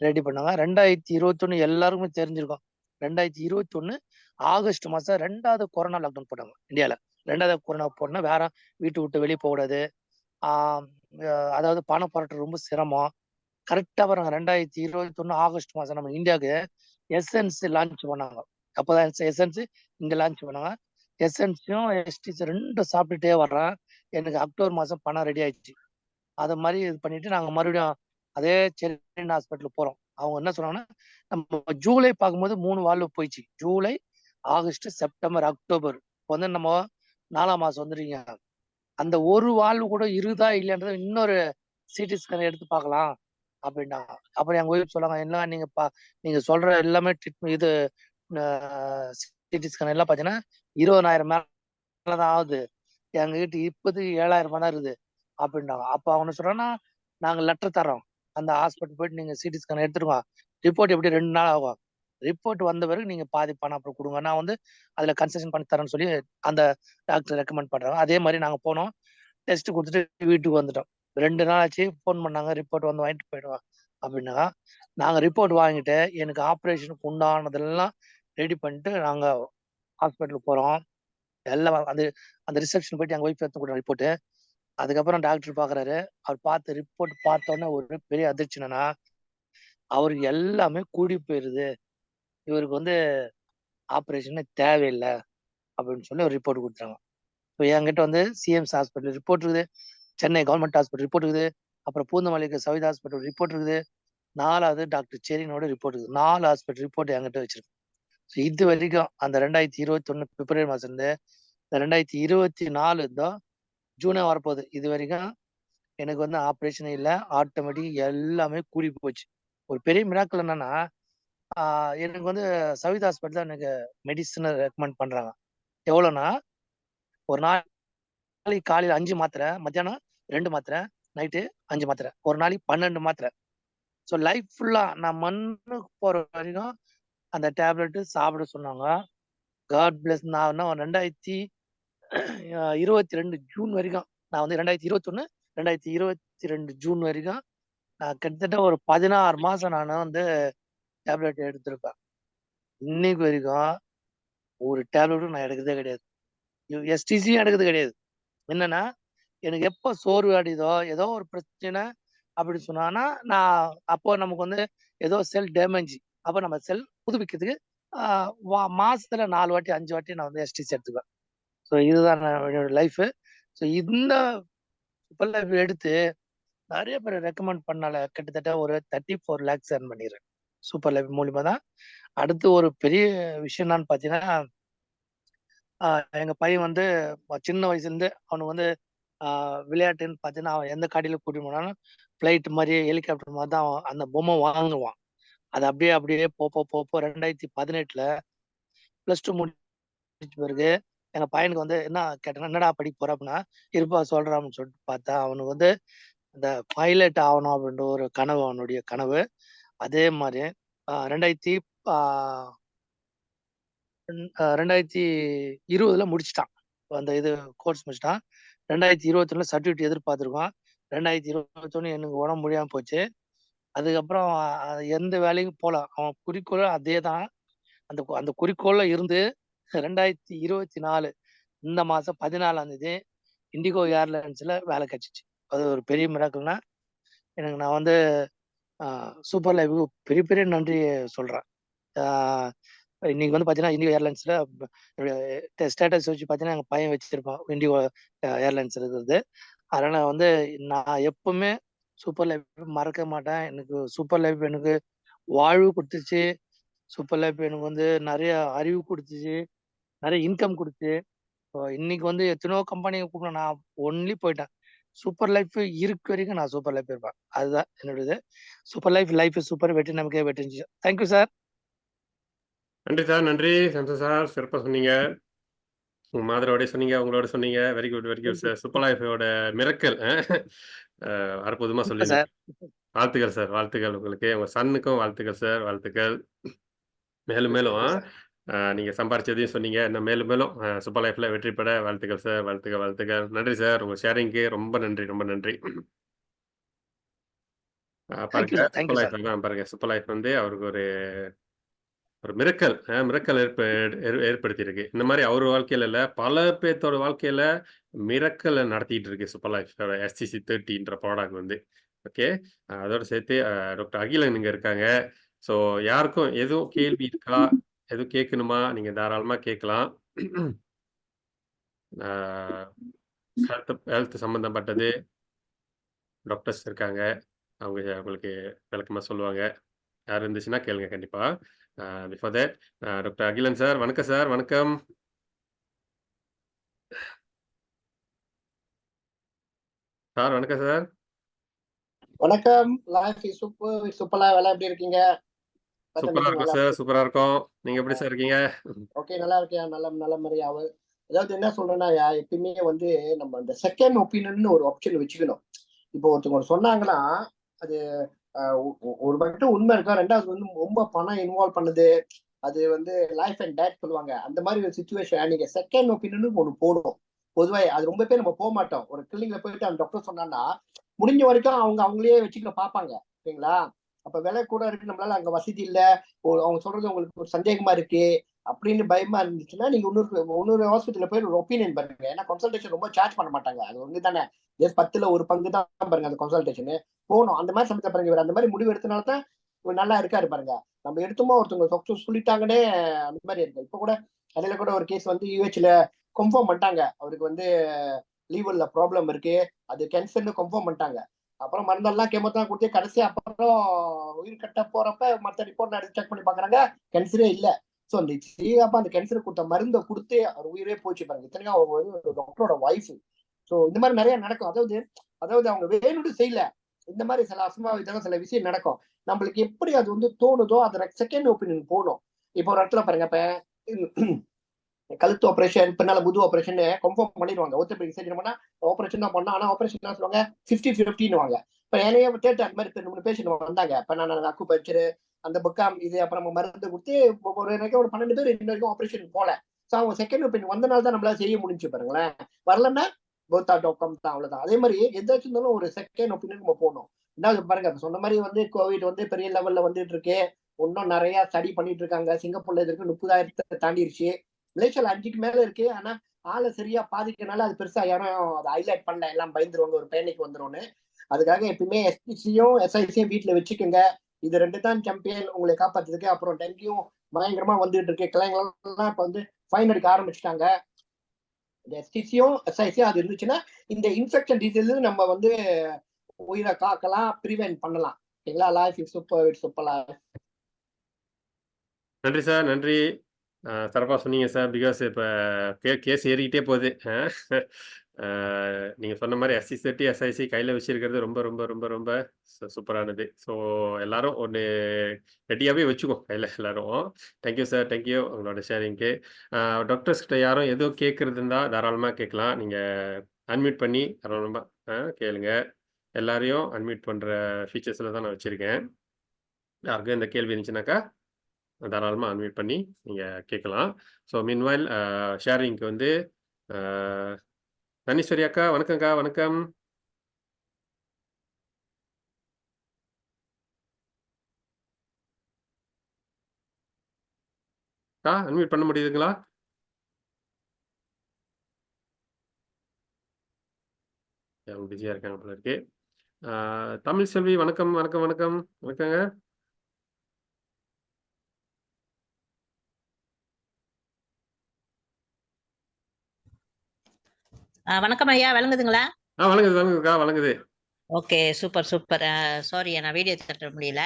ரெடி பண்ணாங்க. 2021 எல்லாருக்குமே தெரிஞ்சிருக்கும். 2021 ஆகஸ்ட் மாசம் 2வது கொரோனா லாக்டவுன் போட்டாங்க இந்தியால. 2வது கொரோனா போட்டோம்னா வேற வீட்டை விட்டு வெளியே போக கூடாது. அதாவது பணம் புரட்டு ரொம்ப சிரமம். கரெக்டா பாருங்க 2021 ஆகஸ்ட் மாசம் நம்ம இந்தியாவுக்கு எஸ்என்ஸ் லான்ச் பண்ணாங்க. அப்பதான் எஸ்என்ஸ் இங்க லான்ச் பண்ணாங்க. எஸ்என்ஸையும் எஸ்டிஸ் 2 சாப்பிட்டுட்டே வர்றேன். எனக்கு அக்டோபர் மாசம் பணம் ரெடி ஆயிடுச்சு. அதை மாதிரி இது பண்ணிட்டு நாங்க மறுபடியும் அதே சென்னை ஹாஸ்பிட்டல் போறோம். அவங்க என்ன சொன்னாங்கன்னா நம்ம ஜூலை பார்க்கும்போது 3 வால்வு போயிடுச்சு. July, August, September, October. இப்போ வந்து நம்ம 4ஆம் மாசம் வந்துருக்கீங்க. அந்த ஒரு வால்வு கூட இருக்குதா இல்லைன்றத இன்னொரு சிடி ஸ்கேன் எடுத்து பார்க்கலாம் அப்படின்னாங்க. அப்புறம் எங்க ஒய்ஃப் சொன்னாங்க என்ன நீங்க சொல்ற எல்லாமே இது சிடி ஸ்கேன் எல்லாம் பார்த்தீங்கன்னா 20,000 மேலதான் ஆகுது. எங்ககிட்ட இப்போது 7,000 தான் இருக்குது அப்படின்னாங்க. அப்ப அவங்க சொல்றாங்கன்னா நாங்க லெட்டர் தரோம். அந்த ஹாஸ்பிட்டல் போயிட்டு நீங்க சிடி ஸ்கேன் எடுத்துருங்க. ரிப்போர்ட் எப்படி 2 நாள் ஆகும். ரிப்போர்ட் வந்த பிறகு நீங்க பாதி பணம் அப்புறம் கொடுங்க. நான் வந்து அதுல கன்செஷன் பண்ணி தரேன்னு சொல்லி அந்த டாக்டர் ரெக்கமெண்ட் பண்றாங்க. அதே மாதிரி நாங்க போனோம். டெஸ்ட் கொடுத்துட்டு வீட்டுக்கு வந்துட்டோம். 2 நாள் ஆச்சு. ஃபோன் பண்ணாங்க ரிப்போர்ட் வந்து வாங்கிட்டு போயிடுவோம் அப்படின்னாங்க. நாங்க ரிப்போர்ட் வாங்கிட்டு எனக்கு ஆப்ரேஷனுக்கு உண்டானதெல்லாம் ரெடி பண்ணிட்டு நாங்க ஹாஸ்பிட்டலுக்கு போறோம். எல்லாம் அந்த ரிசப்ஷன் போயிட்டு எங்க ஒய்ஃப் எடுத்து கொடுத்த ரிப்போர்ட். அதுக்கப்புறம் டாக்டர் பாக்குறாரு. அவர் பார்த்து ரிப்போர்ட் பார்த்தோன்னே ஒரு பெரிய அதிர்ச்சி என்னன்னா அவருக்கு எல்லாமே கூடி போயிருது. இவருக்கு வந்து ஆப்ரேஷனே தேவையில்லை அப்படின்னு சொல்லி ஒரு ரிப்போர்ட் கொடுத்தாங்க. இப்போ என்கிட்ட வந்து சிஎம்சி ஹாஸ்பிட்டல் ரிப்போர்ட் இருக்குது, சென்னை கவர்மெண்ட் ஹாஸ்பிட்டல் ரிப்போர்ட் இருக்குது, அப்புறம் பூந்தமல்லிக்கு சவிதா ஹாஸ்பிட்டல் ரிப்போர்ட் இருக்குது, 4வது டாக்டர் செரினோட ரிப்போர்ட் இருக்குது. 4 ஹாஸ்பிட்டல் ரிப்போர்ட் என்கிட்ட வச்சிருக்கேன். ஸோ இது வரைக்கும் அந்த 2021 பிப்ரவரி மாசம் இருந்து 2024 தான் ஜூனே வரப்போகுது. இது வரைக்கும் எனக்கு வந்து ஆப்ரேஷன் இல்லை. ஆட்டோமேட்டிக் எல்லாமே கூடி போச்சு. ஒரு பெரிய மிராக்கள் என்னன்னா எனக்கு வந்து சவிதா ஹாஸ்பிட்டல் தான் எனக்கு மெடிசனை ரெக்கமெண்ட் பண்றாங்க. எவ்வளோன்னா ஒரு நாளைக்கு காலையில் 5 மாத்திரை, மத்தியானம் 2 மாத்திரை, நைட்டு 5 மாத்திரை, ஒரு நாளைக்கு 12 மாத்திரை. ஸோ லைஃப் ஃபுல்லா நான் மண்ணுக்கு போற வரைக்கும் அந்த டேப்லெட் சாப்பிட சொன்னாங்க. God bless. நான் 2022 ஜூன் வரைக்கும் நான் வந்து 2021 2022 ஜூன் வரைக்கும் நான் கிட்டத்தட்ட ஒரு 16 மாசம் நான் வந்து டேப்லெட் எடுத்திருப்பேன். இன்னைக்கு வரைக்கும் ஒரு டேப்லெட்டும் நான் எடுக்கிறதே கிடையாது. எஸ்டிசியும் எடுக்கிறது கிடையாது. என்னன்னா, எனக்கு எப்போ சோர்வு அடையுதோ, ஏதோ ஒரு பிரச்சனை அப்படி சொன்னான்னா, நான் அப்போ நமக்கு வந்து ஏதோ செல் டேமேஜ். அப்போ நம்ம செல் புதுப்பிக்கிறதுக்கு மாசத்துல 4 வாட்டி 5 வாட்டி நான் வந்து எஸ்டிசி எடுத்துக்குவேன். ஸோ இதுதான் என்னோட லைஃபு. ஸோ இந்த சூப்பர் லைஃப் எடுத்து நிறைய பேர் ரெக்கமெண்ட் பண்ணால கிட்டத்தட்ட ஒரு 34 lakhs earn பண்ணிடுறேன். சூப்பர் லைஃப் மூலியமா தான். அடுத்து ஒரு பெரிய விஷயம் என்னன்னு பார்த்தீங்கன்னா, எங்க பையன் வந்து சின்ன வயசுலேருந்து அவனுக்கு வந்து விளையாட்டுன்னு பார்த்தீங்கன்னா, அவன் எந்த கடையில கூட்டிட்டு போனாலும் ஃப்ளைட் மாதிரி ஹெலிகாப்டர் மாதிரி தான் அவன் அந்த பொம்மை வாங்குவான். அது அப்படியே அப்படியே போப்போ 2018ல +2 முடிச்ச பிறகு எங்க பையனுக்கு வந்து என்ன கேட்டேன்னா, என்னடா படிக்க போற அப்படின்னா, இருப்பா சொல்றேன் அப்படின்னு சொல்லிட்டு பார்த்தா அவனுக்கு வந்து இந்த பைலட் ஆகணும் அப்படின்ற ஒரு கனவு அவனுடைய கனவு. அதே மாதிரி 2020ல முடிச்சிட்டான். அந்த இது கோர்ஸ் முடிச்சிட்டான். 2021ல சர்டிஃபிகேட் எதிர்பார்த்துருக்கோம். 2021 எனக்கு உடம்பு முடியாம போச்சு. அதுக்கப்புறம் எந்த வேலைக்கும் போல. அவன் குறிக்கோளும் அதே தான். அந்த குறிக்கோள்ல இருந்து 2024 இந்த மாசம் 14ஆம் தேதி இண்டிகோ ஏர்லைன்ஸ்ல வேலை கிடைச்சிச்சு. அது ஒரு பெரிய மிராக்கிள்னா, எனக்கு நான் வந்து சூப்பர் லைஃப்க்கு பெரிய பெரிய நன்றி சொல்றேன். இன்னைக்கு வந்து பார்த்தீங்கன்னா, இண்டிகோ ஏர்லைன்ஸ்ல ஸ்டேட்டஸ் வச்சு பார்த்தீங்கன்னா, எங்க பையன் வச்சிருப்பான். இண்டிகோ ஏர்லைன்ஸ் இருக்கிறது. அதனால வந்து நான் எப்பவுமே சூப்பர் லைஃப் மறக்க மாட்டேன். எனக்கு சூப்பர் லைஃப் எனக்கு வாழ்வு குடுத்துச்சு. சூப்பர் லைஃப் எனக்கு வந்து நெறைய அறிவு குடுத்துச்சு. நெறைய இன்கம் குடுத்துச்சு. இன்னைக்கு வந்து எத்தனையோ கம்பெனிய கூப்பிட்டு நான் ஒன்லி போயிட்டேன். சூப்பர் லைஃப் இருக்க வரைக்கும் நான் சூப்பர் லைஃப் இருப்பேன். அதுதான் என்னோடது. Super life, life is super. வெற்றி நமக்கே வெற்றி. Thank you sir. நன்றி சார். நன்றி. சந்தோஷ் சார். சிறப்பா சொன்னீங்க. உங்க மாதிரியோட சொன்னீங்க, உங்களோட சொன்னீங்க. Very good, very good sir. Super லைஃபோட மிரக்கல் அற்புதமா சூப்பர் சொல்லியிருந்தீங்க. சார். வாழ்த்துக்கள் சார். வாழ்த்துக்கள் உங்களுக்கு. உங்க சன்னுக்கும் வாழ்த்துக்கள் சார். வாழ்த்துக்கள். மேலும் மேலும் தேங்க் யூ சார். நீங்க சம்பாரிச்சதையும் சொன்னீங்க. இன்னும் மேலும் மேலும் சூப்பர் லைஃப்ல வெற்றி பெற வாழ்த்துக்கள் சார். வாழ்த்துக்கள், வாழ்த்துக்கள். நன்றி சார். உங்க ஷேரிங்க்கு ரொம்ப நன்றி, ரொம்ப நன்றி. தேங்க் யூ பாருங்க sir. Thank super you life sir. தான் பாருங்க. சூப்பர் லைஃப் வந்து அவருக்கு ஒரு ஒரு மிரக்கல் மிரக்கல் ஏற்படுத்தியிருக்கு. இந்த மாதிரி அவர் வாழ்க்கையில இல்ல, பல பேர்த்தோட வாழ்க்கையில மிரக்கல் நடத்திட்டு இருக்கு சூப்பர் லைஃப் எஸ்சிசி 30ன்ற ப்ராடக்ட் வந்து. ஓகே. அதோட சேர்த்து டாக்டர் அகிலன் இங்க இருக்காங்க. ஸோ யாருக்கும் எதுவும் கேள்வி இருக்கா? எதுவும் கேட்கணுமா? நீங்க தாராளமா கேட்கலாம். ஆ ஹெல்த் சம்மந்தப்பட்டது டாக்டர்ஸ் இருக்காங்க. அவங்க உங்களுக்கு விளக்கமா சொல்லுவாங்க. யார் இருந்துச்சுன்னா கேளுங்க கண்டிப்பா. Before that doctor Akilan sir வணக்கம் சார். வணக்கம். சார் வணக்கம் சார். வணக்கம். Life is super. சூப்பரா எல்லாம் எப்படி இருக்கீங்க? சூப்பரா இருக்கும் சார். சூப்பரா இருக்கும். நீங்க எப்படி சார் இருக்கீங்க? ஓகே, நல்லா இருக்கேன். நல்ல மாதிரியாவும். அதாவது என்ன சொல்றேன்னா, எப்பயுமே வந்து நம்ம அந்த செகண்ட் ஒப்பீனியன் ஒரு ஆப்ஷன் வச்சுக்கணும். இப்போ ஒருத்தவங்க சொன்னாங்கன்னா, அது ஒரு மட்டும் உண்மை இருக்கா, ரெண்டாவது வந்து ரொம்ப பணம் இன்வால்வ் பண்ணுது, அது வந்து லைஃப் அண்ட் டேட் சொல்லுவாங்க. அந்த மாதிரி ஒரு சுச்சுவேஷன் நீங்க செகண்ட் ஒப்பீனியன் ஒன்று போடணும். பொதுவா அது ரொம்ப பேர் நம்ம போக மாட்டோம். ஒரு கிளினிக்ல போயிட்டு அந்த டாக்டர் சொன்னான்னா, முடிஞ்ச வரைக்கும் அவங்களே வச்சுக்க பார்ப்பாங்க. ஓகேங்களா? அப்ப விலை கூட இருக்கு, நம்மளால அங்க வசதி இல்ல, அவங்க சொல்றது உங்களுக்கு ஒரு சந்தேகமா இருக்கு அப்படின்னு பயமா இருந்துச்சுன்னா, நீங்க இன்னொரு ஹாஸ்பிட்டல்ல போய் ஒரு ஒப்பீனியன் பாருங்க. ஏன்னா கன்சல்டேஷன் ரொம்ப சார்ஜ் பண்ண மாட்டாங்க. அது வந்து தானே 10ல ஒரு பங்கு தான் பாருங்க அந்த கன்சல்டேஷன். போகணும். அந்த மாதிரி சமயத்தை பாருங்க. இவர் அந்த மாதிரி முடிவு எடுத்தனால தான் இவர் நல்லா இருக்காரு பாருங்க. நம்ம எடுத்தோமா ஒருத்தவங்க டாக்டர் சொல்லிட்டாங்கன்னே அந்த மாதிரி இருக்கு. இப்ப கூட அதில் கூட ஒரு கேஸ் வந்து யூஹெச்ல கன்ஃபார்ம் பண்ணிட்டாங்க. அவருக்கு வந்து லீவர்ல ப்ராப்ளம் இருக்கு, அது கேன்சர்னு கன்ஃபார்ம் பண்ணிட்டாங்க. அப்புறம் மருந்தெல்லாம் கெமோதான் கொடுத்து கடைசி அப்புறம் உயிர் கட்ட போறப்ப மற்ற ரிப்போர்ட் எடுத்து செக் பண்ணி பாக்குறாங்க, கேன்சரே இல்ல. ஸோ அந்த சீரியப்பா அந்த கேன்சர் கொடுத்த மருந்தை கொடுத்து அவர் உயிரே போச்சு பாருங்க. இத்தனைக்கும் அவங்க வந்து ஒரு டாக்டரோட ஒய்ஃப். ஸோ இந்த மாதிரி நிறைய நடக்கும். அதாவது அவங்க வேணும்னு செய்யல, இந்த மாதிரி சில அசம்பாவிதம் சில விஷயம் நடக்கும். நம்மளுக்கு எப்படி அது வந்து தோணுதோ அதை செகண்ட் ஒப்பீனியன் போகணும். இப்போ ஒரு இடத்துல பாருங்க, இப்ப கழுத்து ஆபரேஷன், பின்னால முது ஆபரேஷன் கன்ஃபார்ம் பண்ணிடுவாங்க. ஒருத்தர் சர்ஜரி பண்ணா ஆபரேஷன் தான் பண்ணா, ஆனா ஆபரேஷன் என்ன சொல்லுவாங்க 50-50 இப்ப என்னைய கேட்டு அந்த மாதிரி 2-3 பேஷண்ட் வந்தாங்க. இப்ப நான் அக்கு பஞ்சரு அந்த புக்காம் இது அப்புறம் மருந்து கொடுத்து ஒரு 12 பேர் இன்ன வரைக்கும் ஆபரேஷன் போல. ஸோ அவங்க செகண்ட் ஒப்பீனியன் வந்தனால தான் நம்மளால செய்ய முடிஞ்சு பாருங்களேன். வரலன்னா both.com தான், அவ்வளவுதான். அதே மாதிரி எதாச்சும் இருந்தாலும் ஒரு செகண்ட் ஒப்பீனியன் நம்ம போகணும். என்ன பாருங்க, சொன்ன மாதிரி வந்து கோவிட் வந்து பெரிய லெவல்ல வந்துட்டு இருக்கு. இன்னும் நிறைய ஸ்டடி பண்ணிட்டு இருக்காங்க. சிங்கப்பூர்ல இருக்கு 30,000 தாண்டிருச்சு. மலேசியால 5க்கு மேல இருக்கு. ஆனா ஆளை சரியா பாதிக்கனால அது பெருசா யாரும் அதை ஹைலைட் பண்ணல. எல்லாம் பயந்துருவாங்க, ஒரு பேனிக் வந்துரும்னு. அதுக்காக எப்பயுமே எஸ்டிசியும் எஸ்ஐசியும் வீட்டுல வச்சுக்கோங்க. இது 2 தான் சாம்பியன் உங்களை காப்பாத்துறதுக்கு. அப்புறம் டெங்கியும் பயங்கரமா வந்துட்டு இருக்கு. கிளைங்கெல்லாம் இப்ப வந்து ஃபைன் அடிக்க ஆரம்பிச்சுட்டாங்க. இந்த எஸ்டிசியும் எஸ்ஐசியும் அது இருந்துச்சுன்னா இந்த இன்ஃபெக்ஷன் டிசீஸ் நம்ம வந்து உயிரை காக்கலாம், ப்ரிவென்ட் பண்ணலாம். சரிங்களா? Life is super, super life. நன்றி சார், நன்றி. சிறப்பாக சொன்னீங்க சார். பிகாஸ் இப்போ கேஸ் ஏறிக்கிட்டே போகுது. நீங்கள் சொன்ன மாதிரி SC30 SIC கையில் வச்சிருக்கிறது ரொம்ப ரொம்ப ரொம்ப ரொம்ப சூப்பரானது. ஸோ எல்லாரும் ஒன்று ரெடியாகவே வச்சுக்கோ கையில் எல்லாரும். தேங்க்யூ சார், தேங்க்யூ உங்களோட ஷேரிங்க்கு. டாக்டர்ஸ்கிட்ட யாரும் ஏதோ கேட்குறது இருந்தால் தாராளமாக கேட்கலாம். நீங்கள் அன்மியூட் பண்ணி தாராளமாக கேளுங்க. எல்லாரையும் அன்மியூட் பண்ணுற ஃபீச்சர்ஸில் தான் நான் வச்சுருக்கேன். யாருக்கும் இந்த கேள்வி இருந்துச்சுனாக்கா தாராளமாக அன்மியூட் பண்ணி நீங்கள் கேட்கலாம். ஸோ மீன்வைல் ஷேரிங்க்கு வந்து தனீஸ்வரி அக்கா, வணக்கம்க்கா. வணக்கம். அன்மியூட் பண்ண முடியுதுங்களா? அவங்க பிஸியாக இருக்காங்க போல இருக்கு. தமிழ் செல்வி, வணக்கம் வணக்கம் வணக்கம். வணக்கங்க. வணக்கம் ஐயா, விளங்குதுங்களா? வழங்குது வழங்குதுக்கா, வழங்குது. Okay, super super. சாரி, நான் வீடியோ தட்ட முடியல.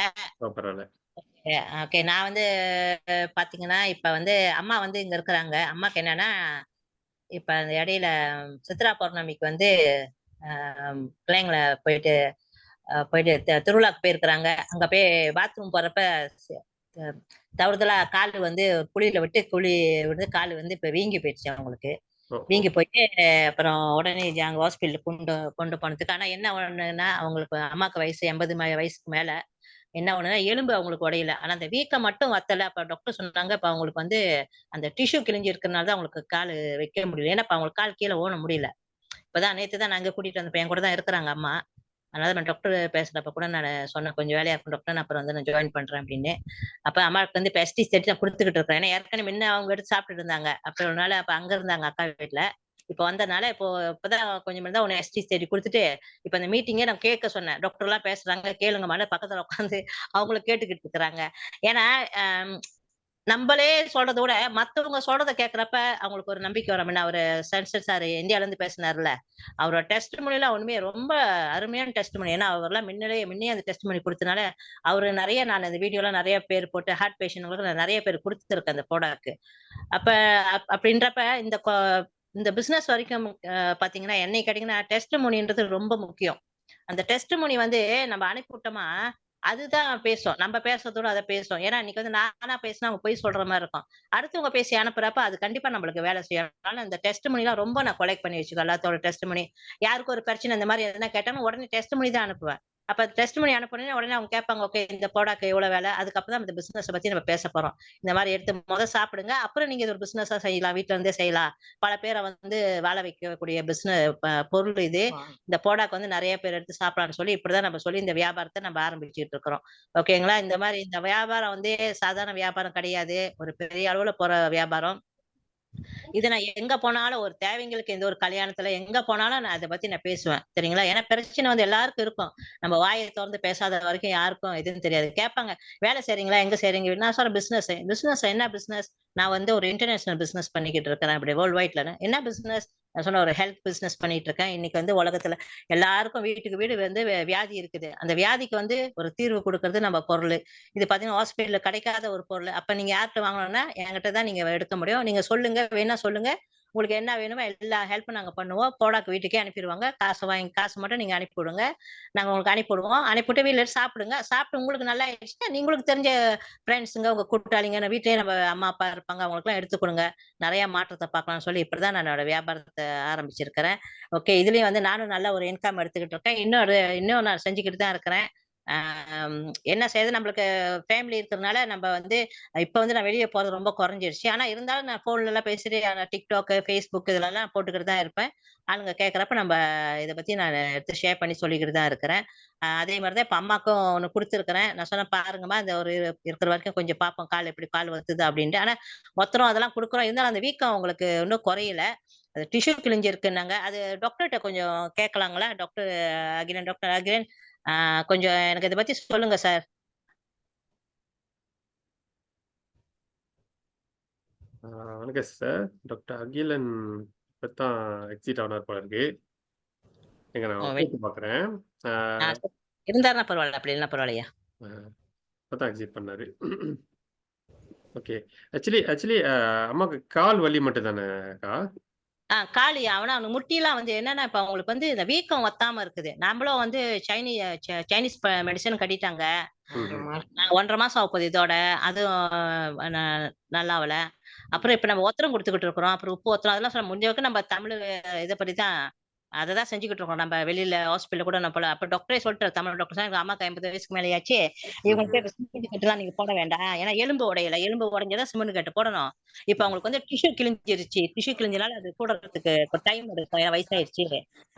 பரவாயில்ல. ஓகே, நான் வந்து பாத்தீங்கன்னா இப்ப வந்து அம்மா வந்து இங்க இருக்கிறாங்க. அம்மாக்கு என்னன்னா இப்ப அந்த இடையில சித்ரா பௌர்ணமிக்கு வந்து பிள்ளைங்களை போயிட்டு திருவிழாக்கு போயிருக்கிறாங்க. அங்க போய் பாத்ரூம் போறப்ப தவறுதலா கால் வந்து குழியில விட்டு குழி விட்டு கால் வந்து இப்ப வீங்கி போயிடுச்சு அவங்களுக்கு. வீங்கி போயிட்டு அப்புறம் உடனே அங்க ஹாஸ்பிட்டல் கொண்டு போனதுக்கு. ஆனா என்ன ஒண்ணுன்னா அவங்களுக்கு அம்மாக்கு வயசு 80 வயசுக்கு மேல. என்ன ஒண்ணுன்னா எலும்பு அவங்களுக்கு உடையல. ஆனா அந்த வீக்கம் மட்டும் வத்தல. அப்ப டாக்டர் சொன்னாங்க இப்ப அவங்களுக்கு வந்து அந்த டிஷ்யூ கிழிஞ்சு இருக்கிறதுனால தான் அவங்களுக்கு கால் வைக்க முடியல. ஏன்னா இப்ப அவங்களுக்கு கால் கீழே ஓட முடியல. இப்பதான் நேத்து தான் நாங்க கூட்டிட்டு வந்த பையன் கூட தான் இருக்கிறாங்க அம்மா. அதனால நான் டாக்டர் பேசுறப்ப கூட நான் சொன்னேன் கொஞ்சம் வேலையா இருக்கும் டாக்டர், நான் அப்புறம் வந்து நான் ஜாயின் பண்றேன் அப்படின்னு. அப்ப அம்மாவுக்கு வந்து ST30 நான் கொடுத்துக்கிட்டு இருக்கேன். ஏன்னா ஏற்கனவே முன்ன அவங்க எடுத்து சாப்பிட்டுட்டு இருந்தாங்க. அப்ப ஒரு நாள் அப்ப அங்க இருந்தாங்க அக்கா வீட்டுல. இப்ப வந்ததுனால இப்பதான் கொஞ்சம் தான் உன்னை ST30 கொடுத்துட்டு இப்ப அந்த மீட்டிங்கே நான் கேட்க சொன்னேன். டாக்டர் எல்லாம் பேசுறாங்க, கேளுங்க மாதிரி பக்கத்துல உட்காந்து அவங்களும் கேட்டுக்கிட்டு இருக்கிறாங்க. ஏன்னா நம்மளே சொல்றத விட மத்தவங்க சொல்றத கேட்கறப்ப அவங்களுக்கு ஒரு நம்பிக்கை வரும். அவரு சென்சர் சார் இந்தியால இருந்து பேசினார்ல, அவரோட டெஸ்ட் மொழியெல்லாம் உண்மையே ரொம்ப அருமையான டெஸ்ட் மொழி. ஏன்னா அவர்லாம் முன்னே அந்த டெஸ்ட் மொழி கொடுத்தனால அவரு நிறைய நான் அந்த வீடியோ எல்லாம் நிறைய பேர் போட்டு ஹார்ட் பேஷண்ட்களுக்கு நான் நிறைய பேர் கொடுத்துருக்கேன் அந்த ப்ராடக்ட். அப்ப அப்படின்றப்ப இந்த பிசினஸ் வரைக்கும் பாத்தீங்கன்னா என்னை கேட்டீங்கன்னா டெஸ்ட் மொழின்றது ரொம்ப முக்கியம். அந்த டெஸ்ட் மொழி வந்து நம்ம அனுப்பிவிட்டோமா அதுதான் பேசும். நம்ம பேசுறதோட அதை பேசும். ஏன்னா இன்னைக்கு வந்து நானா பேசினா அவங்க போய் சொல்ற மாதிரி இருக்கும். அடுத்தவங்க பேசி அனுப்புறப்ப அது கண்டிப்பா நம்மளுக்கு வேலை செய்யும். அதனால இந்த டெஸ்ட் மணி எல்லாம் ரொம்ப நான் கொலெக்ட் பண்ணி வச்சுக்கோ. எல்லாத்தோட டெஸ்ட் மணி யாருக்கும் ஒரு பிரச்சனை இந்த மாதிரி எதுனா கேட்டாலும் உடனே டெஸ்ட் மணி தான் அனுப்புவேன். அப்ப டெஸ்ட் மணி அனுப்புனே உடனே அவங்க கேட்பாங்க, ஓகே இந்த ப்ராடக்ட் எவ்வளவு வேலை, அதுக்கப்புறம் தான் இந்த பிசினஸ் பத்தி நம்ம பேச போறோம். இந்த மாதிரி எடுத்து சாப்பிடுங்க, அப்புறம் நீங்க இது ஒரு பிசினஸா செய்யலாம், வீட்டுல இருந்தே செய்யலாம். பல பேரை வந்து வாழ வைக்கக்கூடிய பிசினஸ் பொருள் இது. இந்த ப்ராடக்ட் வந்து நிறைய பேர் எடுத்து சாப்பிடலாம்னு சொல்லி இப்படிதான் நம்ம சொல்லி இந்த வியாபாரத்தை நம்ம ஆரம்பிச்சுட்டு இருக்கிறோம். ஓகேங்களா? இந்த மாதிரி இந்த வியாபாரம் வந்து சாதாரண வியாபாரம் கிடையாது. ஒரு பெரிய அளவுல போற வியாபாரம். இது நான் எங்க போனாலும் ஒரு தேவைங்களுக்கு எந்த ஒரு கல்யாணத்துல எங்க போனாலும் நான் அதை பத்தி நான் பேசுவேன். சரிங்களா? ஏன்னா பிரச்சனை வந்து எல்லாருக்கும் இருக்கும். நம்ம வாயை திறந்து பேசாத வரைக்கும் யாருக்கும் எதுவும் தெரியாது. கேட்பாங்க, வேலை செய்றீங்களா, எங்க செய்றீங்க? நான் சொல்றேன் பிசினஸ். என்ன பிசினஸ்? நான் வந்து ஒரு இன்டர்நேஷனல் பிசினஸ் பண்ணிக்கிட்டு இருக்கிறேன். இப்படி வேர்ல்ட் வைட்ல. என்ன பிசினஸ்? நான் சொன்ன ஒரு ஹெல்த் பிசினஸ் பண்ணிட்டு இருக்கேன். இன்னைக்கு வந்து உலகத்துல எல்லாருக்கும் வீட்டுக்கு வீடு வந்து வியாதி இருக்குது. அந்த வியாதிக்கு வந்து ஒரு தீர்வு கொடுக்கறது நம்ம பொருள். இது பாத்தீங்கன்னா ஹாஸ்பிட்டல்ல கிடைக்காத ஒரு பொருள். அப்ப நீங்க யார்கிட்ட வாங்கணும்னா என்கிட்ட தான் நீங்க எடுக்க முடியும். நீங்க சொல்லுங்க, வேணா சொல்லுங்க. உங்களுக்கு என்ன வேணுமோ எல்லா ஹெல்ப்பும் நாங்க பண்ணுவோம். ப்ராடக்ட் வீட்டுக்கே அனுப்பிடுவாங்க. காசு மட்டும் நீங்க அனுப்பி விடுங்க. நாங்க உங்களுக்கு அனுப்பிவிடுவோம். அனுப்பிவிட்டு வீட்டுல சாப்பிடுங்க. சாப்பிட்டு உங்களுக்கு நல்லா ஆயிடுச்சுன்னா நீங்களுக்கு தெரிஞ்ச ஃப்ரெண்ட்ஸுங்க, உங்க கூட்டாளிங்க, வீட்லயே நம்ம அம்மா அப்பா இருப்பாங்க, அவங்களுக்கு எல்லாம் எடுத்து கொடுங்க. நிறைய மாற்றத்தை பார்க்கலாம்னு சொல்லி இப்படிதான் நான் என்னோட வியாபாரத்தை ஆரம்பிச்சிருக்கிறேன். ஓகே, இதுலயும் வந்து நானும் நல்ல ஒரு இன்கம் எடுத்துக்கிட்டு இருக்கேன். இன்னும் நான் செஞ்சுக்கிட்டு தான் இருக்கிறேன். என்ன செய்யுது நம்மளுக்கு ஃபேமிலி இருக்கிறதுனால நம்ம வந்து இப்போ வந்து நான் வெளியே போறது ரொம்ப குறைஞ்சிருச்சு. ஆனா இருந்தாலும் நான் ஃபோன்ல எல்லாம் பேசிட்டு டிக்டாக், ஃபேஸ்புக் இதுலலாம் போட்டுக்கிட்டு தான் இருப்பேன். ஆளுங்க கேட்கறப்ப நம்ம இதை பத்தி நான் எடுத்து ஷேர் பண்ணி சொல்லிக்கிட்டு தான் இருக்கிறேன். அதே மாதிரி தான் இப்போ அம்மாக்கும் ஒன்று கொடுத்துருக்கிறேன். நான் சொன்னேன் பாருங்கம்மா இந்த ஒரு இருக்கிற வரைக்கும் கொஞ்சம் பார்ப்போம் கால் எப்படி கால் வருது அப்படின்ட்டு. ஆனா மொத்தம் அதெல்லாம் கொடுக்குறோம். இருந்தாலும் அந்த வீக்கம் உங்களுக்கு இன்னும் குறையல. அது டிஷ்யூ கிழிஞ்சிருக்குன்னாங்க. அது டாக்டர்கிட்ட கொஞ்சம் கேட்கலாங்களா? டாக்டர் அகிலன், டாக்டர் அகிலன் கொஞ்சம் எனக்கு இதை பத்தி சொல்லுங்க சார். வணக்கம் சார். டாக்டர் அகிலன் இப்பதான் எக்ஸிட் ஆனார் போல இருக்கு. எங்க நான் கூப்பிட்டு பார்க்குறேன். இருந்தாருன்னா பரவாயில்ல, அப்படி இல்லைன்னா பரவாயில்லையா? இப்பதான் எக்ஸிட் பண்ணாரு. ஓகே. ஆக்சுவலி அம்மாவுக்கு கால் வலி மட்டும் தானேக்கா? காலி அவனுக்கு முட்டிலாம் வந்து என்னன்னா இப்ப அவங்களுக்கு வந்து இந்த வீக்கம் வத்தாம இருக்குது. நம்மளும் வந்து சைனீஸ் மெடிசன் கட்டிட்டாங்க. 1.5 மாசம் ஆக போகுது இதோட. அதுவும் நல்லாவல. அப்புறம் இப்ப நம்ம ஒத்தரம் கொடுத்துக்கிட்டு இருக்கிறோம். அப்புறம் உப்பு ஒத்தரம் அதெல்லாம் முடிஞ்ச வரைக்கும் நம்ம தமிழ் இதை பத்தி தான் அததான் செஞ்சுக்கிட்டு இருக்கோம். நம்ம வெளியில ஹாஸ்பிட்டல் கூட நம்ம அப்ப டாக்டரே சொல்லிட்டாரு, தமிழ் டாக்டர் தான், எங்க அம்மாக்கு 50 வயசுக்கு மேலேயாச்சு, இவங்களுக்கு சிமெண்ட் கட்டுலாம் நீங்க போட வேண்டாம். ஏன்னா எலும்பு உடையல, எலும்பு உடைஞ்சதான் சிமெண்ட் கட்டு போடணும். இப்ப அவங்களுக்கு வந்து டிஷ்யூ கிழிஞ்சிருச்சு. டிஷ்யூ கிழிஞ்சனால அது கூடறதுக்கு டைம் எடுக்கும், வயசாயிருச்சு.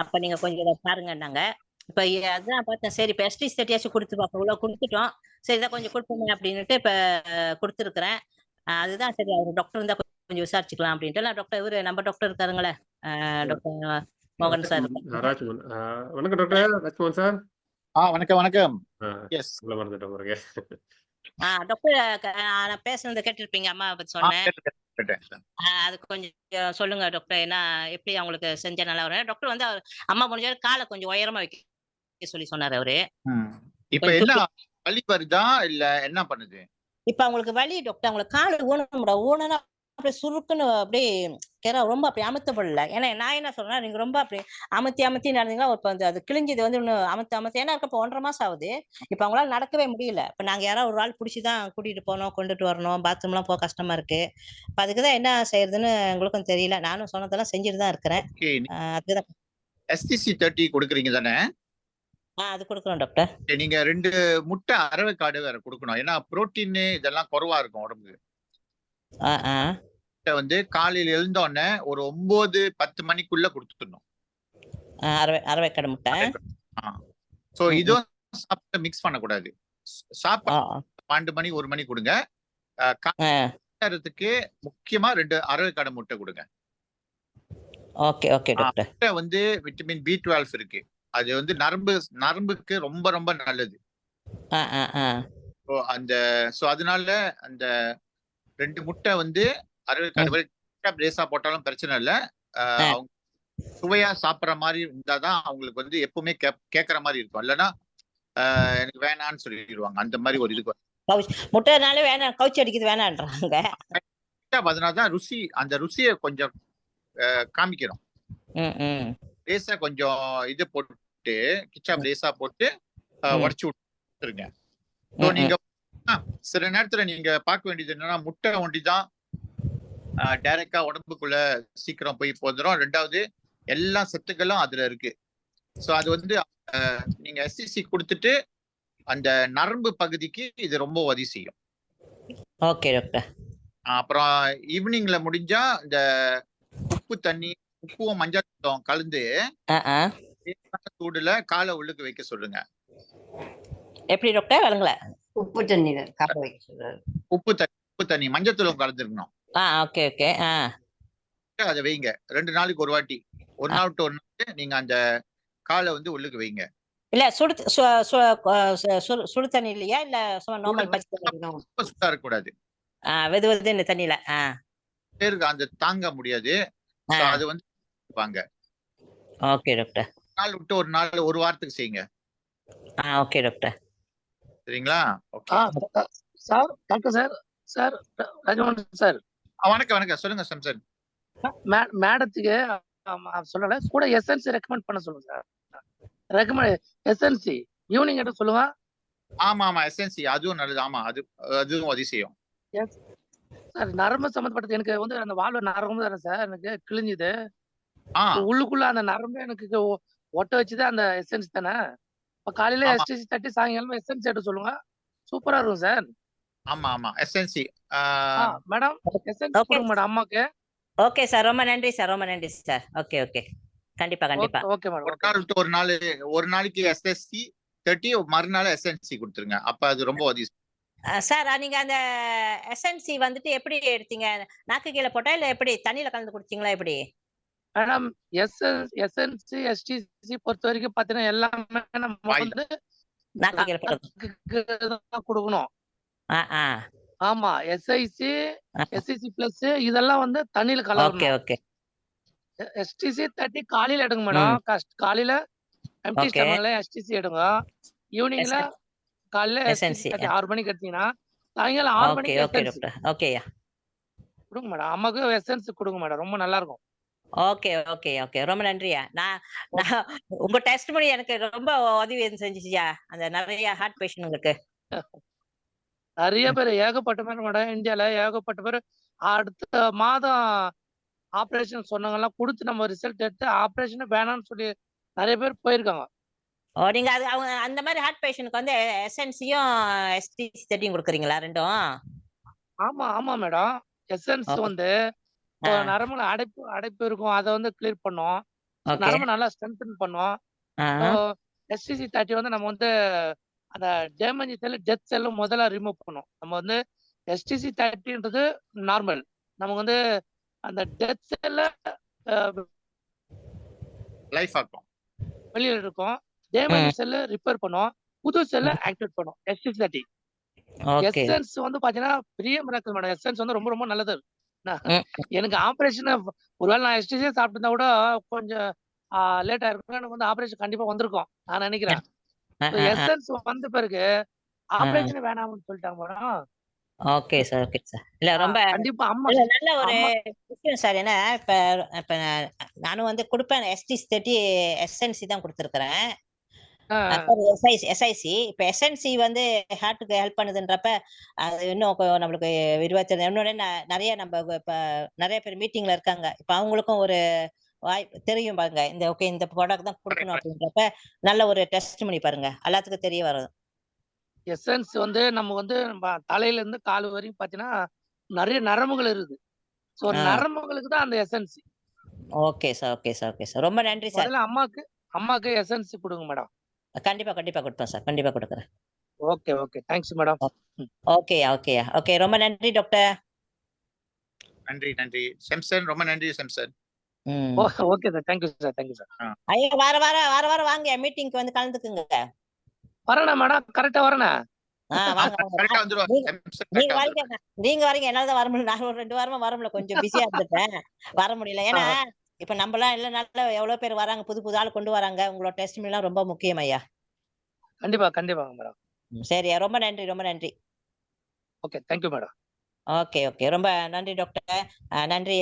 அப்ப நீங்க கொஞ்சம் இதை பாருங்கன்னாங்க. இப்ப அதான் பார்த்தேன், சரி இப்ப எஸ்டி செட்டியாச்சும் கொடுத்து பார்ப்போம். இவ்வளவு கொடுத்துட்டோம், சரி இதான் கொஞ்சம் கொடுப்போமே அப்படின்னுட்டு இப்ப கொடுத்துருக்குறேன். அதுதான் சரி அவர் டாக்டர் இருந்தா கொஞ்சம் விசாரிச்சுக்கலாம் அப்படின்ட்டு. டாக்டர் இவரு நம்ம டாக்டர் இருக்காருங்களே, டாக்டர் மோகன் சார். ராஜ்மோகன். வணக்கம் டாக்டர் ராஜ்மோகன் சார். வணக்கம் வணக்கம். எஸ் மறந்துட்டேன் பாருங்க. டாக்டர் நான் பேசுனதை கேட்டிருப்பீங்க, அம்மா பத்தி சொன்னேன். அது கொஞ்சம் சொல்லுங்க டாக்டர், என்ன எப்படி அவங்களுக்கு செஞ்சா நல்லா வரும். டாக்டர் வந்து அம்மா முடிஞ்ச காலை கொஞ்சம் உயரமா வைக்க சொல்லி சொன்னாரு அவரு. இப்ப என்ன வலி வருதா இல்ல என்ன பண்ணுது? இப்ப அவங்களுக்கு வலி டாக்டர், அவங்களுக்கு கால் ஊனா அப்படியே சுருக்குன்னு அப்படியே ரொம்ப அப்படி அமுத்தப்படல. ஏன்னா நான் என்ன சொல்றேன், நீங்க ரொம்ப அப்படி அமுத்தி நடந்தீங்கன்னா இப்ப அது கிழிஞ்சது வந்து இன்னும் அமுத்தி ஏன்னா இருக்க 1.5 மாசம் ஆகுது. இப்ப அவங்களால நடக்கவே முடியல. இப்ப நாங்க யாராவது ஒரு ஆள் புடிச்சுதான் கூட்டிட்டு போனோம், கொண்டுட்டு வரணும், பாத்ரூம் எல்லாம் போக கஷ்டமா இருக்கு. இப்ப அதுக்குதான் என்ன செய்யறதுன்னு எங்களுக்கும் தெரியல. நானும் சொன்னதெல்லாம் செஞ்சுட்டு தான் இருக்கிறேன். அதுதான் STC30 கொடுக்குறீங்க தானே? அது கொடுக்குறோம் டாக்டர். நீங்க 2 முட்டை அரவைக்காடு வேற கொடுக்கணும். ஏன்னா புரோட்டீன் இதெல்லாம் குறைவா இருக்கும் உடம்புக்கு. வந்து காலையில எழுந்தோடனே ஒரு 9-10 மணிக்குள்ள கொடுத்துடணும். அரவைக்காடு முட்டை. சோ இதுவும் சாப்பிட்டு மிக்ஸ் பண்ணக்கூடாது. சாப்பாடு 12 மணி 1 மணி கொடுங்க. காலைக்கு முக்கியமா 2 அரவைக்காடு முட்டை கொடுங்க. Okay okay doctor. முட்டை வந்து விட்டமின் B12 இருக்கு. அது வந்து நரம்புக்கு ரொம்ப ரொம்ப நல்லது. அதனால அந்த 2 முட்டை வந்து அரவைக்காடு லேசா போட்டாலும் பிரச்சனை இல்லை. அவங்க சுவையா சாப்பிட்ற மாதிரி இருந்தாதான் அவங்களுக்கு வந்து எப்பவுமே கேட்கற மாதிரி இருக்கும். இல்லைன்னா எனக்கு வேணான்னு சொல்லிடுவாங்க. அந்த மாதிரி ஒரு இது முட்டைனாலே வேணாம், கவுச்சி அடிக்குது வேணான்றாங்க. அதனாலதான் அந்த ருசியை கொஞ்சம் காமிக்கிறோம். லேசா கொஞ்சம் இது போட்டு கிச்சாப் லேசா போட்டு உடச்சு விட்டுருங்க. நீங்க சில நேரத்துல நீங்க பார்க்க வேண்டியது என்னன்னா, முட்டை ஒண்டிதான் டைரக்டா உடம்புக்குள்ள சீக்கிரம் போய் போந்துடும். 2வது எல்லா சத்துக்களும் அதுல இருக்கு. சோ அது வந்து நீங்க SCC கொடுத்துட்டு அந்த நரம்பு பகுதிக்கு இது ரொம்ப உதவி செய்யும். Okay doctor. அப்புறம் ஈவினிங்ல முடிஞ்சா இந்த உப்பும் மஞ்சள் கலந்து சூடுல காலை உள்ளுக்கு வைக்க சொல்லுங்க. எப்படி டாக்டர் வழங்கல? உப்பு தண்ணியில காலை வைக்க சொல்றாரு. உப்பு தண்ணி மஞ்சத்தூளும் கலந்துருக்கணும். Okay okay. அதை வைங்க 2 நாளைக்கு ஒரு வாட்டி. ஒரு நாள் விட்டு ஒரு நாள் நீங்க அந்த காலை வந்து உள்ளுக்கு வைங்க. இல்ல சுடு தண்ணி இல்லையா, இல்ல நார்மல் பச்சை தண்ணி? சுத்தா இருக்க கூடாது. வெது இந்த தண்ணியில பேருக்கு அந்த தாங்க முடியாது. அது வந்து வாங்க. Okay doctor. நாள் விட்டு ஒரு நாள் ஒரு வாரத்துக்கு செய்யுங்க. Okay doctor. சரிங்களா? Sir doctor sir Rajamohan sir. வணக்கம் வணக்கம். சொல்லுங்க சம்சன். மேடத்துக்கு சொல்லல, கூட எஸ்என்சி ரெக்கமெண்ட் பண்ண சொல்லுங்க சார். ரெக்கமெண்ட் எஸ்என்சி ஈவினிங் கிட்ட சொல்லுங்க. ஆமா எஸ்என்சி அதுவும் நல்லது. ஆமா அதுவும் உதவி செய்யும். சார் நரம்பு சம்பந்தப்பட்டது எனக்கு வந்து அந்த வாழ்வு நரம்பு தானே சார் எனக்கு கிழிஞ்சுது. உள்ளுக்குள்ள அந்த நரம்பு எனக்கு ஒட்ட வச்சுதான் அந்த எசன்ஸ் தானே. இப்ப காலையில ஆமா எஸ்டிசி 30 சாயங்காலம் எஸ்என்சி எடுத்து சொல்லுங்க. சூப்பரா இருக்கும் சார். ஆமா எஸ்என்சி. மேடம் எஸ்என்சி ஓகே கொடுங்க மேடம் அம்மாக்கு. ஓகே சார், ரொம்ப நன்றி சார், ரொம்ப நன்றி சார். ஓகே ஓகே, கண்டிப்பா கண்டிப்பா. Okay madam. ஒரு நாள் விட்டு ஒரு நாளைக்கு எஸ்எஸ்சி 30, மறுநாள் எஸ்என்சி கொடுத்துருங்க. அப்ப அது ரொம்ப உதவி. சார் நீங்க அந்த எஸ்என்சி வந்துட்டு எப்படி எடுத்தீங்க? நாக்கு கீழே போட்டா இல்ல எப்படி தண்ணியில கலந்து குடிச்சீங்களா எப்படி? மேடம் எஸ்என்சி எஸ்டிசி பொறுத்த வரைக்கும் பாத்தீங்கன்னா எல்லாமே நம்ம வாயில. வந்து நாக்கு கீழே போடுறது. நாக்குக்கு தான் கொடுக்கணும். ஆ ஆ ஆமா எஸ்ஐசி எஸ்சிசி பிளஸ் இதெல்லாம் வந்து தண்ணியில ஓகே கலக்கணும். ஓகே. எஸ்டிசி 30 காலையில எடுங்க மேடம். காலையில எம்டி ஓகே. ஸ்டமக்ல எஸ்டிசி எடுங்க. ஈவினிங்ல காலையில எஸ்டிசி எஸ்என்சி. 30 6 மணிக்கு எடுத்தீங்கன்னா சாயங்காலம் 6 ஓகே மணிக்கு ஓகே எஸ்என்சி டாக்டர். ஓகேயா. கொடுங்க மேடம். அம்மாக்கு எஸ்என்சி கொடுங்க மேடம். ரொம்ப நல்லா இருக்கும். ஓகே ஓகே ஓகே, ரொம்ப நன்றியா. நான் நான் உங்க டெஸ்ட் பண்ணி எனக்கு ரொம்ப உதவி செஞ்சுச்சியா அந்த நிறைய ஹார்ட் பேஷண்ட்களுக்கு. நிறைய பேர் ஏகப்பட்ட பேர் மேடம் இந்தியால ஏகப்பட்ட பேர் அடுத்த மாதம் ஆபரேஷன் சொன்னவங்க கொடுத்து நம்ம ரிசல்ட் எடுத்து ஆபரேஷன் வேணாம்னு சொல்லி நிறைய பேர் போயிருக்காங்க. ஓ, நீங்க அது அவங்க அந்த மாதிரி ஹார்ட் பேஷண்ட்க்கு வந்து எஸ்என்சியும் எஸ்டிசி 30 கொடுக்குறீங்களா ரெண்டும்? ஆமா மேடம். எசன்ஸ் ஓ. வந்து ஆ, நரம்புல அடைப்பு இருக்கும். அதை வந்து கிளியர் பண்ணும். ஓகே. நரம்பு நல்லா ஸ்ட்ரென்தன் பண்ணும். ஆ, எஸ்டிசி 30 வந்து நம்ம வந்து அந்த டேமேஜ் செல் டெத் செல்லும் முதல்ல ரிமூவ் பண்ணும். நம்ம வந்து எஸ்டிசி 30ன்றது நார்மல். நமக்கு வந்து அந்த டெத் செல்ல லைஃப் ஆகும். வெளியில இருக்கும். ம், டேமேஜ் செல்ல ரிப்பேர் பண்ணும். புது செல்ல ஆக்டிவேட் பண்ணும். STC 30 okay. எசன்ஸ் வந்து பாத்தீங்கன்னா பெரிய மிராக்கிள் மேடம். எசன்ஸ் வந்து ரொம்ப ரொம்ப நல்லது. ம், எனக்கு ஆபரேஷன் ஒருவேளை நான் எஸ்டிசியே சாப்பிட்டு கூட கொஞ்சம் லேட் ஆயிருக்கும். எனக்கு வந்து ஆபரேஷன் கண்டிப்பா வந்திருக்கும் நான் நினைக்கிறேன். ஆ, ஆ, ஆ, எசன்ஸ் வந்த பிறகு ஆ. ஆபரேஷன் வேணாம்னு சொல்லிட்டாங்க madam. Okay sir, okay sir. இல்ல ரொம்ப கண்டிப்பா அம்மா இல்ல நல்ல ஒரு அம்மா விஷயம் சார். ஏன்னா இப்ப இப்ப நானும் வந்து கொடுப்பேன். எஸ்டிசி 30 எஸ்என்சி தான் கொடுத்துருக்கிறேன். Sorry SIC. இப்ப எஸ்என்சி வந்து ஹார்ட்டுக்கு ஹெல்ப் பண்ணுதுன்றப்ப அது இன்னும் நம்மளுக்கு விரிவாக இன்னொன்னு நிறைய நம்ம இப்ப நிறைய பேர் மீட்டிங்ல இருக்காங்க. இப்ப அவங்களுக்கும் ஒரு வாய்ப்பு தெரியும் பாருங்க. இந்த ஓகே இந்த ப்ராடக்ட் தான் கொடுக்கணும் அப்படின்றப்ப நல்ல ஒரு டெஸ்ட் பண்ணி பாருங்க. எல்லாத்துக்கும் தெரிய வரும். எசன்ஸ் வந்து நம்ம வந்து நம்ம தலையில இருந்து கால் வரைக்கும் பாத்தீங்கன்னா நிறைய நரம்புகள் இருக்குது. சோ ஆ, நரம்புகளுக்கு தான் அந்த essence. Okay sir, okay sir, okay sir. ரொம்ப நன்றி சார். முதல்ல அம்மாக்கு எசன்ஸ் கொடுங்க மேடம். கண்டிப்பா கண்டிப்பா கொடுப்பேன் சார், கண்டிப்பா கொடுக்குறேன். Okay thanks madam. ஓகேயா ஓகேயா ஓகே, ரொம்ப நன்றி டாக்டர். நன்றி செம்சன். ரொம்ப நன்றி செம்சன். ம். Okay sir. Thank you sir. ஐயா வார வாரம் வாங்க மீட்டிங்க்கு வந்து கலந்துக்குங்க. வரேண்ணா மேடம். கரெக்டா வரேண்ணா. வாங்க கரெக்டா வந்துருவாங்க. நீங்க வரீங்க. நீங்க வரீங்க, என்னால வர முடியல. நான் ஒரு 2 வாரமா வர முடியல, கொஞ்சம் பிஸியா இருந்துட்டேன். வர முடியல. ஏன்னா இப்ப நம்மலாம் இல்லனால எவ்வளவு பேர் வராங்க, புது ஆள் கொண்டு வராங்க. உங்களோட டெஸ்ட் எல்லாம் ரொம்ப முக்கியம் ஐயா. கண்டிப்பா மேடம். சரியா, ரொம்ப நன்றி. Okay thank you madam. ஓகே ரொம்ப நன்றி டாக்டர். நன்றி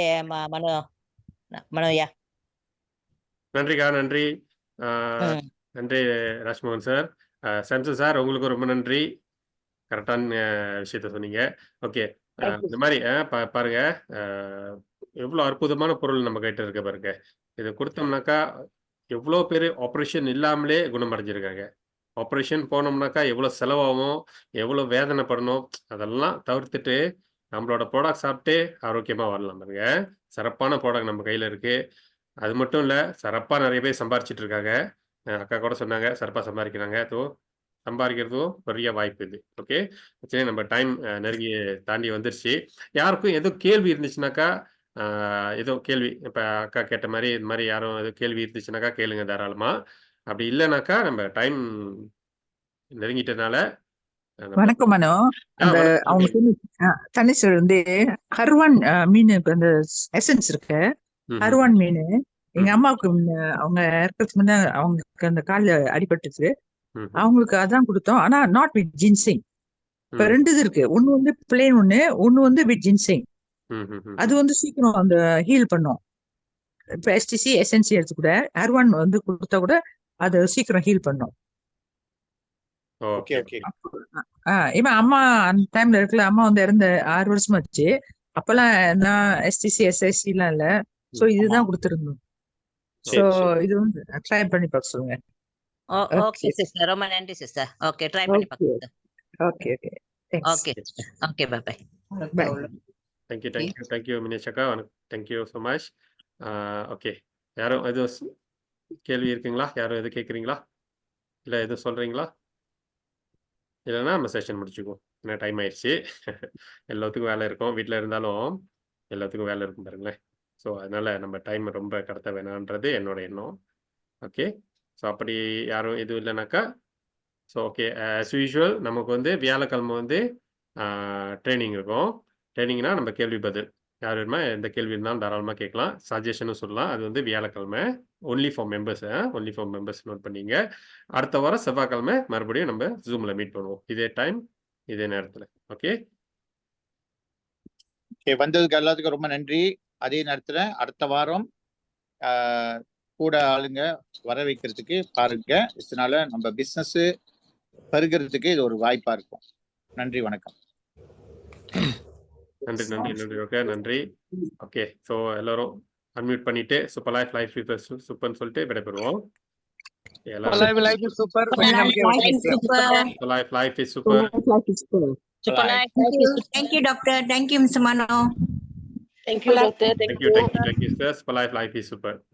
மனு ஐயா. நன்றிக்கா, நன்றி. ம். நன்றி ராஜ்மோகன் சார். சாம்சன் சார், உங்களுக்கு ரொம்ப நன்றி. கரெக்டான விஷயத்த சொன்னீங்க. ஓகே. இந்த மாதிரி பாருங்க, எவ்வளோ அற்புதமான பொருள் நம்ம கிட்ட இருக்க பாருங்க. இதை கொடுத்தோம்னாக்கா எவ்வளோ பேர் ஆப்ரேஷன் இல்லாமலே குணமடைஞ்சிருக்காங்க. ஆப்ரேஷன் போனோம்னாக்கா எவ்வளோ செலவாகும், எவ்வளோ வேதனைப்படணும், அதெல்லாம் தவிர்த்துட்டு நம்மளோட ப்ராடக்ட் சாப்பிட்டு ஆரோக்கியமாக வரலாம் பாருங்க. சிறப்பான ப்ராடக்ட் நம்ம கையில் இருக்கு. அது மட்டும் இல்லை, சிறப்பாக நிறைய பேர் சம்பாரிச்சிட்டு இருக்காங்க. அக்கா கூட சொன்னாங்க சிறப்பாக சம்பாதிக்கிறாங்க. சம்பாதிக்கிறதும் பெரிய வாய்ப்பு இது. ஓகே, சரி, நம்ம டைம் நெருங்கி தாண்டி வந்துருச்சு. யாருக்கும் எதுவும் கேள்வி இருந்துச்சுனாக்கா, ஏதோ கேள்வி இப்போ அக்கா கேட்ட மாதிரி இந்த மாதிரி யாரும் எதுவும் கேள்வி இருந்துச்சுனாக்கா கேளுங்க தாராளமா. அப்படி இல்லைனாக்கா நம்ம டைம் நெருங்கிட்டனால வணக்கம் மனோ. அந்த அவங்க தனிசர் வந்து ஹர்வான் மீன் அந்த எசன்ஸ் இருக்கு. ஹர்வான் மீன் எங்க அம்மாவுக்கு அவங்க இருக்கிறதுக்கு முன்ன அவங்களுக்கு அந்த கால்ல அடிபட்டுச்சு. அவங்களுக்கு அதான் கொடுத்தோம். ஆனா நாட் வித் ஜின்சிங். இப்ப 2 இது இருக்கு. ஒண்ணு வந்து பிளேன், ஒண்ணு வந்து வித் ஜின்சிங். அது வந்து சீக்கிரம் அந்த ஹீல் பண்ணும். இப்ப எஸ்டிசி எஸ்என்சி எடுத்து கூட ஹர்வான் வந்து கொடுத்தா கூட அது சீக்கிரம் ஹீல் பண்ணும். இவன் அம்மா அந்த டைம்ல இருக்குல்ல, அம்மா வந்து இறந்த 6 வருஷமா ஆச்சு. அப்பெல்லாம் நான் எஸ்டிசி எஸ்ஐசி எல்லாம் இல்ல. சோ இதுதான் கொடுத்துருந்தோம். சோ இது வந்து ட்ரை பண்ணி பார்க்க சொல்லுங்க. Okay Okay. சிஸ்டர், ரொம்ப நன்றி சிஸ்டர். ஓகே, ட்ரை பண்ணி Okay. பார்க்கலாம். Okay. Thanks. Okay sister, okay, bye bye. Bye. Thank you Minesh அக்கா. Thank you so much. ஓகே, யாரும் எதுவும் கேள்வி இருக்குங்களா? யாரும் எதுவும் கேட்குறீங்களா? இல்லை எதுவும் சொல்கிறீங்களா? இல்லைன்னா நம்ம செஷன் முடிச்சுக்குவோம். ஏன்னா டைம் ஆயிடுச்சு. எல்லாத்துக்கும் வேலை இருக்கும். வீட்டில் இருந்தாலும் எல்லாத்துக்கும் வேலை இருக்கும் பாருங்களேன். ஸோ அதனால் நம்ம டைம் ரொம்ப கடத்த வேணான்றது என்னோட எண்ணம். ஓகே, ஸோ அப்படி யாரும் எதுவும் இல்லைனாக்கா, ஸோ ஓகே, ஆஸ் யூஷுவல் நமக்கு வந்து வியாழக்கிழமை வந்து ட்ரைனிங் இருக்கும். ட்ரைனிங்னா நம்ம கேள்வி பதில். யார் வேணுமா எந்த கேள்வி இருந்தாலும் தாராளமாக கேட்கலாம். சஜஷனும் சொல்லலாம். அது வந்து வியாழக்கிழமை ஒன்லி ஃபார் மெம்பர்ஸ் நோட் பண்ணிங்க. அடுத்த வாரம் செவ்வாய்க்கிழமை மறுபடியும் நம்ம ஜூமில் மீட் பண்ணுவோம். இதே டைம் இதே நேரத்தில். ஓகே, வந்ததுக்கு எல்லாத்துக்கும் ரொம்ப நன்றி. அதே நேரத்துல அடுத்த வாரம் கூட ஆளுங்க வர வைக்கிறதுக்கு பாருங்க. இதனால நம்ம பிசினஸ் பெருகிறதுக்கு இது ஒரு வாய்ப்பா இருக்கும். நன்றி, வணக்கம். நன்றி. ஓகே, நன்றி. ஓகே, ஸோ எல்லாரும் அன்மியூட் பண்ணிட்டு சூப்பர் லைஃப் சூப்பர்னு சொல்லிட்டு விடைபெறுவோம். எல்லாரும் life is super. Life is super. Super life. Thank you, doctor. Thank you, Mr. Mano. Thank you, sir. Super life is super.